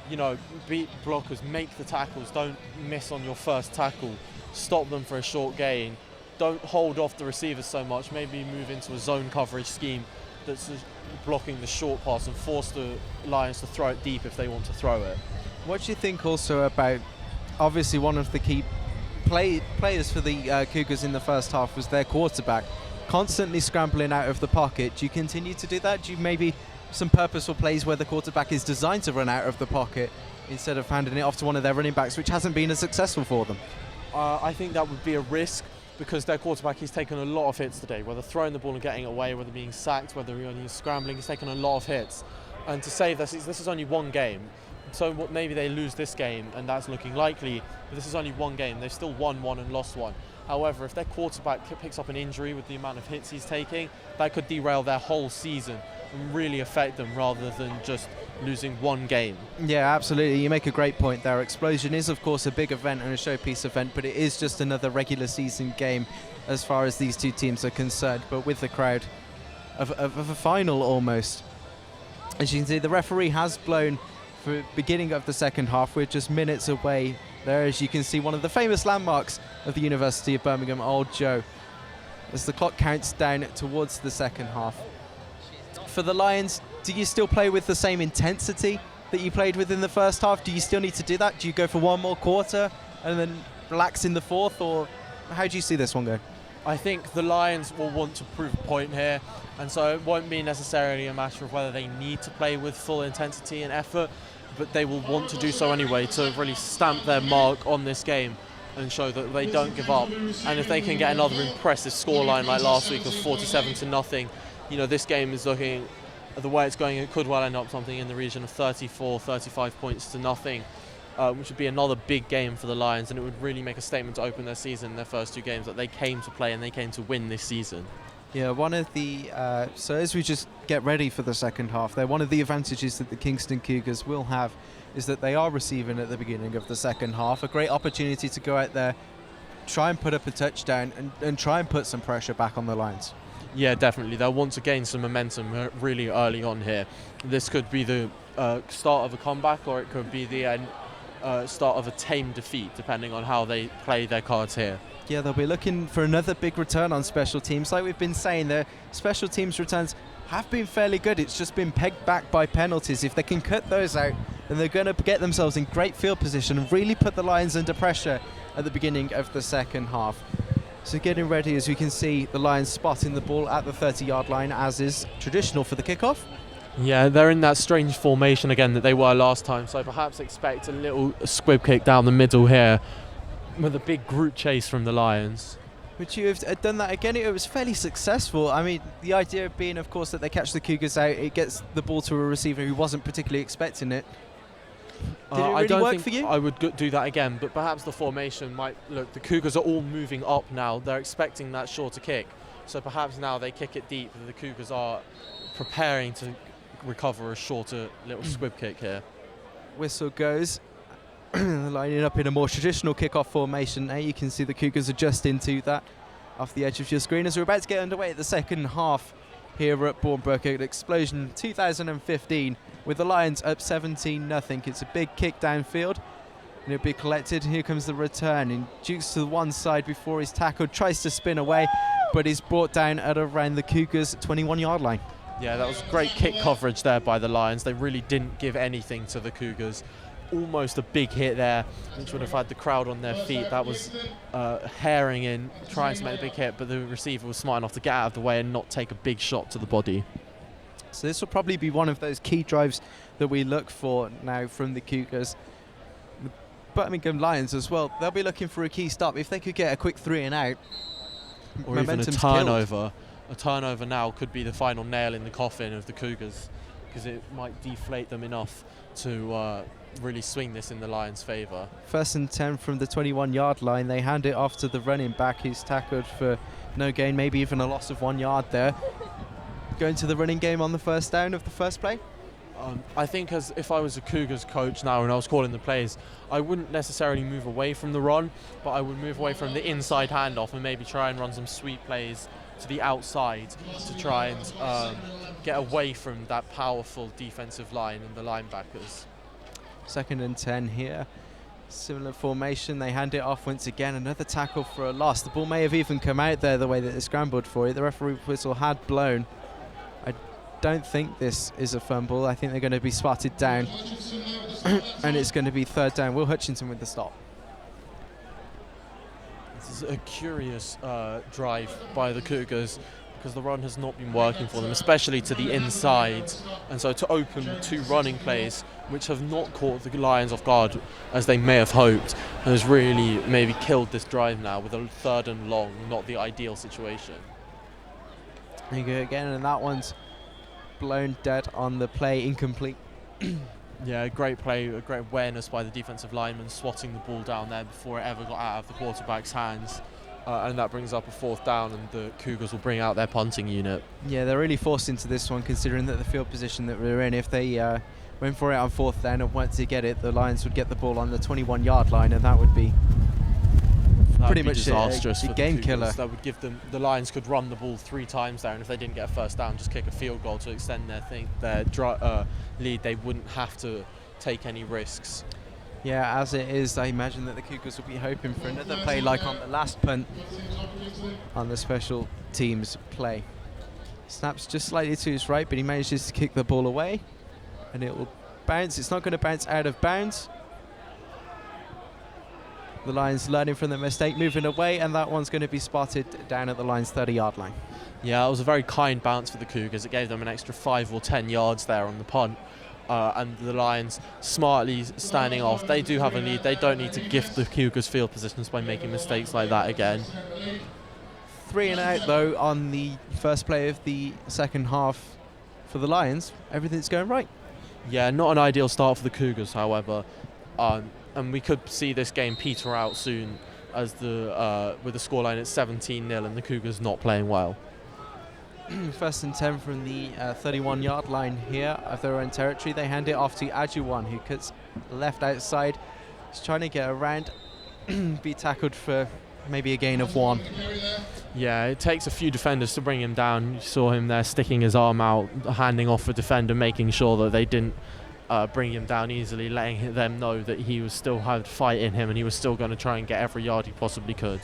you know, beat blockers, make the tackles, don't miss on your first tackle, stop them for a short gain, don't hold off the receivers so much, maybe move into a zone coverage scheme that's blocking the short pass and force the Lions to throw it deep if they want to throw it. What do you think also about, obviously one of the key players for the Cougars in the first half was their quarterback, constantly scrambling out of the pocket. Do you continue to do that? Do you maybe some purposeful plays where the quarterback is designed to run out of the pocket instead of handing it off to one of their running backs, which hasn't been as successful for them? I think that would be a risk. because their quarterback, he's taken a lot of hits today, whether throwing the ball and getting it away, whether being sacked, whether he's scrambling, he's taken a lot of hits. And to save this is only one game. So maybe they lose this game, and that's looking likely, but this is only one game. They've still won one and lost one. However, if their quarterback picks up an injury with the amount of hits he's taking, that could derail their whole season and really affect them rather than just losing one game. Yeah, absolutely. You make a great point there. xpLosION is, of course, a big event and a showpiece event, but it is just another regular season game as far as these two teams are concerned, but with the crowd of a final almost. As you can see, the referee has blown for beginning of the second half. We're just minutes away there, as you can see, one of the famous landmarks of the University of Birmingham, Old Joe, as the clock counts down towards the second half. For the Lions, do you still play with the same intensity that you played with in the first half? Do you still need to do that? Do you go for one more quarter and then relax in the fourth, or how do you see this one go? I think the Lions will want to prove a point here, and so it won't be necessarily a matter of whether they need to play with full intensity and effort, but they will want to do so anyway to really stamp their mark on this game and show that they don't give up. And if they can get another impressive scoreline like last week of 47-0, you know, this game is looking, the way it's going, it could well end up something in the region of 34, 35 points to nothing, which would be another big game for the Lions, and it would really make a statement to open their season in their first two games that they came to play and they came to win this season. Yeah, one of the, so as we just get ready for the second half there, one of the advantages that the Kingston Cougars will have is that they are receiving at the beginning of the second half. A great opportunity to go out there, try and put up a touchdown and try and put some pressure back on the Lions. Yeah, definitely. They'll want to gain some momentum really early on here. This could be the start of a comeback, or it could be the start of a tame defeat, depending on how they play their cards here. Yeah, they'll be looking for another big return on special teams. Like we've been saying, their special teams returns have been fairly good. It's just been pegged back by penalties. If they can cut those out, then they're going to get themselves in great field position and really put the Lions under pressure at the beginning of the second half. So getting ready, as we can see, the Lions spotting the ball at the 30-yard line, as is traditional for the kickoff. Yeah, they're in that strange formation again that they were last time, so perhaps expect a little squib kick down the middle here with a big group chase from the Lions. Would you have done that again? It was fairly successful. I mean, the idea being, of course, that they catch the Cougars out, it gets the ball to a receiver who wasn't particularly expecting it. Did it really I don't work think for you? I would do that again, but perhaps the formation might look. The Cougars are all moving up now. They're expecting that shorter kick, so perhaps now they kick it deep. The Cougars are preparing to recover a shorter little squib kick here. Whistle goes. Lining up in a more traditional kickoff formation. Now you can see the Cougars adjust into that off the edge of your screen as we're about to get underway at the second half here at Bournebrook at xpLosION 2015 with the Lions up 17-0. It's a big kick downfield and it'll be collected. Here comes the return, and jukes to the one side before he's tackled, tries to spin away, but he's brought down at around the Cougars' 21-yard line. Yeah, that was great kick coverage there by the Lions. They really didn't give anything to the Cougars. Almost a big hit there, which would have had the crowd on their feet. That was herring in, trying to make a big hit, but the receiver was smart enough to get out of the way and not take a big shot to the body. So this will probably be one of those key drives that we look for now from the Cougars. The Birmingham Lions as well, they'll be looking for a key stop. If they could get a quick 3 and out, or even a turnover. A turnover now could be the final nail in the coffin of the Cougars, because it might deflate them enough to really swing this in the Lions' favour. 1st and 10 from the 21-yard line. They hand it off to the running back, who's tackled for no gain, maybe even a loss of 1 yard there. Going to the running game on the first down of the first play? I think as if I was a Cougars coach now and I was calling the plays, I wouldn't necessarily move away from the run, but I would move away from the inside handoff and maybe try and run some sweep plays to the outside to try and get away from that powerful defensive line and the linebackers. 2nd and 10 here. Similar formation. They hand it off once again. Another tackle for a loss. The ball may have even come out there the way that they scrambled for it. The referee whistle had blown. I don't think this is a fumble. I think they're going to be spotted down. And it's going to be 3rd down. Will Hutchinson with the stop. This is a curious drive by the Cougars, because the run has not been working for them, especially to the inside. And so to open 2 running plays which have not caught the Lions off guard as they may have hoped, and has really maybe killed this drive now with a 3rd and long, not the ideal situation. There you go again, and that one's blown dead on the play, incomplete. Yeah, great play, a great awareness by the defensive lineman, swatting the ball down there before it ever got out of the quarterback's hands. And that brings up a 4th down, and the Cougars will bring out their punting unit. Yeah, they're really forced into this one, considering that the field position that we're in. If they went for it on 4th down and wanted to get it, the Lions would get the ball on the 21-yard line, and that would be pretty much disastrous a game killer. That would give them, the Lions could run the ball 3 times there, and if they didn't get a 1st down, just kick a field goal to extend their lead. They wouldn't have to take any risks. Yeah, as it is, I imagine that the Cougars will be hoping for another play like on the last punt on the special teams play. Snaps just slightly to his right, but he manages to kick the ball away, and it will bounce. It's not going to bounce out of bounds. The Lions learning from the mistake, moving away, and that one's going to be spotted down at the Lions' 30-yard line. Yeah, it was a very kind bounce for the Cougars. It gave them an extra 5 or 10 yards there on the punt. And the Lions smartly standing off. They do have a lead. They don't need to gift the Cougars field positions by making mistakes like that again. 3 and out though on the first play of the second half for the Lions. Everything's going right. Yeah, not an ideal start for the Cougars, however. And we could see this game peter out soon as with the scoreline at 17-0 and the Cougars not playing well. 1st and 10 from the 31-yard line here of their own territory. They hand it off to Ajuwan, who cuts left outside. He's trying to get around, be tackled for maybe a gain of 1. Yeah, it takes a few defenders to bring him down. You saw him there sticking his arm out, handing off a defender, making sure that they didn't bring him down easily, letting them know that he was still had fight in him and he was still going to try and get every yard he possibly could.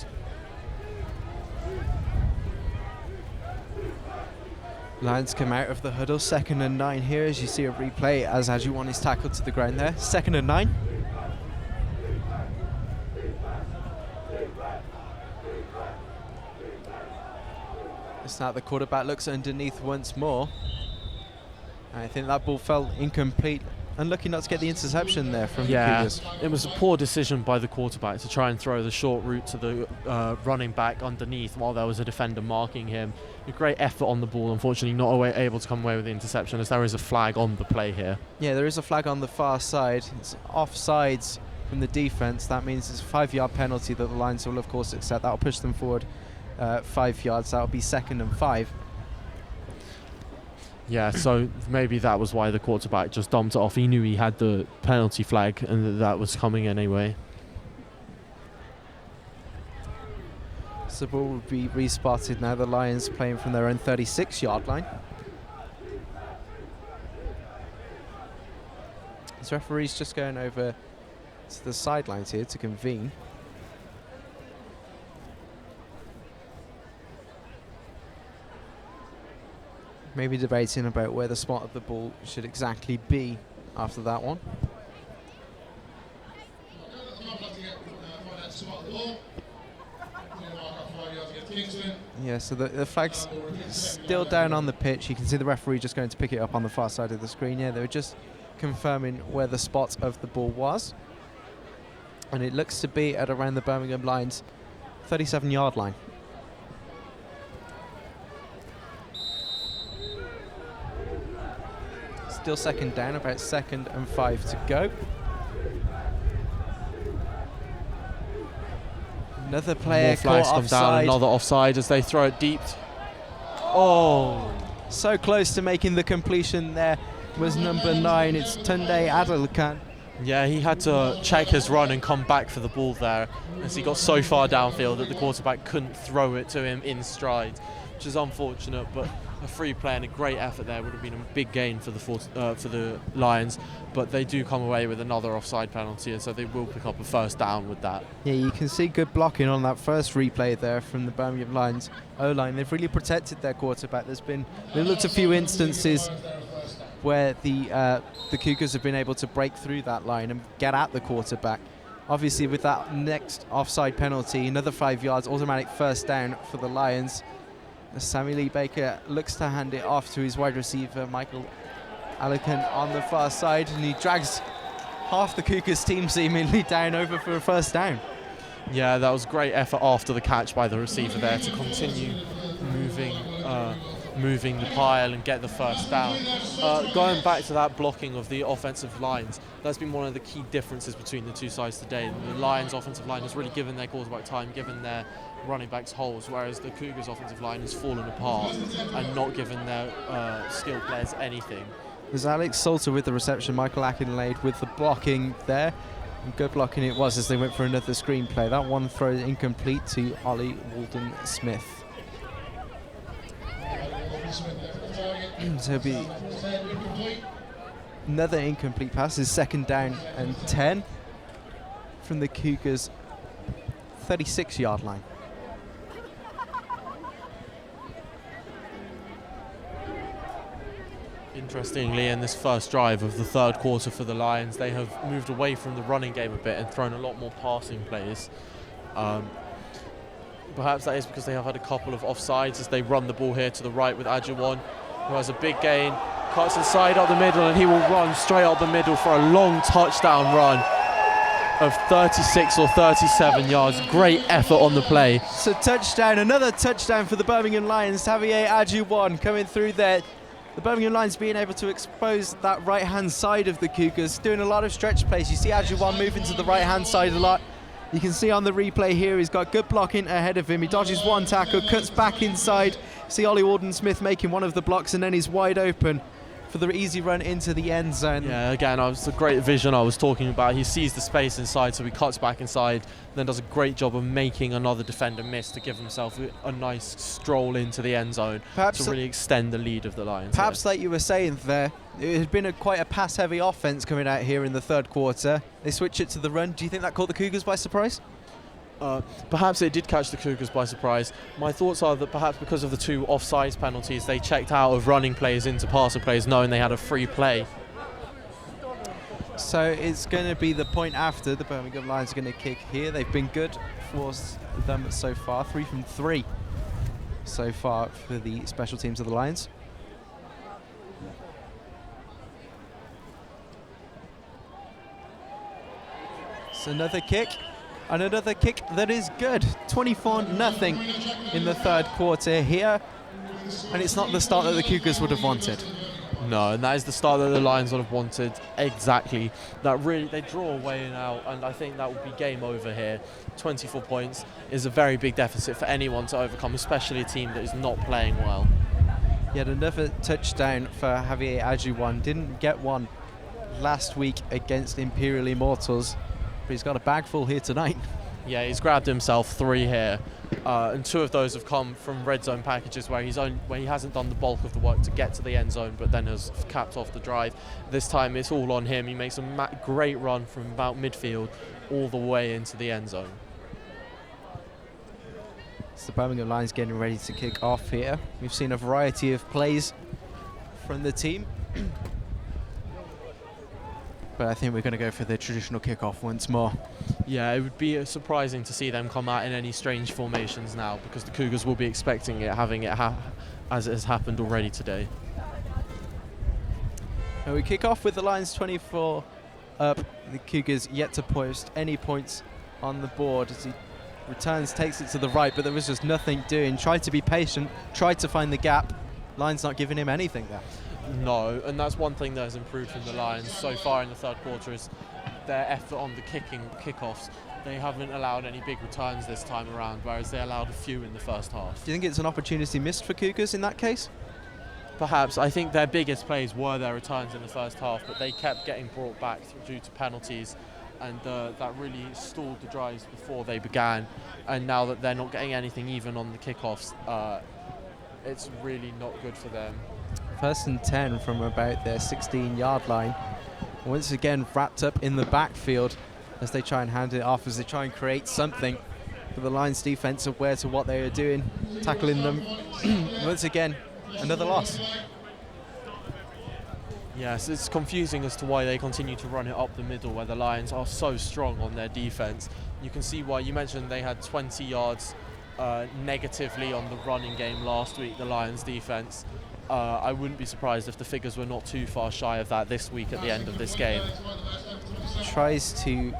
Lions come out of the huddle, 2nd and 9 here, as you see a replay as Ajuwan is tackled to the ground there. 2nd and 9. It's now the quarterback looks underneath once more. I think that ball fell incomplete. Unlucky not to get the interception there from the Cougars. It was a poor decision by the quarterback to try and throw the short route to the running back underneath while there was a defender marking him. A great effort on the ball, unfortunately not able to come away with the interception as there is a flag on the play here. Yeah, there is a flag on the far side. It's offsides from the defense. That means it's a 5-yard penalty that the Lions will of course accept. That'll push them forward 5 yards. That'll be 2nd and 5. Yeah, so maybe that was why the quarterback just dumped it off. He knew he had the penalty flag and that was coming anyway. So the ball will be respotted now. The Lions playing from their own 36-yard line. This referee's just going over to the sidelines here to convene. Maybe debating about where the spot of the ball should exactly be after that one. Yeah, so the flag's still down on the pitch. You can see the referee just going to pick it up on the far side of the screen. Yeah, they were just confirming where the spot of the ball was. And it looks to be at around the Birmingham Lions 37-yard line. Still 2nd down, about 2nd and 5 to go. Another player More flags caught come offside. down, another offside as they throw it deep. Oh, so close to making the completion there was number 9. It's Tunde Adalkan. Yeah, he had to check his run and come back for the ball there as he got so far downfield that the quarterback couldn't throw it to him in stride, which is unfortunate, but a free play and a great effort there would have been a big gain for the Lions, but they do come away with another offside penalty, and so they will pick up a 1st down with that. Yeah, you can see good blocking on that first replay there from the Birmingham Lions O-line. They've really protected their quarterback. We've looked at a few instances where the Cougars have been able to break through that line and get at the quarterback. Obviously, with that next offside penalty, another 5 yards, automatic 1st down for the Lions. Sammy Lee Baker looks to hand it off to his wide receiver, Michael Alicant on the far side, and he drags half the Cougars team seemingly down over for a first down. Yeah, that was great effort after the catch by the receiver there to continue moving the pile and get the first down. Going back to that blocking of the offensive lines, that's been one of the key differences between the two sides today. The Lions offensive line has really given their quarterback time, given their running backs holes, whereas the Cougars offensive line has fallen apart and not given their skilled players anything. There's Alex Salter with the reception, Michael Akinlade with the blocking there. And good blocking it was as they went for another screen play. That one throw is incomplete to Ollie Walden-Smith. So it'll be another incomplete pass. Is second down and 10 from the Cougars' 36-yard line. Interestingly, in this first drive of the third quarter for the Lions, they have moved away from the running game a bit and thrown a lot more passing plays. Perhaps that is because they have had a couple of offsides as they run the ball here to the right with Adjuwan, who has a big gain, cuts inside up the middle, and he will run straight up the middle for a long touchdown run of 36 or 37 yards. Great effort on the play. So touchdown, another touchdown for the Birmingham Lions. Javier Adjuwan coming through there. The Birmingham Lions being able to expose that right-hand side of the Cougars, doing a lot of stretch plays. You see Adjuwan moving to the right-hand side a lot. You can see on the replay here, he's got good blocking ahead of him. He dodges one tackle, cuts back inside. See Ollie Walden-Smith making one of the blocks, and then he's wide open for the easy run into the end zone. Yeah, again, it was the great vision I was talking about. He sees the space inside, so he cuts back inside, then does a great job of making another defender miss to give himself a nice stroll into the end zone to really extend the lead of the Lions. Perhaps like you were saying there, it had been quite a pass-heavy offense coming out here in the third quarter. They switch it to the run. Do you think that caught the Cougars by surprise? Perhaps it did catch the Cougars by surprise. My thoughts are that perhaps because of the two offsides penalties, they checked out of running plays into passing plays, knowing they had a free play. So it's going to be the point after. The Birmingham Lions are going to kick here. They've been good for them so far. 3 from 3 so far for the special teams of the Lions. It's another kick. And another kick that is good. 24-0 in the third quarter here. And it's not the start that the Cougars would have wanted. No, and that is the start that the Lions would have wanted. Exactly. That really, they draw away now, and I think that will be game over here. 24 points is a very big deficit for anyone to overcome, especially a team that is not playing well. Yet another touchdown for Javier Adjuwan. Didn't get one last week against Imperial Immortals. But he's got a bag full here tonight. Yeah, he's grabbed himself 3 here, and 2 of those have come from red zone packages where he hasn't done the bulk of the work to get to the end zone, but then has capped off the drive. This time it's all on him. He makes a great run from about midfield all the way into the end zone. It's the Birmingham Lions getting ready to kick off here. We've seen a variety of plays from the team. But I think we're going to go for the traditional kickoff once more. Yeah, it would be surprising to see them come out in any strange formations now, because the Cougars will be expecting it, having it as it has happened already today. And we kick off with the Lions 24 up. The Cougars yet to post any points on the board as he returns, takes it to the right, but there was just nothing doing. Tried to be patient, tried to find the gap. Lions not giving him anything there. No, and that's one thing that has improved from the Lions so far in the third quarter is their effort on the kickoffs. They haven't allowed any big returns this time around, whereas they allowed a few in the first half. Do you think it's an opportunity missed for Cougars in that case? Perhaps. I think their biggest plays were their returns in the first half, but they kept getting brought back due to penalties, and that really stalled the drives before they began. And now that they're not getting anything even on the kickoffs, it's really not good for them. 1st and 10 from about their 16-yard line. Once again wrapped up in the backfield as they try and hand it off, as they try and create something. But the Lions defense aware to what they are doing, tackling them. Once again, another loss. Yes, it's confusing as to why they continue to run it up the middle where the Lions are so strong on their defense. You can see why. You mentioned they had 20 yards negatively on the running game last week, the Lions defense. I wouldn't be surprised if the figures were not too far shy of that this week at the end of this game. Tries to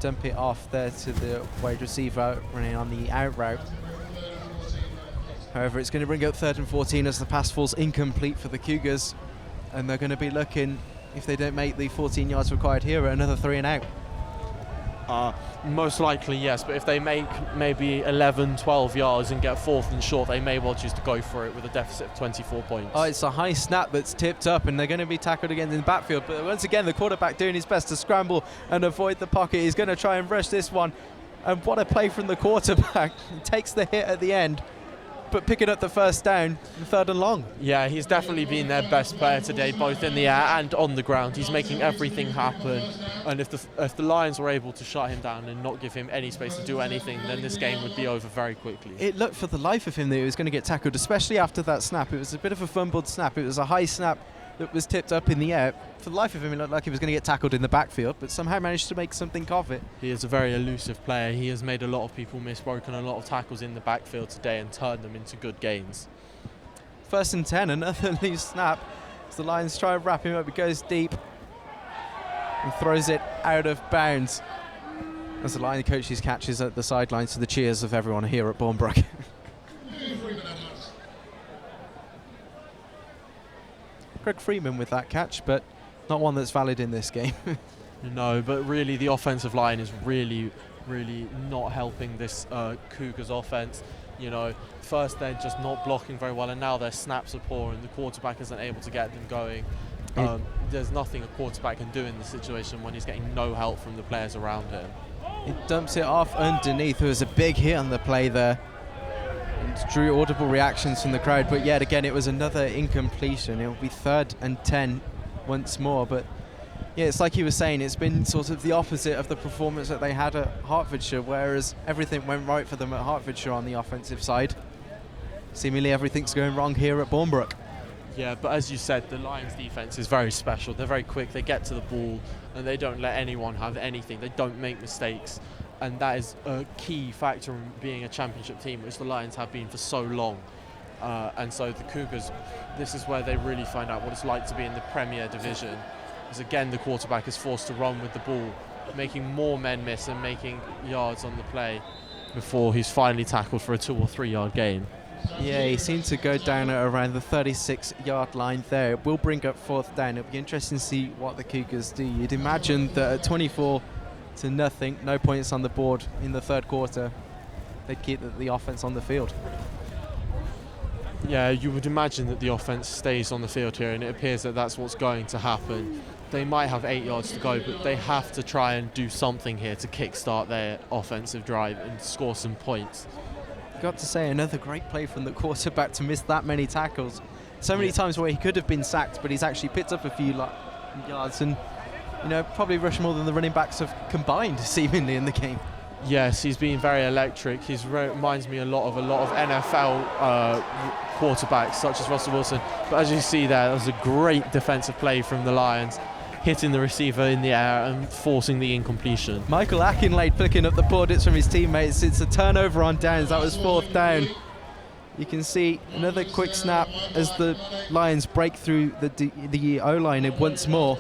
dump it off there to the wide receiver running on the out route. However, it's going to bring up 3rd and 14 as the pass falls incomplete for the Cougars, and they're going to be looking, if they don't make the 14 yards required here, at another 3 and out. Most likely, yes, but if they make maybe 11, 12 yards and get 4th and short, they may well choose to go for it with a deficit of 24 points. Oh, it's a high snap that's tipped up, and they're going to be tackled again in the backfield. But once again, the quarterback doing his best to scramble and avoid the pocket. He's going to try and rush this one. And what a play from the quarterback. He takes the hit at the end, but picking up the first down, 3rd and long. Yeah, he's definitely been their best player today, both in the air and on the ground. He's making everything happen. And if the Lions were able to shut him down and not give him any space to do anything, then this game would be over very quickly. It looked for the life of him that he was going to get tackled, especially after that snap. It was a bit of a fumbled snap. It was a high snap that was tipped up in the air. For the life of him, it looked like he was going to get tackled in the backfield, but somehow managed to make something of it. He is a very elusive player. He has made a lot of people miss, broken a lot of tackles in the backfield today and turned them into good gains. 1st and 10, another loose snap. As the Lions try to wrap him up, he goes deep and throws it out of bounds. As the Lion coaches catches at the sidelines to the cheers of everyone here at Bournebrook. Greg Freeman with that catch, but not one that's valid in this game. No, but really the offensive line is really not helping this Cougars offense. You know, first they're just not blocking very well, and now their snaps are poor and the quarterback isn't able to get them going. There's nothing a quarterback can do in this situation when he's getting no help from the players around him. He dumps it off underneath. There was a big hit on the play there. It drew audible reactions from the crowd, but yet again it was another incompletion. It will be 3rd and 10 once more, but yeah, it's like he was saying, it's been sort of the opposite of the performance that they had at Hertfordshire, whereas everything went right for them at Hertfordshire on the offensive side. Seemingly everything's going wrong here at Bournebrook. Yeah, but as you said, the Lions defense is very special. They're very quick, they get to the ball, and they don't let anyone have anything. They don't make mistakes. And that is a key factor in being a championship team, which the Lions have been for so long. And so the Cougars, this is where they really find out what it's like to be in the Premier Division. Because again, the quarterback is forced to run with the ball, making more men miss and making yards on the play before he's finally tackled for a 2 or 3 yard gain. Yeah, he seemed to go down at around the 36-yard line there. It will bring up 4th down. It'll be interesting to see what the Cougars do. You'd imagine that at 24-0, no points on the board in the 3rd quarter, they'd keep the offense on the field. Yeah, you would imagine that the offense stays on the field here, and it appears that that's what's going to happen. They might have 8 yards to go, but they have to try and do something here to kickstart their offensive drive and score some points. Got to say, another great play from the quarterback to miss that many tackles. So many times where he could have been sacked, but he's actually picked up a few yards and, you know, probably rushed more than the running backs have combined, seemingly, in the game. Yes, he's been very electric. He reminds me a lot of NFL quarterbacks, such as Russell Wilson. But as you see there, that was a great defensive play from the Lions, hitting the receiver in the air and forcing the incompletion. Michael Akinlade picking up the plaudits from his teammates. It's a turnover on downs. That was 4th down. You can see another quick snap as the Lions break through the O-line once more.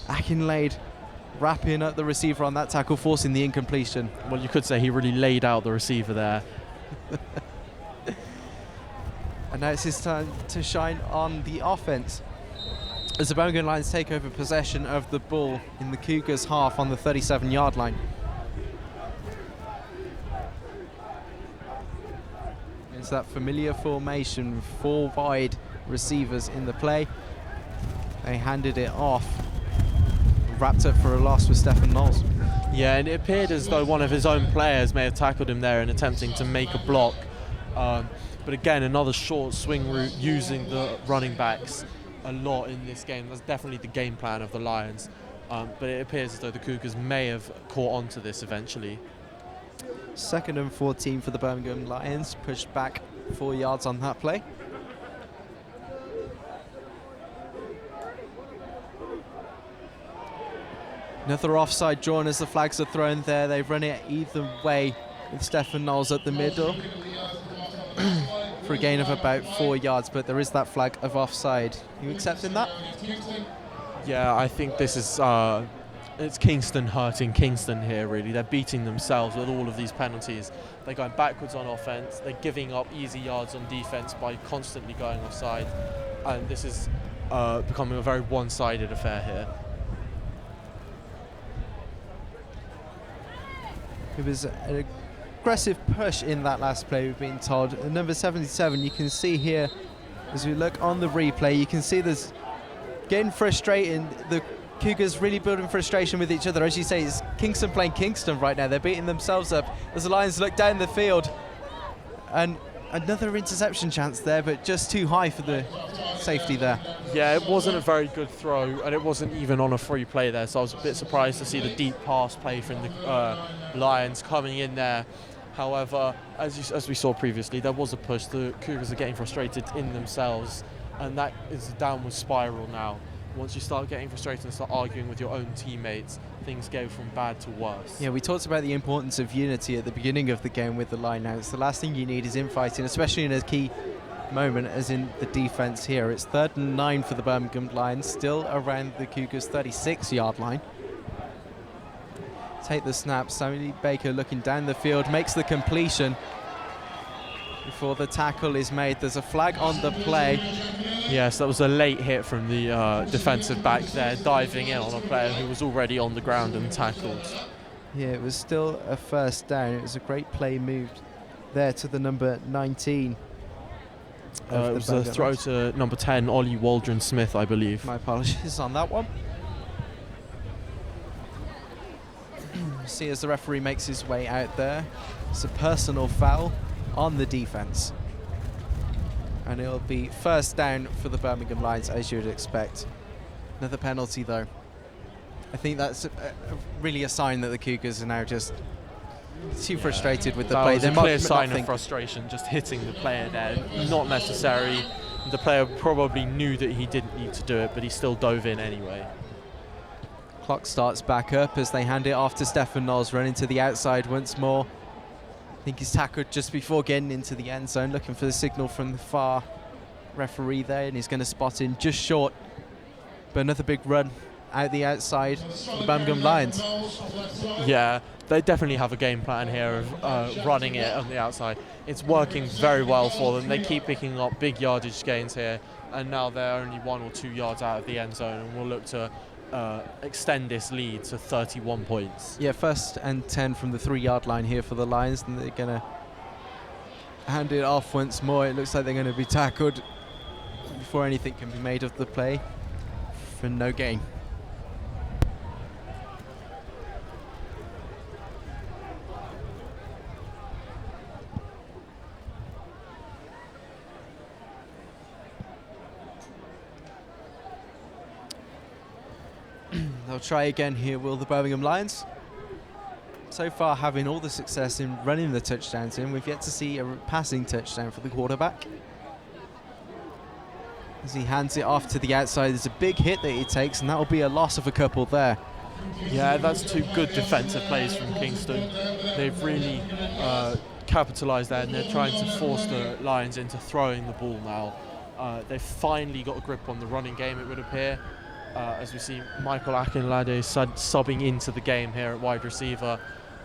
Akinlade wrapping up the receiver on that tackle, forcing the incompletion. Well, you could say he really laid out the receiver there. And now it's his time to shine on the offense, as the Birmingham Lions take over possession of the ball in the Cougars' half on the 37-yard line. It's that familiar formation, 4 wide receivers in the play. They handed it off, wrapped up for a loss with Stephen Knowles. Yeah, and it appeared as though one of his own players may have tackled him there in attempting to make a block. But again, another short swing route using the running backs a lot in this game. That's definitely the game plan of the Lions. But it appears as though the Cougars may have caught on to this eventually. 2nd and 14 for the Birmingham Lions, pushed back 4 yards on that play. Another offside drawn as the flags are thrown there. They run it either way with Stephen Knowles at the middle. for a gain of about 4 yards, but there is that flag of offside. You accepting that? Yeah, I think this is it's Kingston hurting Kingston here, really. They're beating themselves with all of these penalties. They're going backwards on offence. They're giving up easy yards on defence by constantly going offside. And this is becoming a very one-sided affair here. It was an aggressive push in that last play, we've been told. Number 77, you can see here, as we look on the replay, you can see there's getting frustrating. The Cougars really building frustration with each other. As you say, it's Kingston playing Kingston right now. They're beating themselves up as the Lions look down the field. And another interception chance there, but just too high for the safety there. Yeah, it wasn't a very good throw, and it wasn't even on a free play there, so I was a bit surprised to see the deep pass play from the Lions coming in there. However, as we saw previously, there was a push. The Cougars are getting frustrated in themselves, and that is a downward spiral now. Once you start getting frustrated and start arguing with your own teammates, things go from bad to worse. Yeah, we talked about the importance of unity at the beginning of the game with the lineouts. The last thing you need is infighting, especially in a key moment as in the defence here. It's 3rd and 9 for the Birmingham Lions, still around the Cougars' 36-yard line. Take the snap. Sammy Baker looking down the field, makes the completion before the tackle is made. There's a flag on the play. Yes, that was a late hit from the defensive back there, diving in on a player who was already on the ground and tackled. Yeah, it was still a first down. It was a great play moved there to the number 19. It was a throw to number 10, Ollie Waldron-Smith, I believe. My apologies on that one. See as the referee makes his way out there. It's a personal foul on the defence. And it'll be first down for the Birmingham Lions, as you would expect. Another penalty, though. I think that's really a sign that the Cougars are now just too frustrated with the play. That was a clear sign of frustration, just hitting the player there. Not necessary. The player probably knew that he didn't need to do it, but he still dove in anyway. Clock starts back up as they hand it off to Stefan Knowles, running to the outside once more. I think he's tackled just before getting into the end zone, looking for the signal from the far referee there, and he's going to spot in just short. But another big run out the outside for the Birmingham Lions. Yeah, they definitely have a game plan here of running it on the outside. It's working very well for them. They keep picking up big yardage gains here, and now they're only 1 or 2 yards out of the end zone, and we'll look to extend this lead to 31 points. Yeah, 1st and 10 from the 3-yard line here for the Lions, and they're going to hand it off once more. It looks like they're going to be tackled before anything can be made of the play for no gain. They'll try again here, will the Birmingham Lions? So far having all the success in running the touchdowns in, we've yet to see a passing touchdown for the quarterback. As he hands it off to the outside, there's a big hit that he takes, and that'll be a loss of a couple there. Yeah, that's 2 good defensive plays from Kingston. They've really capitalised there, and they're trying to force the Lions into throwing the ball now. They've finally got a grip on the running game, it would appear. As we see Michael Akinlade subbing into the game here at wide receiver.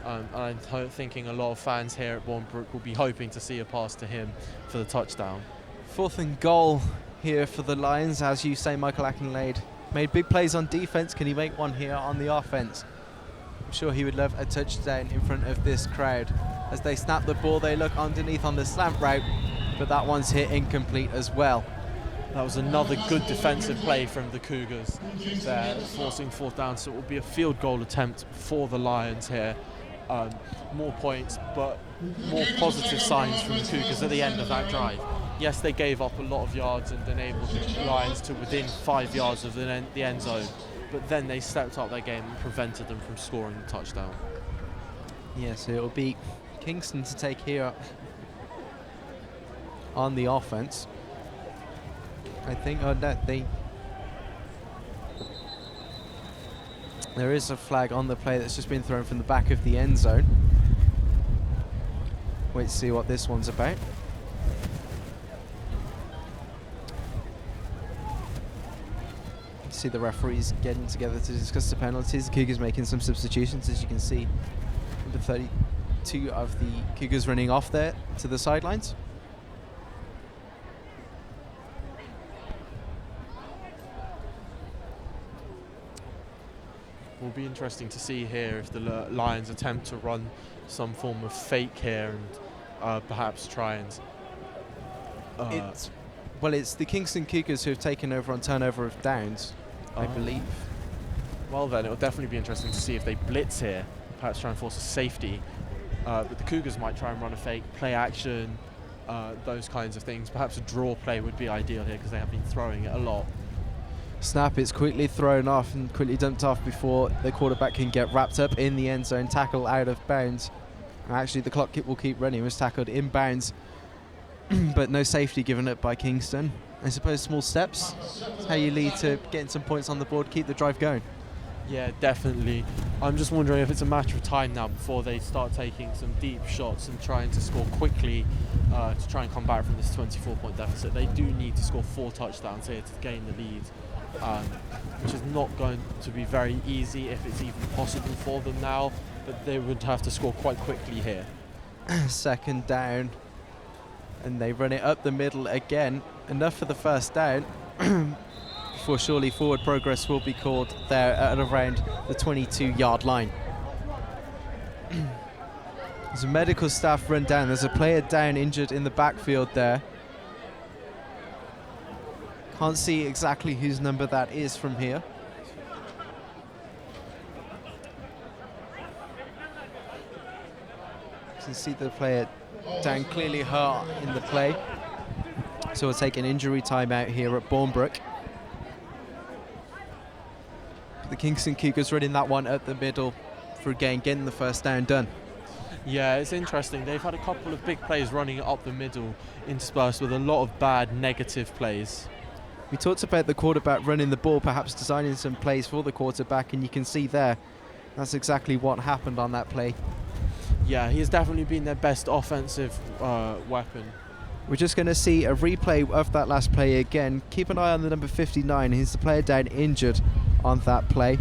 I'm thinking a lot of fans here at Brooke will be hoping to see a pass to him for the touchdown. 4th and goal here for the Lions. As you say, Michael Akinlade made big plays on defence. Can he make one here on the offence? I'm sure he would love a touchdown in front of this crowd. As they snap the ball, they look underneath on the slant route, but that one's hit incomplete as well. That was another good defensive play from the Cougars there, forcing 4th down, so it will be a field goal attempt for the Lions here. More points, but more positive signs from the Cougars at the end of that drive. Yes, they gave up a lot of yards and enabled the Lions to within 5 yards of the end zone, but then they stepped up their game and prevented them from scoring the touchdown. Yes, it will be Kingston to take here on the offense. I think there is a flag on the play that's just been thrown from the back of the end zone. Wait to see what this one's about. See the referees getting together to discuss the penalties. The Cougars making some substitutions, as you can see. Number 32 of the Cougars running off there to the sidelines. Will be interesting to see here if the Lions attempt to run some form of fake here and perhaps try and. It's the Kingston Cougars who have taken over on turnover of downs, I believe. Well then, it'll definitely be interesting to see if they blitz here, perhaps try and force a safety. But the Cougars might try and run a fake, play action, those kinds of things. Perhaps a draw play would be ideal here because they have been throwing it a lot. Snap, it's quickly thrown off and quickly dumped off before the quarterback can get wrapped up in the end zone. Tackle out of bounds. Actually, the clock will keep running. It was tackled in bounds, but no safety given up by Kingston. I suppose small steps. That's how you lead to getting some points on the board, keep the drive going. Yeah, definitely. I'm just wondering if it's a matter of time now before they start taking some deep shots and trying to score quickly to try and come back from this 24-point deficit. They do need to score 4 touchdowns here to gain the lead. Which is not going to be very easy if it's even possible for them now, but they would have to score quite quickly here. Second down, and they run it up the middle again. Enough for the first down before surely forward progress will be called there at around the 22-yard line. There's a medical staff run down. There's a player down injured in the backfield there. Can't see exactly whose number that is from here. You can see the player down, clearly hurt in the play. So we'll take an injury timeout here at Bournebrook. The Kingston Cougars running that one at the middle for again getting the first down done. Yeah, it's interesting. They've had a couple of big plays running up the middle, interspersed with a lot of bad negative plays. We talked about the quarterback running the ball, perhaps designing some plays for the quarterback, and you can see there, that's exactly what happened on that play. Yeah, he has definitely been their best offensive weapon. We're just going to see a replay of that last play again. Keep an eye on the number 59. He's the player down injured on that play.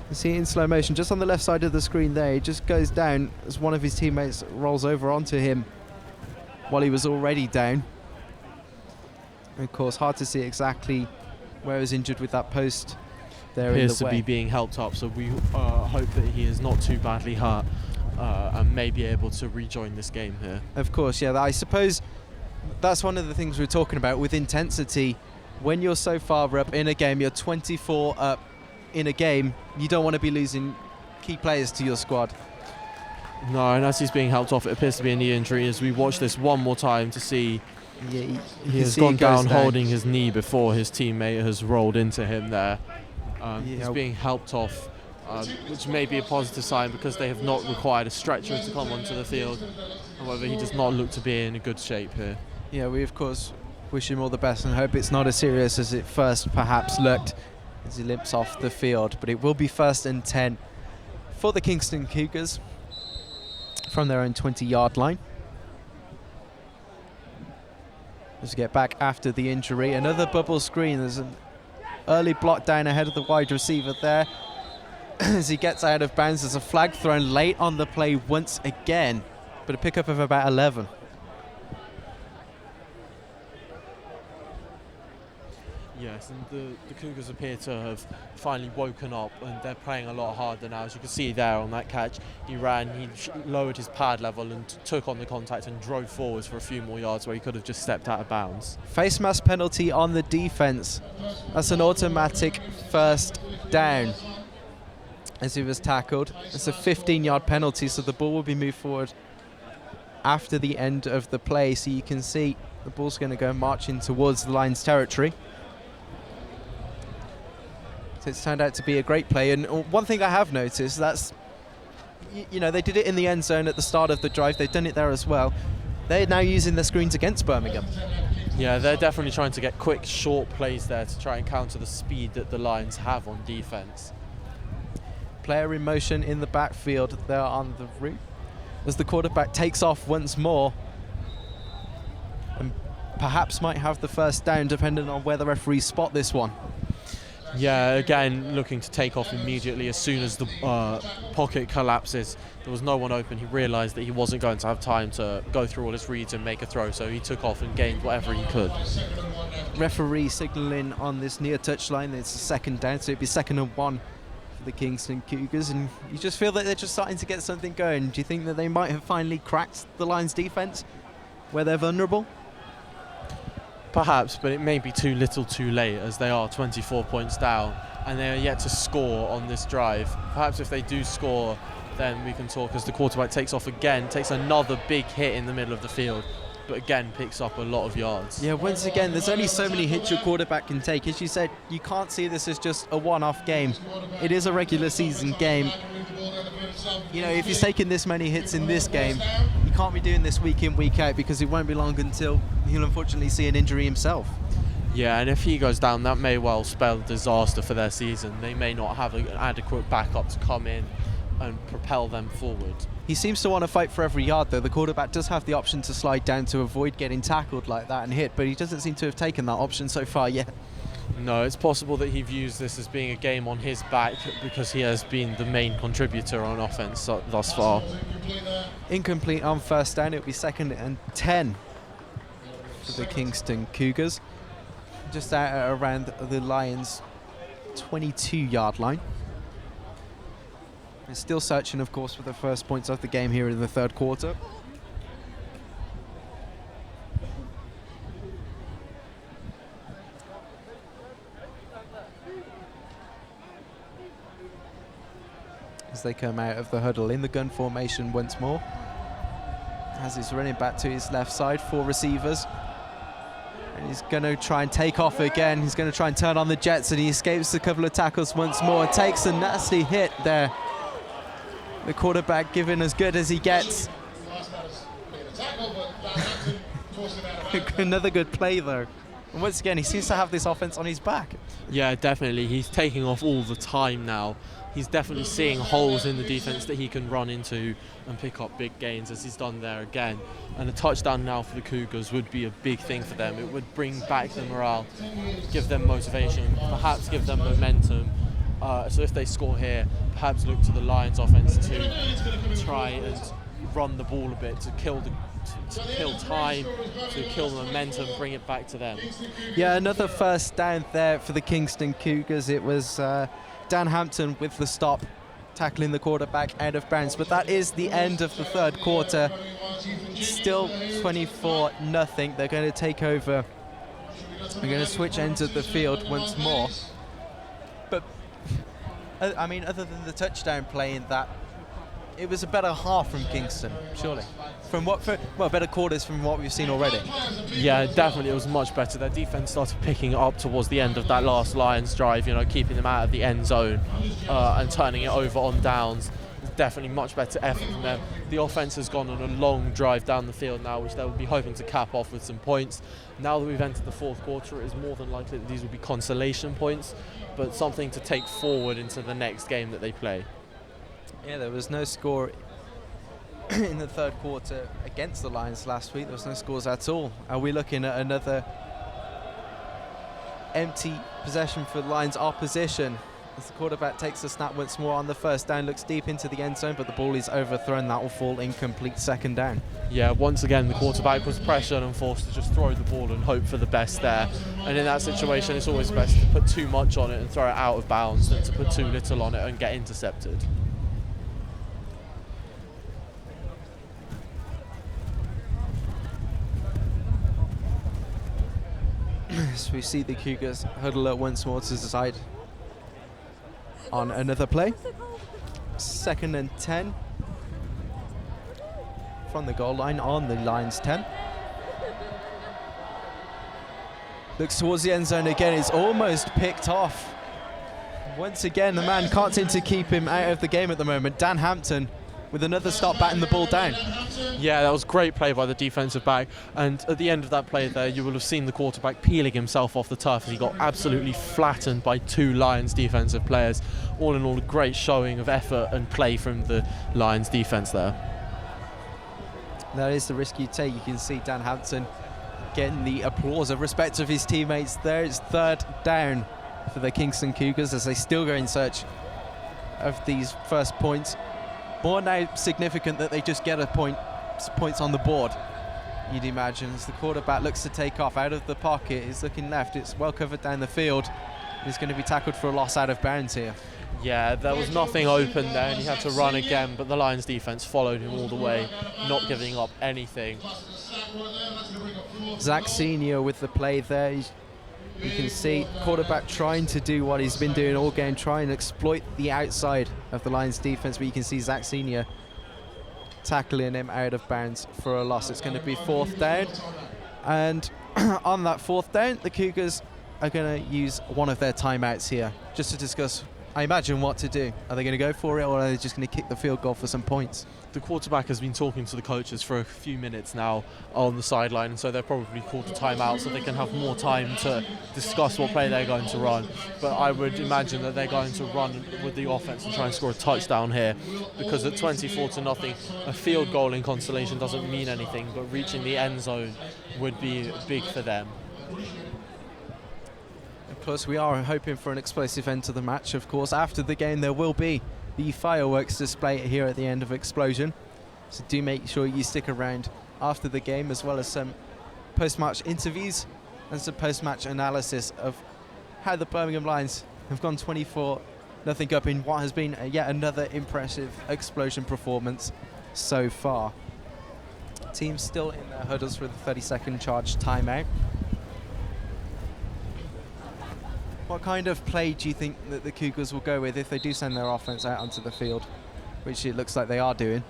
You see it in slow motion, just on the left side of the screen there. He just goes down as one of his teammates rolls over onto him while he was already down. Of course, hard to see exactly where he was injured with that post there in the way. Appears to be being helped up, so we hope that he is not too badly hurt and may be able to rejoin this game here. Of course, yeah. I suppose that's one of the things we're talking about with intensity. When you're so far up in a game, you're 24 up in a game, you don't want to be losing key players to your squad. No, and as he's being helped off, it appears to be a knee injury. As we watch this one more time to see, he has gone down holding his knee before his teammate has rolled into him there. He's being helped off, which may be a positive sign because they have not required a stretcher to come onto the field. However, he does not look to be in a good shape here. Yeah, we of course wish him all the best and hope it's not as serious as it first perhaps looked as he limps off the field. But it will be 1st and 10 for the Kingston Cougars from their own 20-yard line. Just get back after the injury. Another bubble screen. There's an early block down ahead of the wide receiver there. As he gets out of bounds, there's a flag thrown late on the play once again, but a pickup of about 11. Yes, and the Cougars appear to have finally woken up and they're playing a lot harder now. As you can see there on that catch, he ran, he lowered his pad level and took on the contact and drove forwards for a few more yards where he could have just stepped out of bounds. Face mask penalty on the defense. That's an automatic first down as he was tackled. It's a 15-yard penalty, so the ball will be moved forward after the end of the play. So you can see the ball's going to go marching towards the Lions territory. It's turned out to be a great play, and one thing I have noticed, that's, you know, they did it in the end zone at the start of the drive. They've done it there as well. They're now using the screens against Birmingham. Yeah, they're definitely trying to get quick, short plays there to try and counter the speed that the Lions have on defense. Player in motion in the backfield there on the route as the quarterback takes off once more and perhaps might have the first down depending on where the referees spot this one. Yeah, again, looking to take off immediately as soon as the pocket collapses. There was no one open. He realised that he wasn't going to have time to go through all his reads and make a throw, so he took off and gained whatever he could. Referee signalling on this near touchline that it's a second down, so it'd be 2nd and 1 for the Kingston Cougars, and you just feel that they're just starting to get something going. Do you think that they might have finally cracked the Lions' defence where they're vulnerable? Perhaps, but it may be too little too late, as they are 24 points down and they are yet to score on this drive. Perhaps if they do score, then we can talk, as the quarterback takes off again, takes another big hit in the middle of the field, but again picks up a lot of yards. Yeah, once again, there's only so many hits your quarterback can take. As you said, you can't see this as just a one-off game. It is a regular season game. You know, if he's taking this many hits in this game, you can't be doing this week in, week out, because it won't be long until he'll unfortunately see an injury himself. Yeah, and if he goes down, that may well spell disaster for their season. They may not have an adequate backup to come in and propel them forward. He seems to want to fight for every yard, though. The quarterback does have the option to slide down to avoid getting tackled like that and hit, but he doesn't seem to have taken that option so far yet. No, it's possible that he views this as being a game on his back because he has been the main contributor on offense thus far. Incomplete on first down. It'll be 2nd and 10 for the Kingston Cougars. Just out at around the Lions' 22-yard line. They're still searching, of course, for the first points of the game here in the third quarter. As they come out of the huddle in the gun formation once more. As he's running back to his left side, 4 receivers. And he's going to try and take off again. He's going to try and turn on the jets, and he escapes a couple of tackles once more and takes a nasty hit there. The quarterback giving as good as he gets. Another good play, though. And once again, he seems to have this offense on his back. Yeah, definitely. He's taking off all the time now. He's definitely seeing holes in the defense that he can run into and pick up big gains, as he's done there again. And a touchdown now for the Cougars would be a big thing for them. It would bring back the morale, give them motivation, perhaps give them momentum. So if they score here, perhaps look to the Lions offense to try and run the ball a bit, to kill time, to kill the momentum, bring it back to them. Yeah, another first down there for the Kingston Cougars. It was Dan Hampton with the stop, tackling the quarterback out of bounds. But that is the end of the third quarter. Still 24-0. They're going to take over. They're going to switch ends of the field once more. But I mean, other than the touchdown play in that, it was a better half from Kingston, surely. Better quarters from what we've seen already. Yeah, definitely, it was much better. Their defense started picking it up towards the end of that last Lions drive, keeping them out of the end zone and turning it over on downs. Definitely much better effort from them. The offense has gone on a long drive down the field now, which they will be hoping to cap off with some points. Now that we've entered the fourth quarter, it is more than likely that these will be consolation points, but something to take forward into the next game that they play. Yeah, there was no score in the third quarter against the Lions last week. There was no scores at all. Are we looking at another empty possession for Lions opposition? As the quarterback takes the snap once more on the first down, looks deep into the end zone, but the ball is overthrown. That will fall incomplete, second down. Yeah, once again, the quarterback was pressured and forced to just throw the ball and hope for the best there. And in that situation, it's always best to put too much on it and throw it out of bounds than to put too little on it and get intercepted. So we see the Cougars huddle up once more to decide on another play. 2nd and 10 from the goal line on the Lions 10. Looks towards the end zone again. It's almost picked off. Once again, the man can't seem to keep him out of the game at the moment. Dan Hampton with another stop batting the ball down. Yeah, that was great play by the defensive back, and at the end of that play there, you will have seen the quarterback peeling himself off the turf as he got absolutely flattened by 2 Lions defensive players. All in all, a great showing of effort and play from the Lions defense there. That is the risk you take. You can see Dan Hampton getting the applause of respect of his teammates there. It's 3rd down for the Kingston Cougars as they still go in search of these first points. More now significant that they just get points on the board, you'd imagine, as the quarterback looks to take off out of the pocket. He's looking left, it's well covered down the field. He's going to be tackled for a loss out of bounds here. Yeah, there was nothing open there and he had to run again, but the Lions defence followed him all the way, not giving up anything. Zach Senior with the play there. You can see quarterback trying to do what he's been doing all game, try and exploit the outside of the Lions defence, but you can see Zach Senior tackling him out of bounds for a loss. It's going to be 4th down, and on that 4th down, the Cougars are going to use one of their timeouts here just to discuss, I imagine, what to do. Are they going to go for it, or are they just going to kick the field goal for some points? The quarterback has been talking to the coaches for a few minutes now on the sideline, and so they're probably called a timeout so they can have more time to discuss what play they're going to run. But I would imagine that they're going to run with the offense and try and score a touchdown here, because at 24-0, a field goal in consolation doesn't mean anything, but reaching the end zone would be big for them. Plus, we are hoping for an explosive end to the match, of course. After the game, there will be the fireworks display here at the end of xpLosION. So do make sure you stick around after the game, as well as some post-match interviews and some post-match analysis of how the Birmingham Lions have gone 24-0 up in what has been yet another impressive xpLosION performance so far. Teams still in their huddles for the 30-second charge timeout. What kind of play do you think that the Cougars will go with if they do send their offense out onto the field, which it looks like they are doing?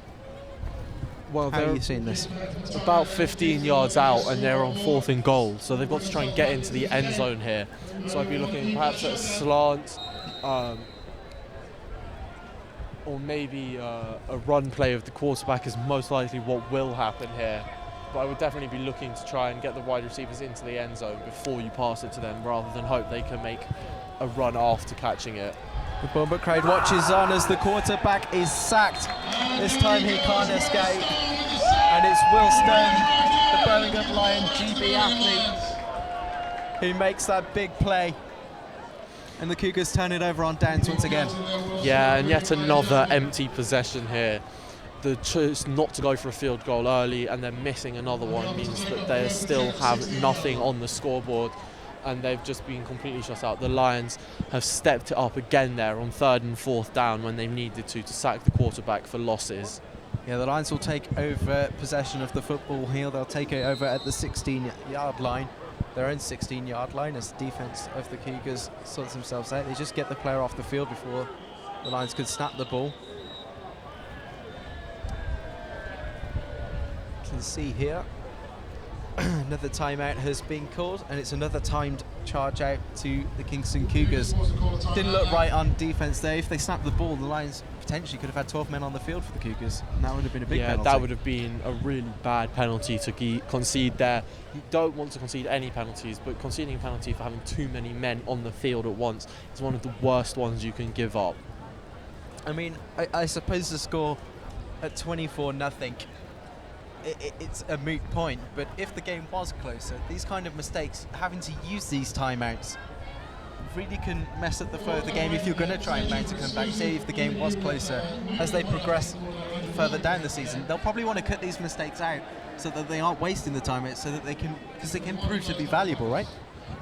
Well, how are you seeing this? About 15 yards out and they're on 4th and goal, so they've got to try and get into the end zone here. So I'd be looking perhaps at a slant, or maybe a run play of the quarterback is most likely what will happen here. But I would definitely be looking to try and get the wide receivers into the end zone before you pass it to them, rather than hope they can make a run after catching it. The Bomber crowd watches on as the quarterback is sacked. This time he can't escape. And it's Will Stone, the Birmingham Lion GB athlete, who makes that big play. And the Cougars turn it over on downs once again. Yeah, and yet another empty possession here. The choice not to go for a field goal early and then missing another one means that they still have nothing on the scoreboard, and they've just been completely shut out. The Lions have stepped it up again there on 3rd and 4th down when they needed to sack the quarterback for losses. Yeah, the Lions will take over possession of the football here. They'll take it over at the 16-yard line, their own 16-yard line, as the defense of the Cougars sorts themselves out. They just get the player off the field before the Lions could snap the ball. Can see here another timeout has been called, and it's another timed charge out to the Kingston Cougars. Didn't look right on defense there. If they snapped the ball, the Lions potentially could have had 12 men on the field for the Cougars, and that would have been a big penalty. Yeah, that would have been a really bad penalty to concede there. You don't want to concede any penalties, but conceding a penalty for having too many men on the field at once is one of the worst ones you can give up. I mean, I suppose the score at 24-0, it's a moot point, but if the game was closer, these kind of mistakes, having to use these timeouts, really can mess up the flow of the game if you're going to try and mount a comeback. Say if the game was closer, as they progress further down the season, they'll probably want to cut these mistakes out so that they aren't wasting the timeouts, so that they can, because they can prove to be valuable, right?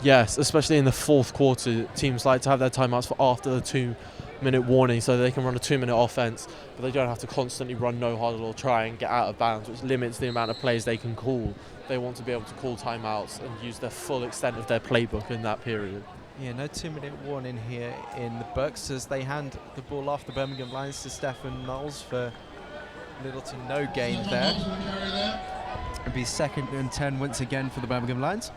Yes, especially in the 4th quarter, teams like to have their timeouts for after the 2-minute warning, so they can run a 2-minute offense, but they don't have to constantly run no huddle or try and get out of bounds, which limits the amount of plays they can call. They want to be able to call timeouts and use the full extent of their playbook in that period. Yeah, no 2-minute warning here in the Bucks as they hand the ball off the Birmingham Lions to Stephen Knowles for little to no gain there. It'll be 2nd and 10 once again for the Birmingham Lions.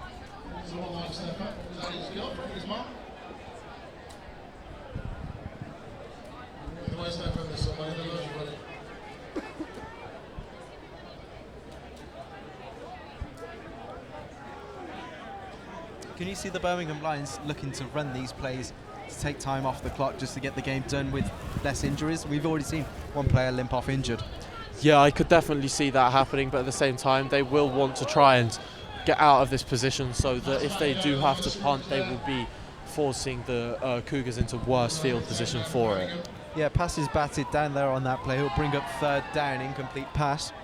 Can you see the Birmingham Lions looking to run these plays to take time off the clock just to get the game done with less injuries? We've already seen one player limp off injured. Yeah, I could definitely see that happening, but at the same time they will want to try and get out of this position so that if they do have to punt, they will be forcing the Cougars into worse field position for it. Yeah, pass is batted down there on that play. He'll bring up third down, incomplete pass.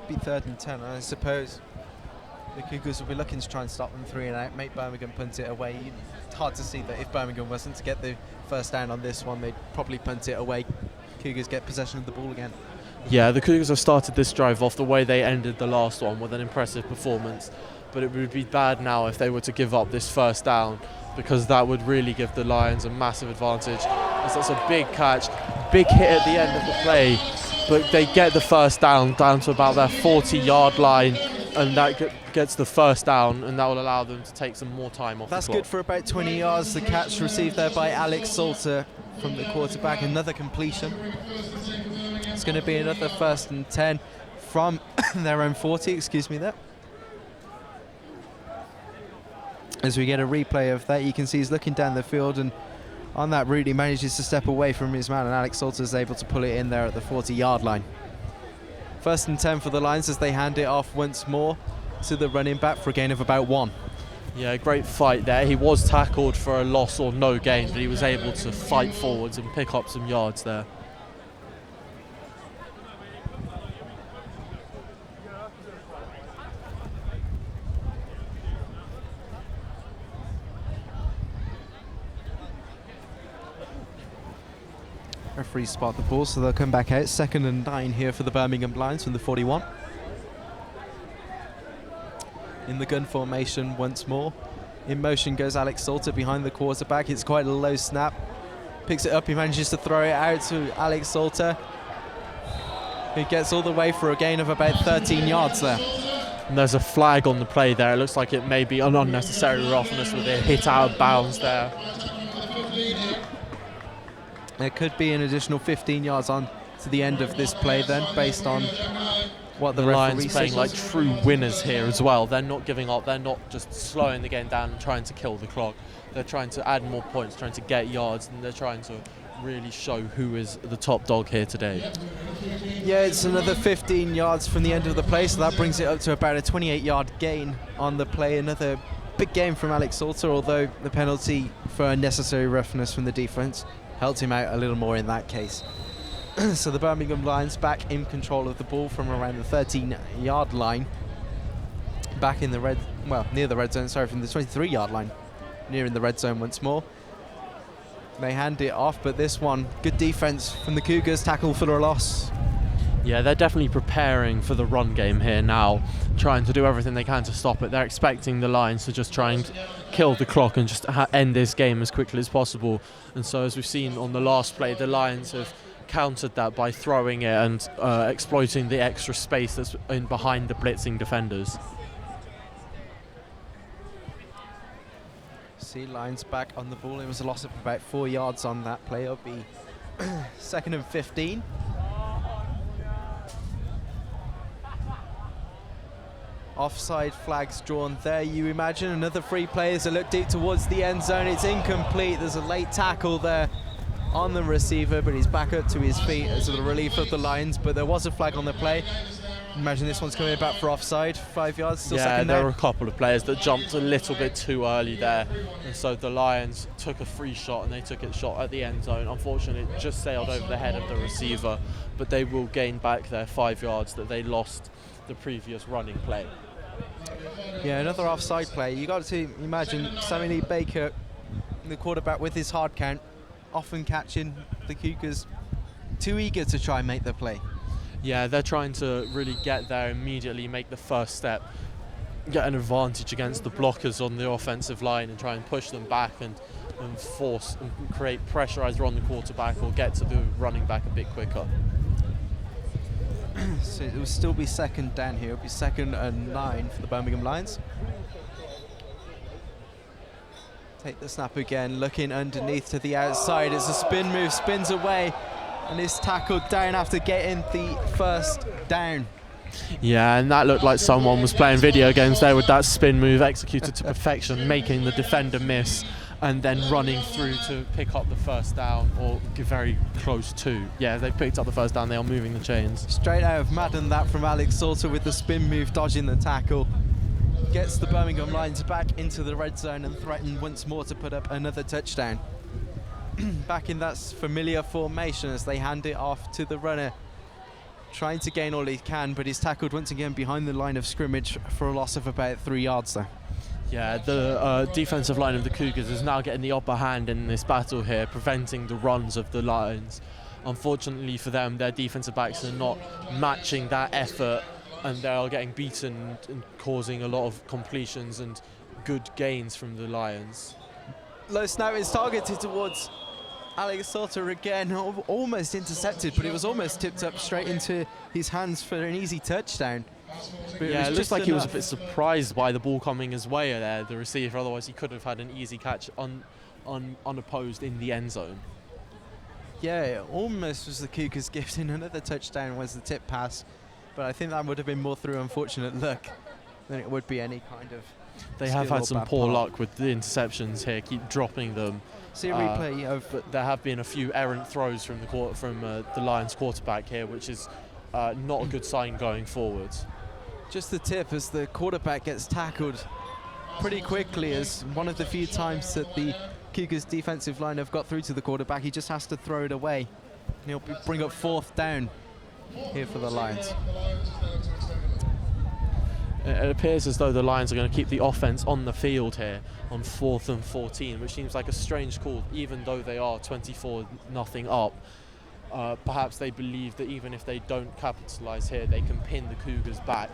Be 3rd and 10, I suppose. The Cougars will be looking to try and stop them 3 and out, make Birmingham punt it away. It's hard to see that if Birmingham wasn't to get the first down on this one, they'd probably punt it away. Cougars get possession of the ball again. Yeah, the Cougars have started this drive off the way they ended the last one with an impressive performance, but it would be bad now if they were to give up this first down, because that would really give the Lions a massive advantage. That's a big catch, big hit at the end of the play, but they get the first down to about their 40-yard line, and that gets the first down, and that will allow them to take some more time off the clock. That's good for about 20 yards. The catch received there by Alex Salter from the quarterback. Another completion. It's going to be another 1st and 10 from their own 40, excuse me there. As we get a replay of that, you can see he's looking down the field, and on that route he manages to step away from his man, and Alex Salter is able to pull it in there at the 40-yard line. 1st and 10 for the Lions as they hand it off once more to the running back for a gain of about 1. Yeah, great fight there. He was tackled for a loss or no gain, but he was able to fight forwards and pick up some yards there. Referees spot the ball, so they'll come back out. 2nd and 9 here for the Birmingham Lions from the 41. In the gun formation once more. In motion goes Alex Salter behind the quarterback. It's quite a low snap. Picks it up, he manages to throw it out to Alex Salter, who gets all the way for a gain of about 13 yards there. And there's a flag on the play there. It looks like it may be an unnecessary roughness with a hit out of bounds there. There could be an additional 15 yards on to the end of this play then, based on what the Lions playing like true winners here as well. They're not giving up. They're not just slowing the game down and trying to kill the clock. They're trying to add more points, trying to get yards, and they're trying to really show who is the top dog here today. Yeah, it's another 15 yards from the end of the play, so that brings it up to about a 28-yard gain on the play. Another big game from Alex Salter, although the penalty for unnecessary roughness from the defence helped him out a little more in that case. So the Birmingham Lions back in control of the ball from around the 13-yard line. Back in the near the red zone, sorry, from the 23-yard line. Near in the red zone once more. They hand it off, but this one, good defense from the Cougars, tackle for a loss. Yeah, they're definitely preparing for the run game here now, trying to do everything they can to stop it. They're expecting the Lions to just try and kill the clock and just end this game as quickly as possible. And so as we've seen on the last play, the Lions have countered that by throwing it and exploiting the extra space that's in behind the blitzing defenders. See Lions back on the ball. It was a loss of about 4 yards on that play. It'll be 2nd and 15. Offside flags drawn there, you imagine. Another free play as a look deep towards the end zone. It's incomplete. There's a late tackle there on the receiver, but he's back up to his feet as a relief of the Lions. But there was a flag on the play. Imagine this one's coming back for offside. 5 yards, still second down. There were a couple of players that jumped a little bit too early there, and so the Lions took a free shot and they took it shot at the end zone. Unfortunately, it just sailed over the head of the receiver, but they will gain back their 5 yards that they lost the previous running play. Yeah, another offside play. You got to imagine Sammy Lee Baker, the quarterback, with his hard count, often catching the Cougars too eager to try and make the play. Yeah, they're trying to really get there immediately, make the first step, get an advantage against the blockers on the offensive line and try and push them back and force and create pressure either on the quarterback or get to the running back a bit quicker. So it will still be second down here. It'll be 2nd and 9 for the Birmingham Lions. Take the snap again, looking underneath to the outside. It's a spin move, spins away, and is tackled down after getting the first down. Yeah, and that looked like someone was playing video games there with that spin move executed to perfection, making the defender miss. and then running through to pick up the first down, or very close to. Yeah, they've picked up the first down, they are moving the chains. Straight out of Madden, that from Alex Salter with the spin move, dodging the tackle. Gets the Birmingham Lions back into the red zone and threaten once more to put up another touchdown. Back in that familiar formation as they hand it off to the runner, trying to gain all he can, but he's tackled once again behind the line of scrimmage for a loss of about 3 yards there. Yeah, the defensive line of the Cougars is now getting the upper hand in this battle here, preventing the runs of the Lions. Unfortunately for them, their defensive backs are not matching that effort, and they are getting beaten and causing a lot of completions and good gains from the Lions. Low snap is targeted towards Alex Salter again, almost intercepted, but it was almost tipped up straight into his hands for an easy touchdown. But yeah, it looks like enough. he was a bit surprised by the ball coming his way there, the receiver, otherwise he could have had an easy catch unopposed in the end zone. Yeah, it almost was the Cougars gifting another touchdown was the tip pass, but I think that would have been more through unfortunate luck than it would be any kind of They have had some poor luck with the interceptions here, keep dropping them. See a replay of... But there have been a few errant throws from the Lions quarterback here, which is not a good sign going forwards. Just the tip as the quarterback gets tackled pretty quickly, as one of the few times that the Cougars defensive line have got through to the quarterback, he just has to throw it away. And he'll bring up 4th down here for the Lions. It appears as though the Lions are going to keep the offense on the field here on 4th and 14, which seems like a strange call, even though they are 24-0 up. Perhaps they believe that even if they don't capitalise here, they can pin the Cougars back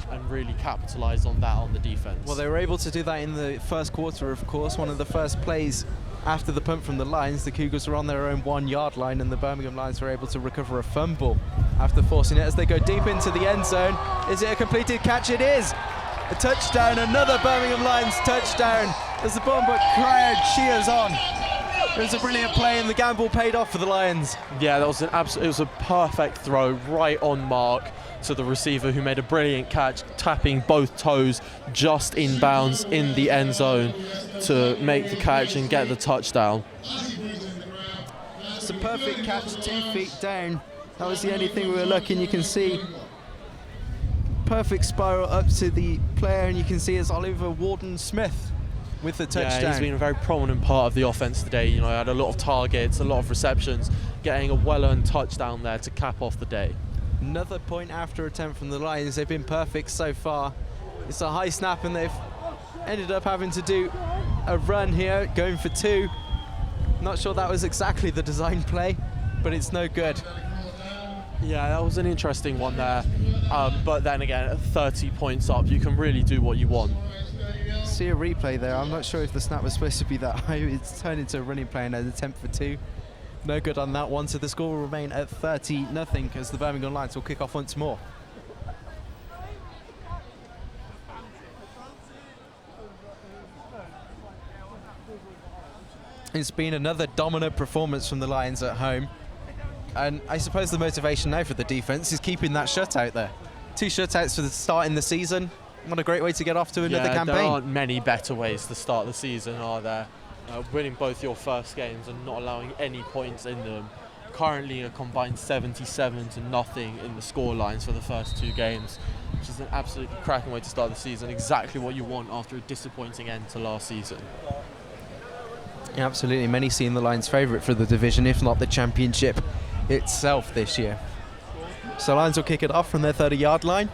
and really capitalise on that on the defence. Well, they were able to do that in the first quarter, of course. One of the first plays after the punt from the Lions, the Cougars were on their own 1-yard line, and the Birmingham Lions were able to recover a fumble after forcing it as they go deep into the end zone. Is it a completed catch? It is! A touchdown, another Birmingham Lions touchdown as the Bournemouth crowd cheers on. It was a brilliant play and the gamble paid off for the Lions. Yeah, that was it was a perfect throw right on mark to the receiver, who made a brilliant catch, tapping both toes just in bounds in the end zone to make the catch and get the touchdown. It's a perfect catch, 2 feet down. That was the only thing we were looking. You can see perfect spiral up to the player, and you can see it's Oliver Warden-Smith with the touchdown. Yeah, he's been a very prominent part of the offense today. You know, had a lot of targets, a lot of receptions, getting a well-earned touchdown there to cap off the day. Another point after attempt from the Lions. They've been perfect so far. It's a high snap, and they've ended up having to do a run here, going for 2. Not sure that was exactly the design play, but it's no good. Yeah, that was an interesting one there. But then again, at 30 points up, you can really do what you want. See a replay there. I'm not sure if the snap was supposed to be that high. It's turned into a running play and an attempt for 2. No good on that one, so the score will remain at 30-0 as the Birmingham Lions will kick off once more. It's been another dominant performance from the Lions at home. And I suppose the motivation now for the defence is keeping that shutout there. 2 shutouts for the start in the season. What a great way to get off to another campaign. There aren't many better ways to start the season, are there? Winning both your first games and not allowing any points in them. Currently a combined 77-0 in the score lines for the first 2 games, which is an absolutely cracking way to start the season. Exactly what you want after a disappointing end to last season. Yeah, absolutely. Many seeing the Lions favourite for the division, if not the championship itself this year. So Lions will kick it off from their 30-yard line.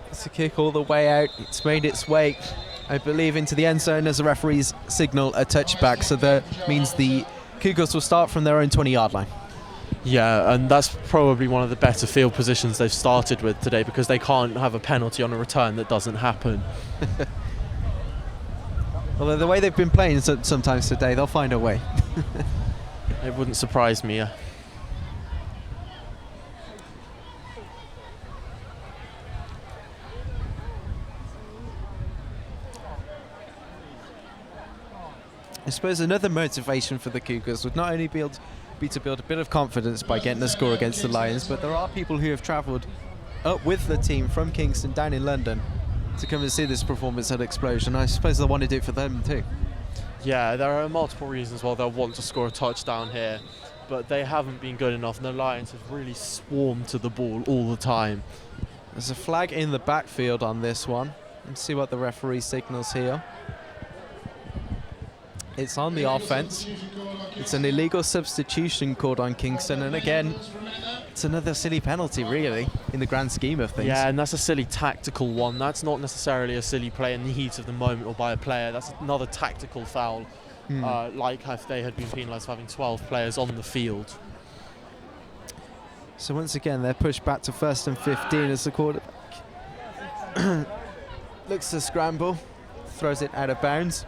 It's a kick all the way out. It's made its way, I believe, into the end zone as the referees signal a touchback. So that means the Cougars will start from their own 20-yard line. Yeah, and that's probably one of the better field positions they've started with today, because they can't have a penalty on a return that doesn't happen. Although the way they've been playing sometimes today, they'll find a way. It wouldn't surprise me. I suppose another motivation for the Cougars would not only be to build a bit of confidence by getting a score against the Lions, but there are people who have travelled up with the team from Kingston down in London to come and see this performance at xpLosION. I suppose they wanted it for them too. Yeah, there are multiple reasons why they'll want to score a touchdown here, but they haven't been good enough, and the Lions have really swarmed to the ball all the time. There's a flag in the backfield on this one. Let's see what the referee signals here. It's on the offense. It's an illegal substitution called on Kingston, and again, it's another silly penalty, really, in the grand scheme of things. Yeah, and that's a silly tactical one. That's not necessarily a silly play in the heat of the moment or by a player. That's another tactical foul, like if they had been penalised for having 12 players on the field. So once again, they're pushed back to 1st and 15 as the quarterback looks to scramble, throws it out of bounds.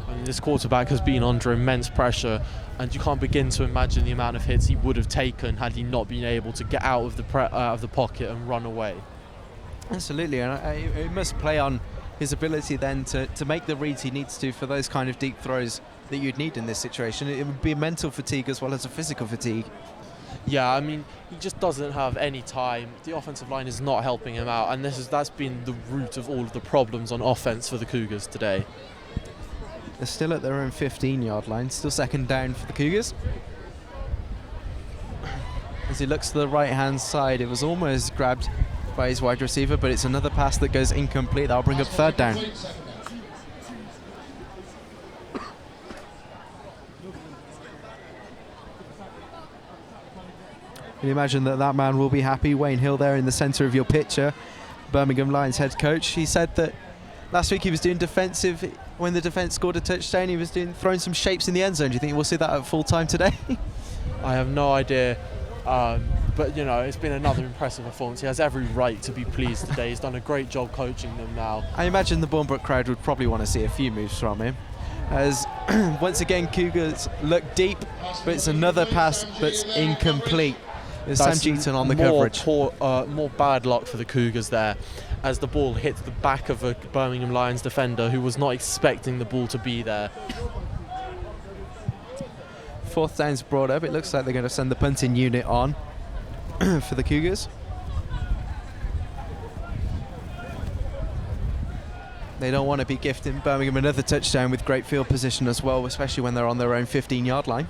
And this quarterback has been under immense pressure, and you can't begin to imagine the amount of hits he would have taken had he not been able to get out of the pocket and run away. Absolutely, and it must play on his ability then to make the reads he needs to for those kind of deep throws that you'd need in this situation. It would be a mental fatigue as well as a physical fatigue. Yeah, I mean, he just doesn't have any time. The offensive line is not helping him out, and that's been the root of all of the problems on offense for the Cougars today. They're still at their own 15-yard line, still 2nd down for the Cougars. As he looks to the right-hand side, it was almost grabbed by his wide receiver, but it's another pass that goes incomplete. That'll bring up 3rd down. Can you imagine that man will be happy? Wayne Hill there in the centre of your picture, Birmingham Lions head coach. He said that last week he was doing defensive. When the defence scored a touchdown, he was throwing some shapes in the end zone. Do you think we'll see that at full time today? I have no idea, but you know, it's been another impressive performance. He has every right to be pleased today. He's done a great job coaching them now. I imagine the Bournemouth crowd would probably want to see a few moves from him. As once again Cougars look deep, but it's another pass that's incomplete. There's Sam Jeaton on the coverage. More bad luck for the Cougars there, as the ball hits the back of a Birmingham Lions defender who was not expecting the ball to be there. 4th down's brought up. It looks like they're going to send the punting unit on for the Cougars. They don't want to be gifting Birmingham another touchdown with great field position as well, especially when they're on their own 15-yard line.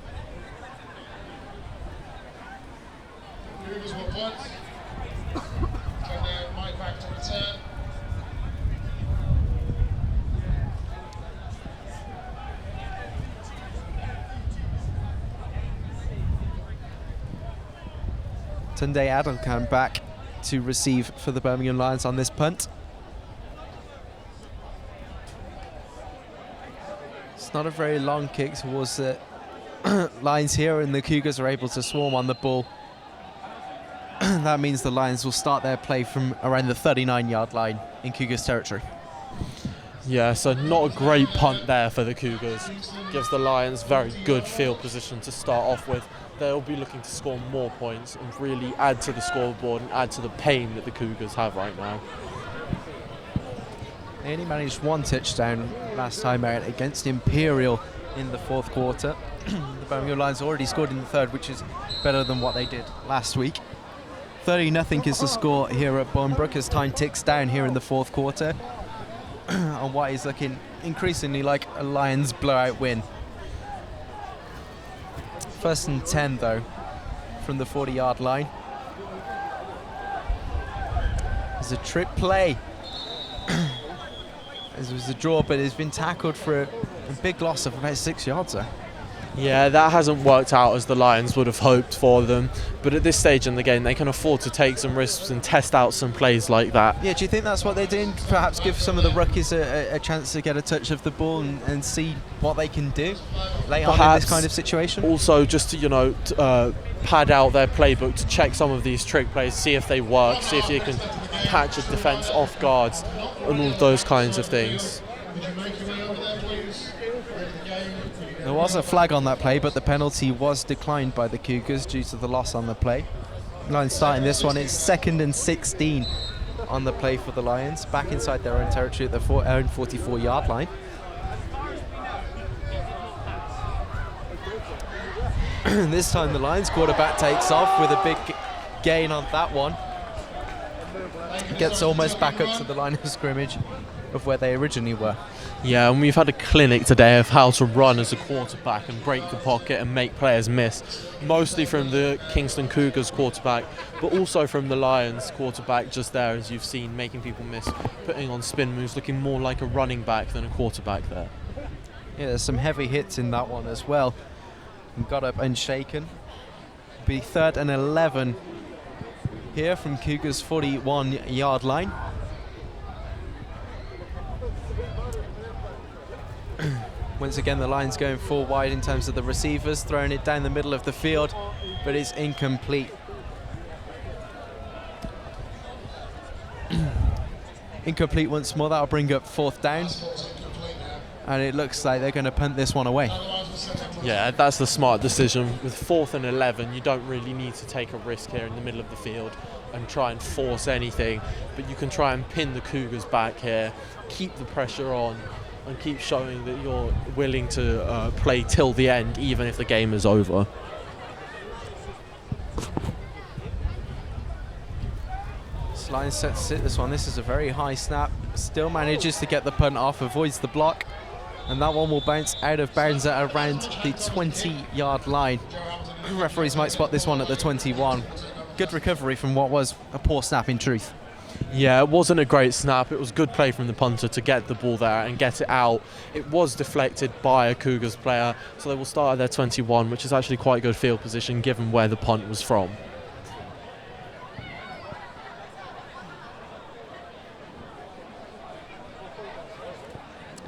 Tunde Adelkan back to receive for the Birmingham Lions on this punt. It's not a very long kick towards the Lions here, and the Cougars are able to swarm on the ball. That means the Lions will start their play from around the 39-yard line in Cougars territory. Yeah, so not a great punt there for the Cougars. Gives the Lions very good field position to start off with. They'll be looking to score more points and really add to the scoreboard and add to the pain that the Cougars have right now. They only managed 1 touchdown last time out against Imperial in the 4th quarter. The Birmingham Lions already scored in the 3rd, which is better than what they did last week. 30-0 is the score here at Bournemouth as time ticks down here in the 4th quarter on what is looking increasingly like a Lions blowout win. 1st and 10 though from the 40-yard line. There's a trip play. As it was a draw, but it's been tackled for a big loss of about 6 yards there. Yeah, that hasn't worked out as the Lions would have hoped for them, but at this stage in the game they can afford to take some risks and test out some plays like that. Yeah, do you think that's what they're doing? Perhaps give some of the rookies a chance to get a touch of the ball and see what they can do late on in this kind of situation? Also just to, you know, pad out their playbook to check some of these trick plays, see if they work, see if you can catch a defence off guards and all those kinds of things. There was a flag on that play, but the penalty was declined by the Cougars due to the loss on the play. Lions starting this one, it's 2nd and 16 on the play for the Lions, back inside their own territory at their own 44-yard line. This time the Lions quarterback takes off with a big gain on that one. gets almost back up to the line of scrimmage of where they originally were. Yeah, and we've had a clinic today of how to run as a quarterback and break the pocket and make players miss, mostly from the Kingston Cougars quarterback, but also from the Lions quarterback just there, as you've seen, making people miss, putting on spin moves, looking more like a running back than a quarterback there. Yeah, there's some heavy hits in that one as well. And got up unshaken. Be 3rd and 11 here from Cougars' 41-yard line. Once again, the Lions going 4 wide in terms of the receivers, throwing it down the middle of the field, but it's incomplete. Incomplete once more. That'll bring up 4th down. And it looks like they're going to punt this one away. Yeah, that's the smart decision. With 4th and 11, you don't really need to take a risk here in the middle of the field and try and force anything, but you can try and pin the Cougars back here, keep the pressure on, and keep showing that you're willing to play till the end, even if the game is over. Lions set to sit this one. This is a very high snap. Still manages to get the punt off, avoids the block, and that one will bounce out of bounds at around the 20-yard line. Referees might spot this one at the 21. Good recovery from what was a poor snap in truth. Yeah, it wasn't a great snap. It was good play from the punter to get the ball there and get it out. It was deflected by a Cougars player, so they will start at their 21, which is actually quite good field position given where the punt was from.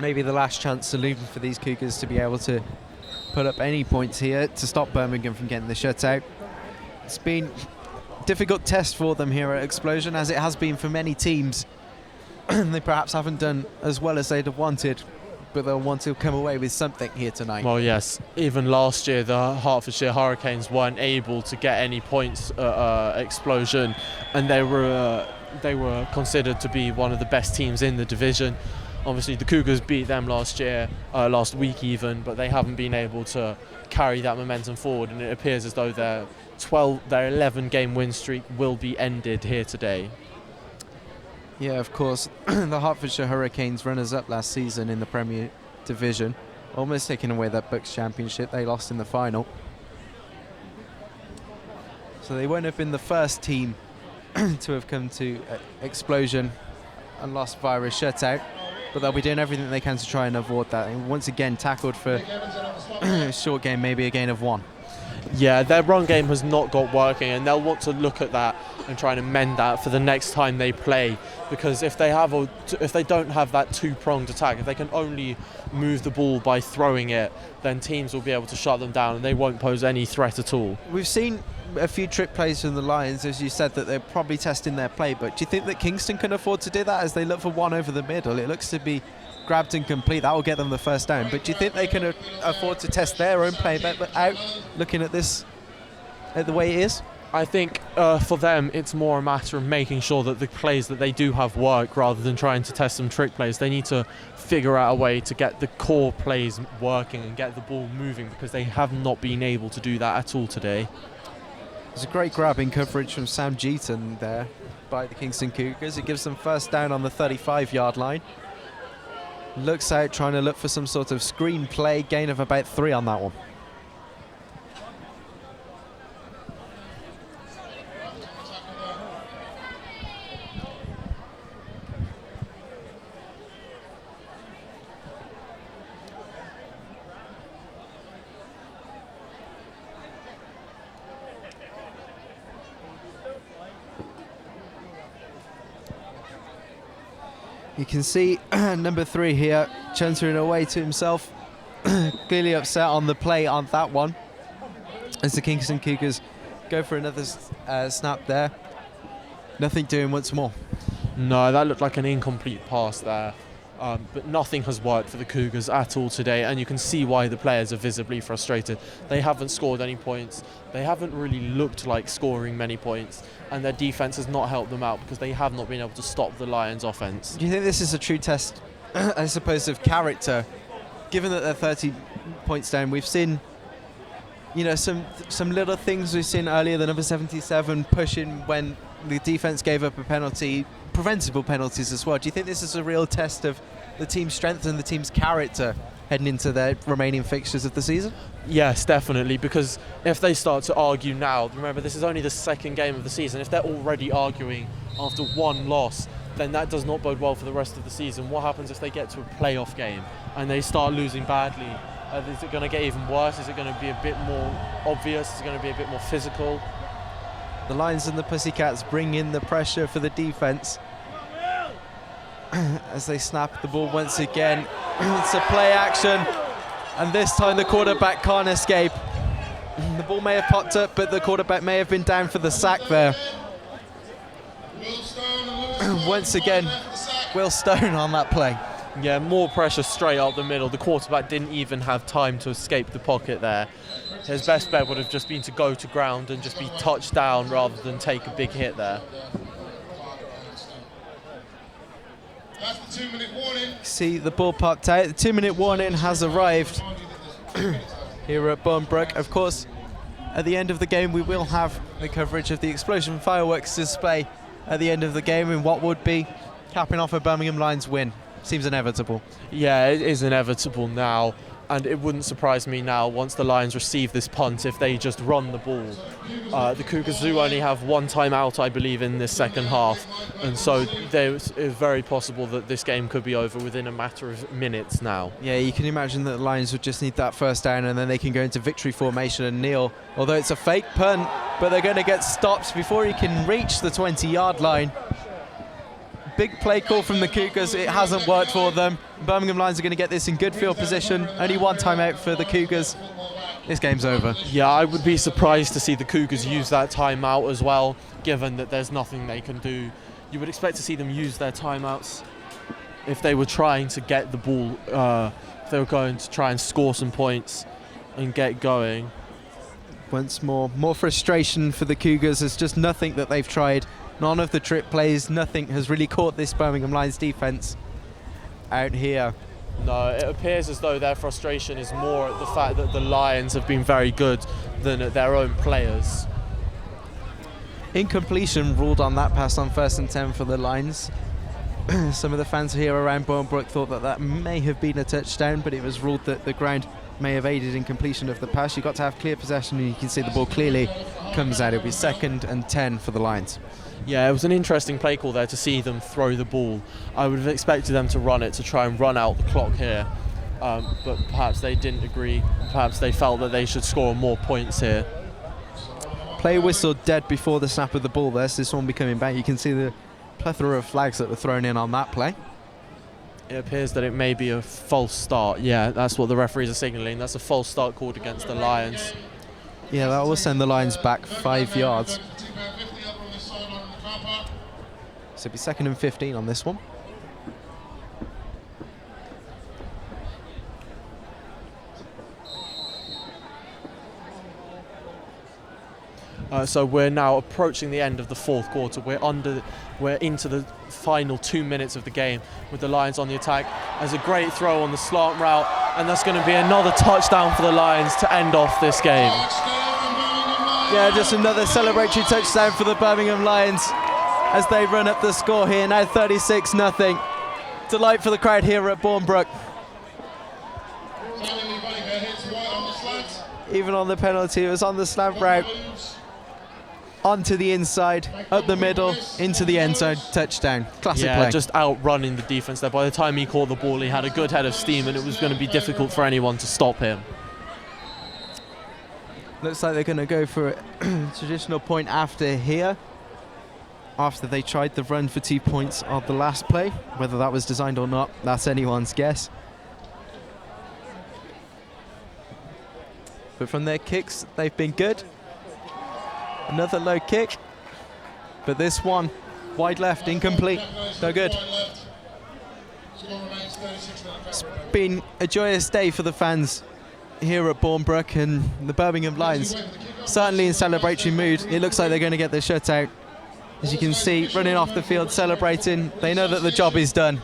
Maybe the last chance saloon for these Cougars to be able to put up any points here to stop Birmingham from getting the shutout. It's been a difficult test for them here at xpLosION, as it has been for many teams. They perhaps haven't done as well as they'd have wanted, but they'll want to come away with something here tonight. Well, yes. Even last year, the Hertfordshire Hurricanes weren't able to get any points at xpLosION, and they were considered to be one of the best teams in the division. Obviously, the Cougars beat them last week even, but they haven't been able to carry that momentum forward, and it appears as though their 11-game win streak will be ended here today. Yeah, of course. The Hertfordshire Hurricanes, runners-up last season in the Premier Division, almost taking away that Bucks Championship. They lost in the final. So they won't have been the first team to have come to xpLosION and lost via a shutout, but they'll be doing everything they can to try and avoid that. And once again, tackled for a short game, maybe a gain of 1. Yeah, their run game has not got working, and they'll want to look at that and try and amend that for the next time they play, because if they don't have that two-pronged attack, if they can only move the ball by throwing it, then teams will be able to shut them down and they won't pose any threat at all. We've seen a few trick plays from the Lions, as you said, that they're probably testing their play, but do you think that Kingston can afford to do that as they look for one over the middle? It looks to be grabbed and complete. That will get them the first down, but do you think they can afford to test their own play out, looking at this at the way it is? I think for them it's more a matter of making sure that the plays that they do have work, rather than trying to test some trick plays. They need to figure out a way to get the core plays working and get the ball moving, because they have not been able to do that at all today. There's a great grab in coverage from Sam Jeaton there by the Kingston Cougars. It gives them first down on the 35-yard line. Looks out, trying to look for some sort of screen play, gain of about 3 on that one. You can see number 3 here, chuntering away to himself. Clearly upset on the play on that one, as the Kingston Cougars go for another snap there. Nothing doing once more. No, that looked like an incomplete pass there. But nothing has worked for the Cougars at all today, and you can see why the players are visibly frustrated. They haven't scored any points. They haven't really looked like scoring many points, and their defense has not helped them out because they have not been able to stop the Lions' offense. Do you think this is a true test, I suppose, of character? Given that they're 30 points down, we've seen you know, some little things we've seen earlier. The number 77 pushing when the defence gave up a penalty, preventable penalties as well. Do you think this is a real test of the team's strength and the team's character heading into their remaining fixtures of the season? Yes, definitely, because if they start to argue now, remember this is only the second game of the season, if they're already arguing after one loss, then that does not bode well for the rest of the season. What happens if they get to a playoff game and they start losing badly? Is it going to get even worse? Is it going to be a bit more obvious? Is it going to be a bit more physical? The Lions and the Pussycats bring in the pressure for the defence as they snap the ball once again. It's a play action, and this time the quarterback can't escape. The ball may have popped up, but the quarterback may have been down for the sack there. Once again, Will Stone on that play. Yeah, more pressure straight up the middle. The quarterback didn't even have time to escape the pocket there. His best bet would have just been to go to ground and just be touched down rather than take a big hit there. That's the 2-minute warning. See the ball popped out. The 2-minute warning has arrived here at Bournebrook. Of course, at the end of the game, we will have the coverage of the explosion fireworks display at the end of the game in what would be capping off a Birmingham Lions win. Seems inevitable. Yeah, it is inevitable now, and it wouldn't surprise me now once the Lions receive this punt if they just run the ball. The Cougars do only have one time out, I believe, in this second half, and so it's very possible that this game could be over within a matter of minutes now. Yeah, you can imagine that the Lions would just need that first down and then they can go into victory formation and kneel. Although it's a fake punt, but they're going to get stopped before he can reach the 20-yard line. Big play call from the Cougars. It hasn't worked for them. Birmingham Lions are going to get this in good field position. Only one timeout for the Cougars. This game's over. Yeah, I would be surprised to see the Cougars use that timeout as well, given that there's nothing they can do. You would expect to see them use their timeouts if they were trying to get the ball, if they were going to try and score some points and get going. Once more frustration for the Cougars. There's just nothing that they've tried. None of the trip plays, nothing has really caught this Birmingham Lions defence out here. No, it appears as though their frustration is more at the fact that the Lions have been very good than at their own players. Incompletion ruled on that pass on 1st and 10 for the Lions. Some of the fans here around Bournebrook thought that may have been a touchdown, but it was ruled that the ground may have aided in completion of the pass. You've got to have clear possession, and you can see the ball clearly comes out. It'll be 2nd and 10 for the Lions. Yeah, it was an interesting play call there to see them throw the ball. I would have expected them to run it to try and run out the clock here, but perhaps they didn't agree. Perhaps they felt that they should score more points here. Play whistle dead before the snap of the ball there, so this one will be coming back. You can see the plethora of flags that were thrown in on that play. It appears that it may be a false start. Yeah, that's what the referees are signalling. That's a false start called against the Lions. Yeah, that will send the Lions back 5 yards. So it'll be 2nd and 15 on this one. So we're now approaching the end of the 4th quarter. We're into the final 2 minutes of the game with the Lions on the attack. There's a great throw on the slant route, and that's going to be another touchdown for the Lions to end off this game. Yeah, just another celebratory touchdown for the Birmingham Lions as they run up the score here, now 36-0. Delight for the crowd here at Bournebrook. Even on the penalty, it was on the slant route. Onto the inside, up the middle, into the end zone, touchdown. Classic play. Yeah, just outrunning the defence there. By the time he caught the ball, he had a good head of steam, and it was going to be difficult for anyone to stop him. Looks like they're going to go for a traditional point after here. After they tried the run for 2 points on the last play. Whether that was designed or not, that's anyone's guess. But from their kicks, they've been good. Another low kick, but this one wide left, incomplete. No good. It's been a joyous day for the fans here at Bournebrook, and the Birmingham Lions certainly in celebratory mood. It looks like they're going to get the shutout. As you can see, running off the field, celebrating. They know that the job is done.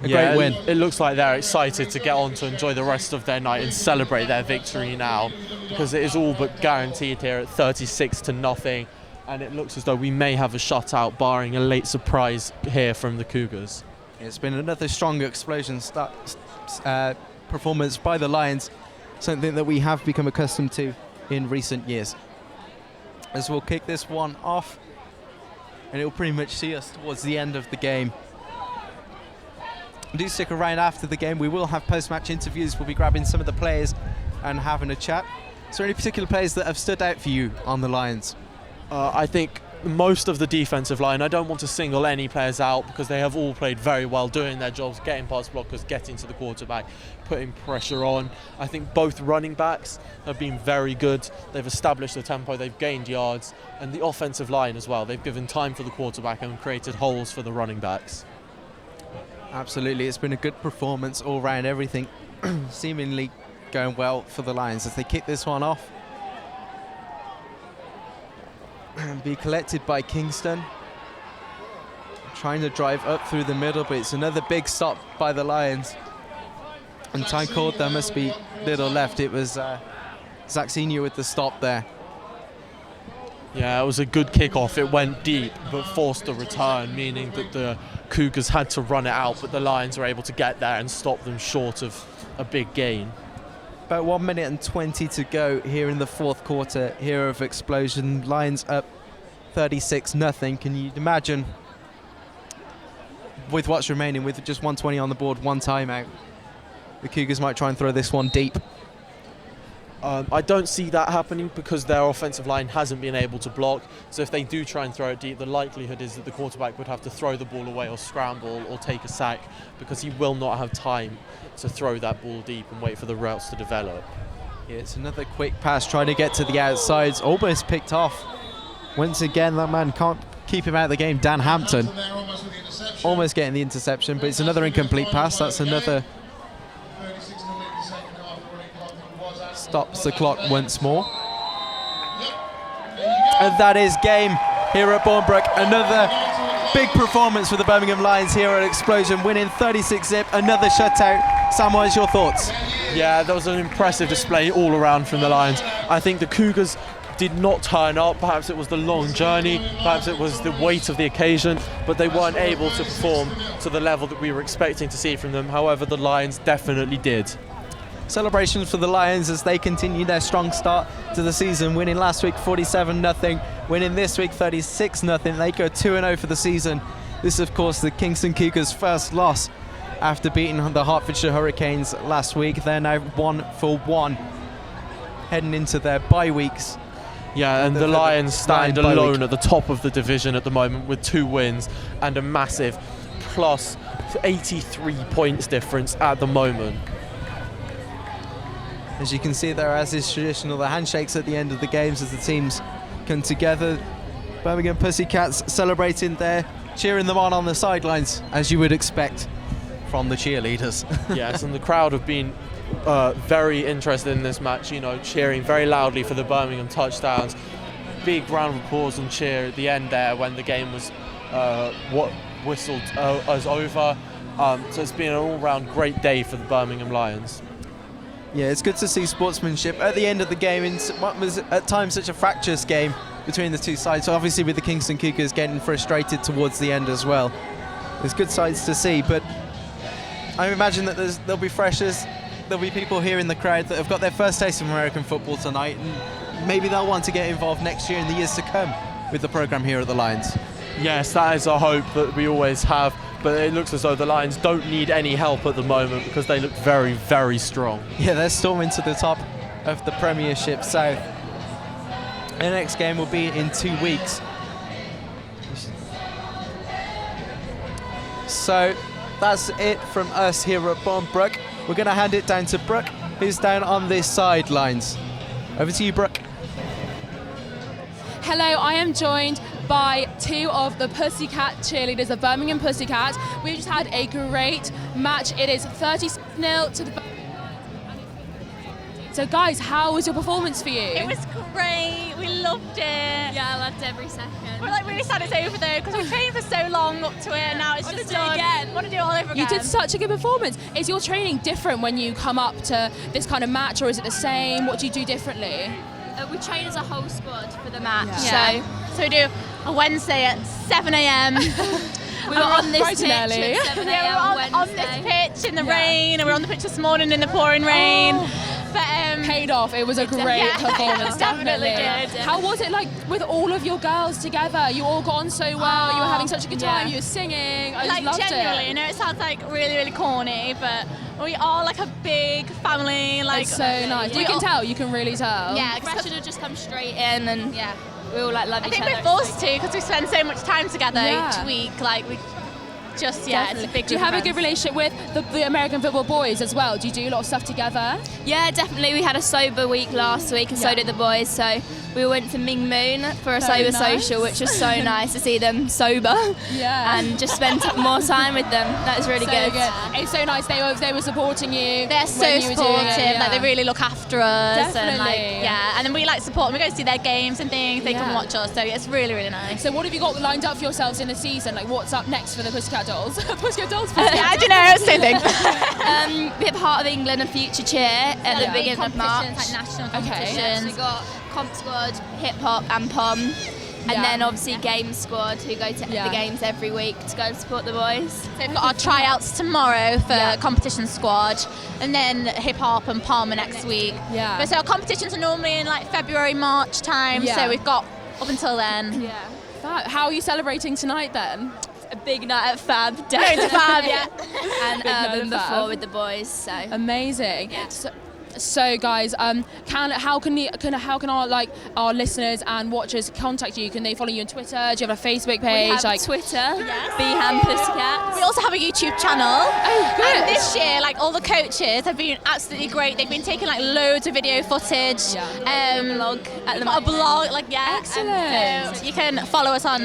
a great win. It looks like they're excited to get on to enjoy the rest of their night and celebrate their victory now, because it is all but guaranteed here at 36-0, and it looks as though we may have a shutout barring a late surprise here from the Cougars. It's been another strong explosion performance by the Lions, something that we have become accustomed to in recent years. As we'll kick this one off, and it'll pretty much see us towards the end of the game. Do stick around after the game. We will have post-match interviews. We'll be grabbing some of the players and having a chat. Is there any particular players that have stood out for you on the Lions? I think most of the defensive line, I don't want to single any players out because they have all played very well, doing their jobs, getting past blockers, getting to the quarterback, putting pressure on. I think both running backs have been very good. They've established the tempo, they've gained yards, and the offensive line as well. They've given time for the quarterback and created holes for the running backs. Absolutely, it's been a good performance all round. Everything seemingly going well for the Lions as they kick this one off. And be collected by Kingston. Trying to drive up through the middle, but it's another big stop by the Lions. And time called, there must be little left. It was Zach Senior with the stop there. Yeah, it was a good kickoff. It went deep, but forced a return, meaning that the Cougars had to run it out, but the Lions were able to get there and stop them short of a big gain. About 1 minute and 20 to go here in the fourth quarter here of explosion. Lions up 36-0. Can you imagine, with what's remaining, with just 120 on the board, one timeout, the Cougars might try and throw this one deep? I don't see that happening because their offensive line hasn't been able to block. So if they do try and throw it deep, the likelihood is that the quarterback would have to throw the ball away or scramble or take a sack, because he will not have time to throw that ball deep and wait for the routes to develop. Yeah, it's another quick pass trying to get to the outsides, almost picked off. Once again, that man can't keep him out of the game, Dan Hampton. Almost getting the interception, but it's another incomplete pass. That's another... Stops the clock once more. And that is game here at Bournebrook. Another big performance for the Birmingham Lions here at Explosion, winning 36-0, another shutout. Sam, what is your thoughts? Yeah, that was an impressive display all around from the Lions. I think the Cougars did not turn up. Perhaps it was the long journey, perhaps it was the weight of the occasion, but they weren't able to perform to the level that we were expecting to see from them. However, the Lions definitely did. Celebrations for the Lions as they continue their strong start to the season, winning last week 47-0, winning this week 36-0. They go 2-0 for the season. This is, of course, the Kingston Cougars' first loss after beating the Hertfordshire Hurricanes last week. They're now 1-1, heading into their bye weeks. Yeah, and the Lions stand alone at the top of the division at the moment with 2 wins and a massive plus 83 points difference at the moment. As you can see there, as is traditional, the handshakes at the end of the games as the teams come together. Birmingham Pussycats celebrating there, cheering them on the sidelines, as you would expect from the cheerleaders. Yes, and the crowd have been very interested in this match, you know, cheering very loudly for the Birmingham touchdowns. Big round of applause and cheer at the end there when the game was whistled as over. So it's been an all-round great day for the Birmingham Lions. Yeah, it's good to see sportsmanship at the end of the game in what was at times such a fractious game between the two sides. So obviously with the Kingston Cougars getting frustrated towards the end as well. There's good sides to see, but I imagine that there'll be freshers, there'll be people here in the crowd that have got their first taste of American football tonight, and maybe they'll want to get involved next year in the years to come with the programme here at the Lions. Yes, that is a hope that we always have, but it looks as though the Lions don't need any help at the moment because they look very, very strong. Yeah, they're storming to the top of the Premiership South. The next game will be in 2 weeks. So that's it from us here at Bournebrook. We're going to hand it down to Brooke, who's down on the sidelines. Over to you, Brooke. Hello, I am joined by 2 of the Pussycat cheerleaders, the Birmingham Pussycats. We've just had a great match. It is 30-0 to the... So guys, how was your performance for you? It was great. We loved it. Yeah, I loved every second. We're like really sad it's over though because we trained for so long up to it and now it's just done. Want to do it all over again. You did such a good performance. Is your training different when you come up to this kind of match, or is it the same? What do you do differently? We train as a whole squad for the match. Yeah. So we do a Wednesday at 7 a.m. We were on this pitch at 7 a.m. Yeah, we were on this pitch in the rain, and we were on the pitch this morning in the pouring rain. But paid off. It was a great performance, definitely. did. How was it like with all of your girls together? You all got on so well. You were having such a good time. Yeah. You were singing. I like just loved genuinely, it. you know, it sounds like really, really corny, but we are like a big family. Like It's so nice. You can tell. You can really tell. Yeah, Pressure to just come straight in, and we all like love I each think other. we're forced to because we spend so much time together each week. Like we just it's a big. Do you have a good relationship with the American football boys as well? Do you do a lot of stuff together? Yeah, definitely. We had a sober week last week, and so did the boys. So we went to Ming Moon for a Very sober nice. social, which was so nice to see them sober. Yeah. And just spend more time with them. That was really So good. It's so nice. They were supporting you. They're so when you were doing supportive. it, Like they really look after us. And like Definitely. and then we like support them. We go to see their games and things. They come watch us. So it's really, really nice. So what have you got lined up for yourselves in the season? Like what's up next for the Pussycat Dolls? Pussycat Dolls. I don't know. Same thing. We have Heart of England and Future Cheer at the beginning of March. Like national Yeah, competitions. so we've got Comp Squad, Hip Hop and Pom. And then obviously Games Squad, who go to the games every week to go and support the boys. So we've got our tryouts tomorrow for competition squad, and then hip hop and Palmer next week. Yeah. But so our competitions are normally in like February, March time. Yeah. So we've got up until then. Yeah. How are you celebrating tonight then? A big night at Fab. Going to Fab, yeah. And Big night Urban at Fab. before with the boys. So Amazing. So guys, how can our listeners and watchers contact you? Can they follow you on Twitter? Do you have a Facebook page? we have Twitter, Birmingham Pussycats. We also have a YouTube channel. Oh, good. And this year, like all the coaches have been absolutely great. They've been taking like loads of video footage. Blog at the got a blog, Excellent. And, so you can follow us on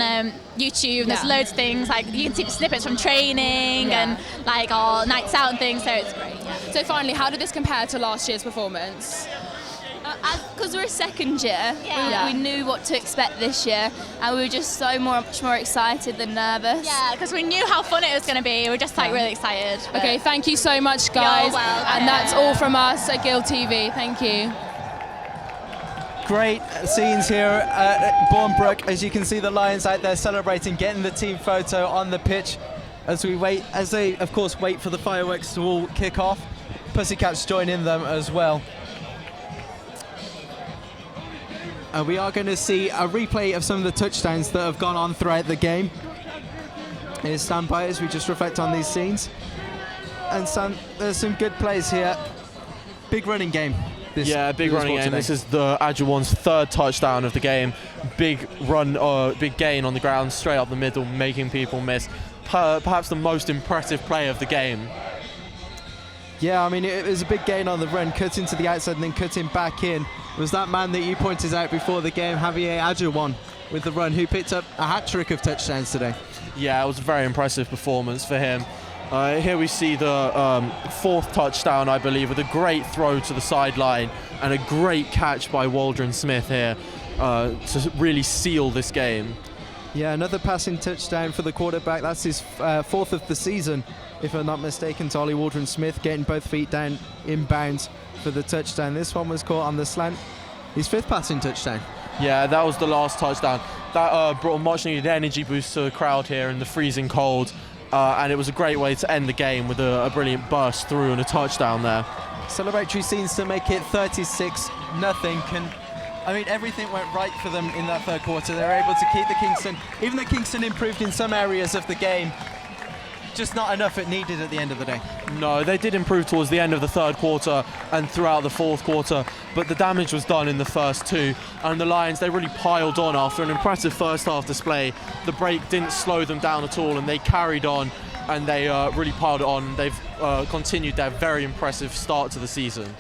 YouTube. There's loads of things like you can see snippets from training and like our nights out and things. So it's great. So finally, how did this compare to last year's performance? Because we're a second year, we knew what to expect this year, and we were just so much more excited than nervous. Yeah, because we knew how fun it was going to be. We're just like really excited. Okay, thank you so much, guys. You're welcome. And that's all from us at Guild TV. Thank you. Great scenes here at Bournebrook. As you can see, the Lions out there celebrating, getting the team photo on the pitch as they of course wait for the fireworks to all kick off. Pussycats join in them as well. We are going to see a replay of some of the touchdowns that have gone on throughout the game. Here's stand by as we just reflect on these scenes. And there's some good plays here. Big running game. Big running game. This is the Agile One's third touchdown of the game. Big run, big gain on the ground, straight up the middle, making people miss. Perhaps the most impressive play of the game. Yeah, I mean, it was a big gain on the run, cutting to the outside and then cutting back in. It was that man that you pointed out before the game, Javier Ajuwan, with the run, who picked up a hat-trick of touchdowns today. Yeah, it was a very impressive performance for him. Here we see the fourth touchdown, I believe, with a great throw to the sideline and a great catch by Waldron Smith here to really seal this game. Yeah, another passing touchdown for the quarterback. That's his fourth of the season, if I'm not mistaken, to Ollie Waldron Smith, getting both feet down inbounds for the touchdown. This one was caught on the slant. His fifth passing touchdown. Yeah, that was the last touchdown. That brought a much needed energy boost to the crowd here in the freezing cold. And it was a great way to end the game with a brilliant burst through and a touchdown there. Celebratory scenes to make it 36-0. I mean, everything went right for them in that third quarter. They were able to keep the Kingston. Even though Kingston improved in some areas of the game, just not enough it needed at the end of the day. No, they did improve towards the end of the third quarter and throughout the fourth quarter, but the damage was done in the first two, and the Lions, they really piled on after an impressive first half display. The break didn't slow them down at all, and they carried on, and they really piled it on. They've continued their very impressive start to the season.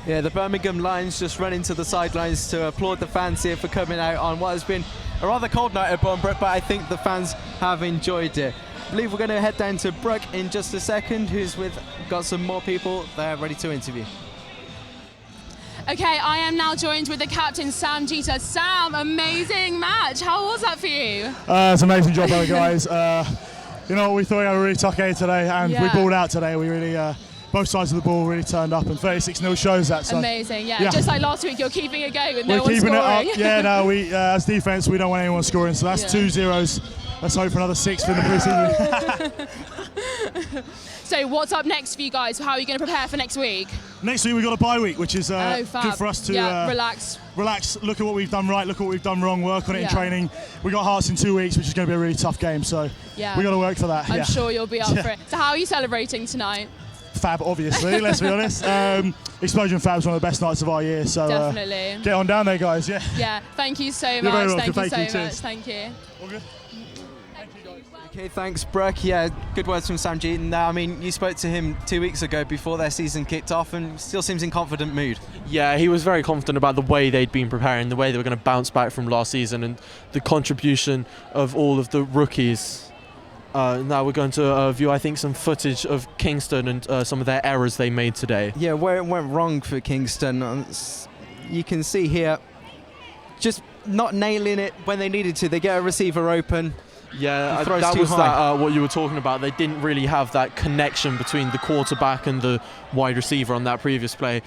Yeah, the Birmingham Lions just running to the sidelines to applaud the fans here for coming out on what has been a rather cold night at Bournebrook, but I think the fans have enjoyed it. I believe we're going to head down to Brooke in just a second, got some more people there ready to interview. Okay, I am now joined with the captain, Sam Jeter. Sam, amazing match. How was that for you? It's an amazing job, guys. You know, we thought we had a really tough game today, and we balled out today. We really, both sides of the ball really turned up, and 36-0 shows that. So. Amazing, yeah. Just like last week, you're keeping it going with no one We're keeping scoring. it up. Yeah, no, we as defence, we don't want anyone scoring. So that's 2 zeros. Let's hope for another 6 for the preseason. So what's up next for you guys? How are you going to prepare for next week? Next week we've got a bye week, which is good for us to relax, look at what we've done right, look at what we've done wrong, work on it in training. We got Hearts in 2 weeks, which is going to be a really tough game, so we got to work for that. I'm sure you'll be up for it. So how are you celebrating tonight? Fab, obviously, let's be honest. Explosion Fab's one of the best nights of our year, so definitely. Get on down there, guys. Yeah, thank you so You're much. very welcome. Thank you so Cheers. much. Thank you. All good? Okay, thanks, Brooke. Yeah, good words from Sam Jeter. I mean, you spoke to him 2 weeks ago before their season kicked off, and still seems in confident mood. Yeah, he was very confident about the way they'd been preparing, the way they were going to bounce back from last season, and the contribution of all of the rookies. Now we're going to view, I think, some footage of Kingston and some of their errors they made today. Yeah, where it went wrong for Kingston, you can see here, just not nailing it when they needed to. They get a receiver open. Yeah, that was what you were talking about. They didn't really have that connection between the quarterback and the wide receiver on that previous play.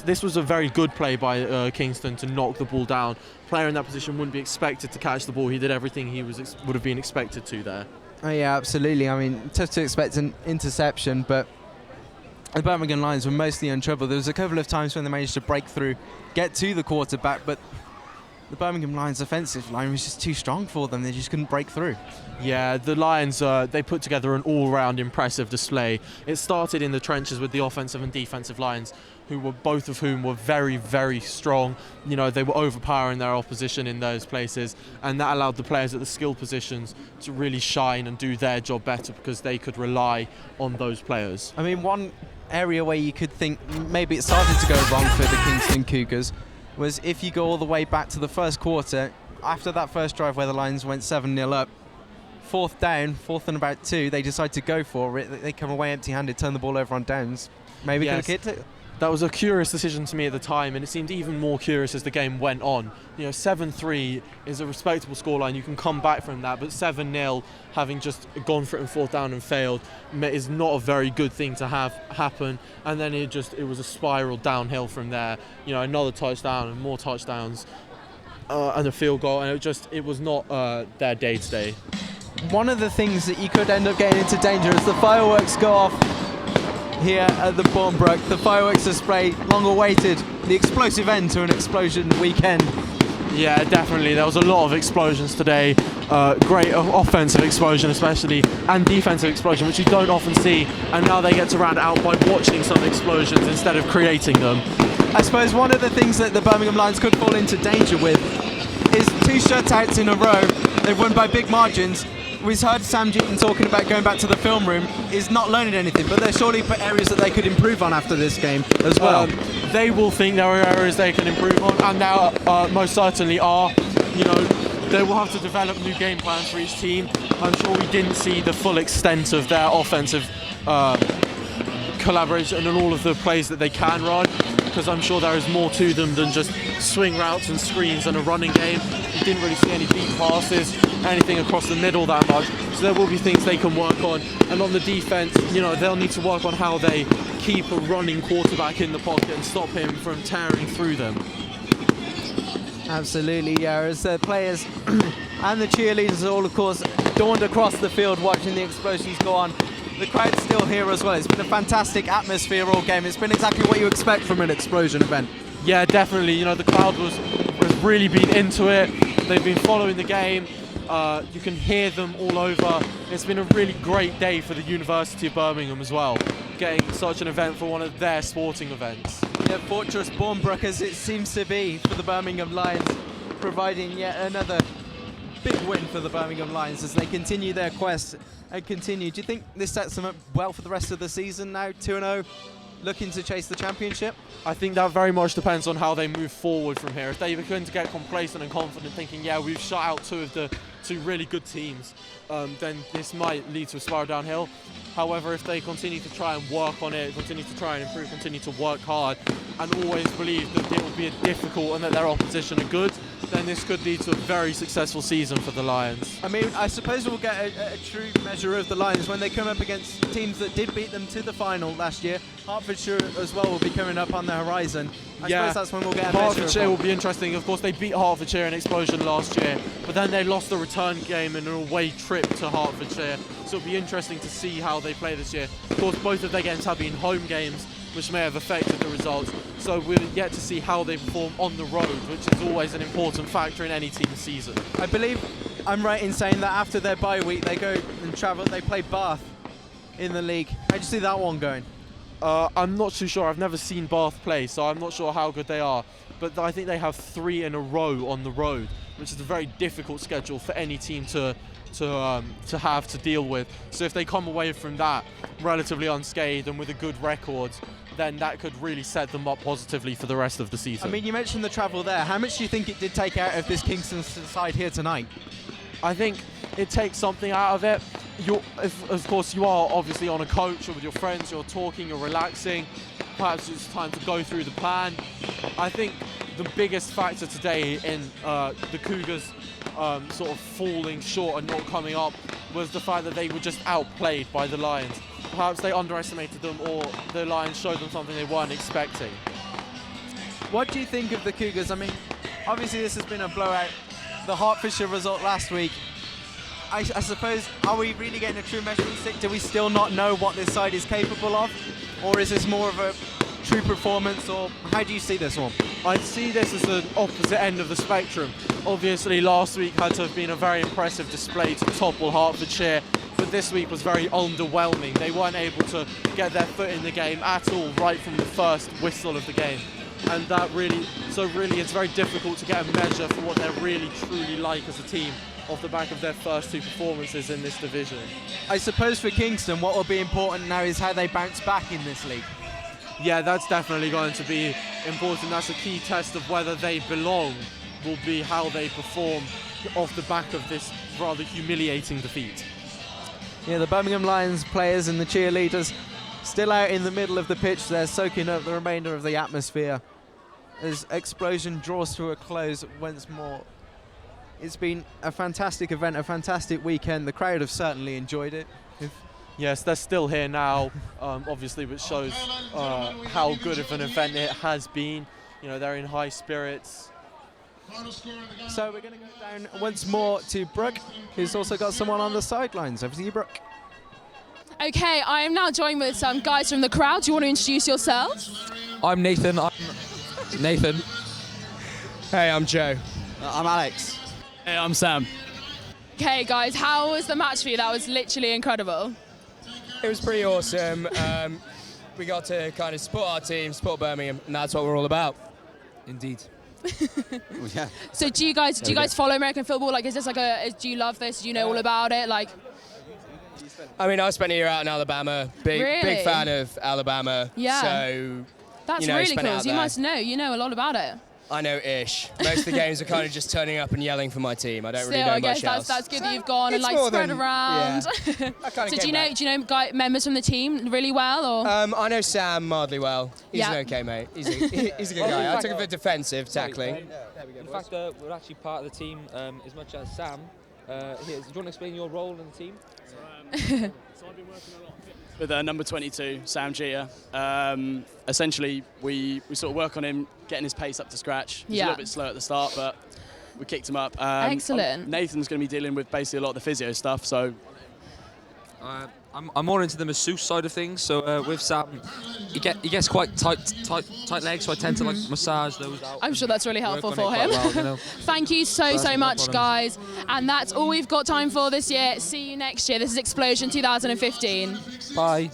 This was a very good play by Kingston to knock the ball down. Player in that position wouldn't be expected to catch the ball. He did everything he would have been expected to there. Oh yeah, absolutely. I mean, tough to expect an interception, but the Birmingham Lions were mostly in trouble. There was a couple of times when they managed to break through, get to the quarterback, but the Birmingham Lions offensive line was just too strong for them. They just couldn't break through. Yeah, the Lions, they put together an all-round impressive display. It started in the trenches with the offensive and defensive lines, both of whom were very, very strong. You know, they were overpowering their opposition in those places, and that allowed the players at the skill positions to really shine and do their job better because they could rely on those players. I mean, one area where you could think maybe it started to go wrong for the Kingston Cougars was if you go all the way back to the first quarter, after that first drive where the Lions went 7-0 up, fourth and about 2, they decide to go for it. They come away empty-handed, turn the ball over on downs. Maybe could have kicked it. That was a curious decision to me at the time, and it seemed even more curious as the game went on. You know, 7-3 is a respectable scoreline. You can come back from that, but 7-0, having just gone for it in fourth down and failed, is not a very good thing to have happen. And then it was a spiral downhill from there. You know, another touchdown and more touchdowns, and a field goal, and it was not their day today. One of the things that you could end up getting into danger is the fireworks go off here at the Brook. The fireworks display, long awaited, the explosive end to an explosion weekend. Yeah, definitely. There was a lot of explosions today. Great offensive explosion especially, and defensive explosion, which you don't often see, and now they get to round it out by watching some explosions instead of creating them. I suppose one of the things that the Birmingham Lions could fall into danger with is 2 shutouts in a row. They've won by big margins. We've heard Sam Jeter talking about going back to the film room. He's not learning anything, but there's surely areas that they could improve on after this game as well. They will think there are areas they can improve on, and now most certainly are. You know, they will have to develop new game plans for each team. I'm sure we didn't see the full extent of their offensive collaboration and all of the plays that they can run, because I'm sure there is more to them than just swing routes and screens and a running game. We didn't really see any deep passes, anything across the middle that much, so there will be things they can work on. And on the defense, you know, they'll need to work on how they keep a running quarterback in the pocket and stop him from tearing through them. Absolutely, yeah, as the players and the cheerleaders are all, of course, dawned across the field watching the explosions go on. The crowd's still here as well. It's been a fantastic atmosphere all game. It's been exactly what you expect from an explosion event. Yeah, definitely. You know, the crowd was really been into it. They've been following the game. You can hear them all over. It's been a really great day for the University of Birmingham as well, getting such an event for one of their sporting events. Yeah, Fortress Bournemouth, as it seems to be for the Birmingham Lions, providing yet another big win for the Birmingham Lions as they continue their quest and continue. Do you think this sets them up well for the rest of the season now, 2-0, looking to chase the championship? I think that very much depends on how they move forward from here. If they're going to get complacent and confident, thinking, yeah, we've shut out 2 of the two really good teams, then this might lead to a spiral downhill. However, if they continue to try and work on it, continue to try and improve, continue to work hard, and always believe that it will be difficult and that their opposition are good, then this could lead to a very successful season for the Lions. I mean, I suppose we'll get a true measure of the Lions when they come up against teams that did beat them to the final last year. Hertfordshire as well will be coming up on the horizon. I suppose that's when we'll get a measure of Hertfordshire will be interesting. Of course, they beat Hertfordshire in Explosion last year, but then they lost the return game in an away trip to Hertfordshire. So it'll be interesting to see how they play this year. Of course, both of their games have been home games, which may have affected the results. So we'll yet to see how they perform on the road, which is always an important factor in any team's season. I believe I'm right in saying that after their bye week, they go and travel. They play Bath in the league. How do you see that one going? I'm not too sure. I've never seen Bath play, so I'm not sure how good they are. But I think they have 3 in a row on the road, which is a very difficult schedule for any team to have to deal with. So if they come away from that relatively unscathed and with a good record, then that could really set them up positively for the rest of the season. I mean, you mentioned the travel there. How much do you think it did take out of this Kingston side here tonight? I think it takes something out of it. Of course, you are obviously on a coach or with your friends, you're talking, you're relaxing. Perhaps it's time to go through the plan. I think the biggest factor today in the Cougars sort of falling short and not coming up was the fact that they were just outplayed by the Lions. Perhaps they underestimated them, or the Lions showed them something they weren't expecting. What do you think of the Cougars? I mean, obviously this has been a blowout. The Hertfordshire result last week, I suppose, are we really getting a true measuring stick? Do we still not know what this side is capable of? Or is this more of a true performance, or how do you see this one? I see this as the opposite end of the spectrum. Obviously last week had to have been a very impressive display to topple Hertfordshire, but this week was very underwhelming. They weren't able to get their foot in the game at all right from the first whistle of the game. And that really it's very difficult to get a measure for what they're really truly like as a team off the back of their first 2 performances in this division. I suppose for Kingston, what will be important now is how they bounce back in this league. Yeah, that's definitely going to be important. That's a key test of whether they belong, will be how they perform off the back of this rather humiliating defeat. Yeah, the Birmingham Lions players and the cheerleaders still out in the middle of the pitch. They're soaking up the remainder of the atmosphere as Explosion draws to a close once more. It's been a fantastic event, a fantastic weekend. The crowd have certainly enjoyed it. Yes, they're still here now, obviously, which shows how good of an event it has been. You know, they're in high spirits. So we're going to go down once more to Brooke, who's also got someone on the sidelines. Over to you, Brooke. Okay, I am now joined with some guys from the crowd. Do you want to introduce yourselves? I'm Nathan. Nathan. Hey, I'm Joe. I'm Alex. Hey, I'm Sam. Okay, guys, how was the match for you? That was literally incredible. It was pretty awesome. We got to kind of support our team, support Birmingham, and that's what we're all about. Indeed. Yeah. So do you guys follow American football? Like, is this like do you love this? Do you know all about it? Like, I mean, I spent a year out in Alabama. Big fan of Alabama. Yeah. So that's really cool. So you must know. You know a lot about it. I know ish. Most of the games are kind of just turning up and yelling for my team. I don't really know I guess much else. that's good that you've gone and It's like more spread than- around. yeah. So do you know members from the team really well, or? I know Sam mardly well. He's Yeah. an okay mate. He's a good guy. I took him for defensive tackling. In fact, we're actually part of the team as much as Sam. Here, do you want to explain your role in the team? So I've been working a lot with number 22, Sam Gia. Essentially, we sort of work on him getting his pace up to scratch. He's a little bit slow at the start, but we kicked him up. Excellent. Nathan's going to be dealing with basically a lot of the physio stuff, so... I'm more into the masseuse side of things. So with Sam, he gets quite tight legs, so I tend to like massage those out. I'm sure that's really helpful for him. Well, you know. Thank you so No much, problems. guys. And that's all we've got time for this year. See you next year. This is Explosion 2015. Bye.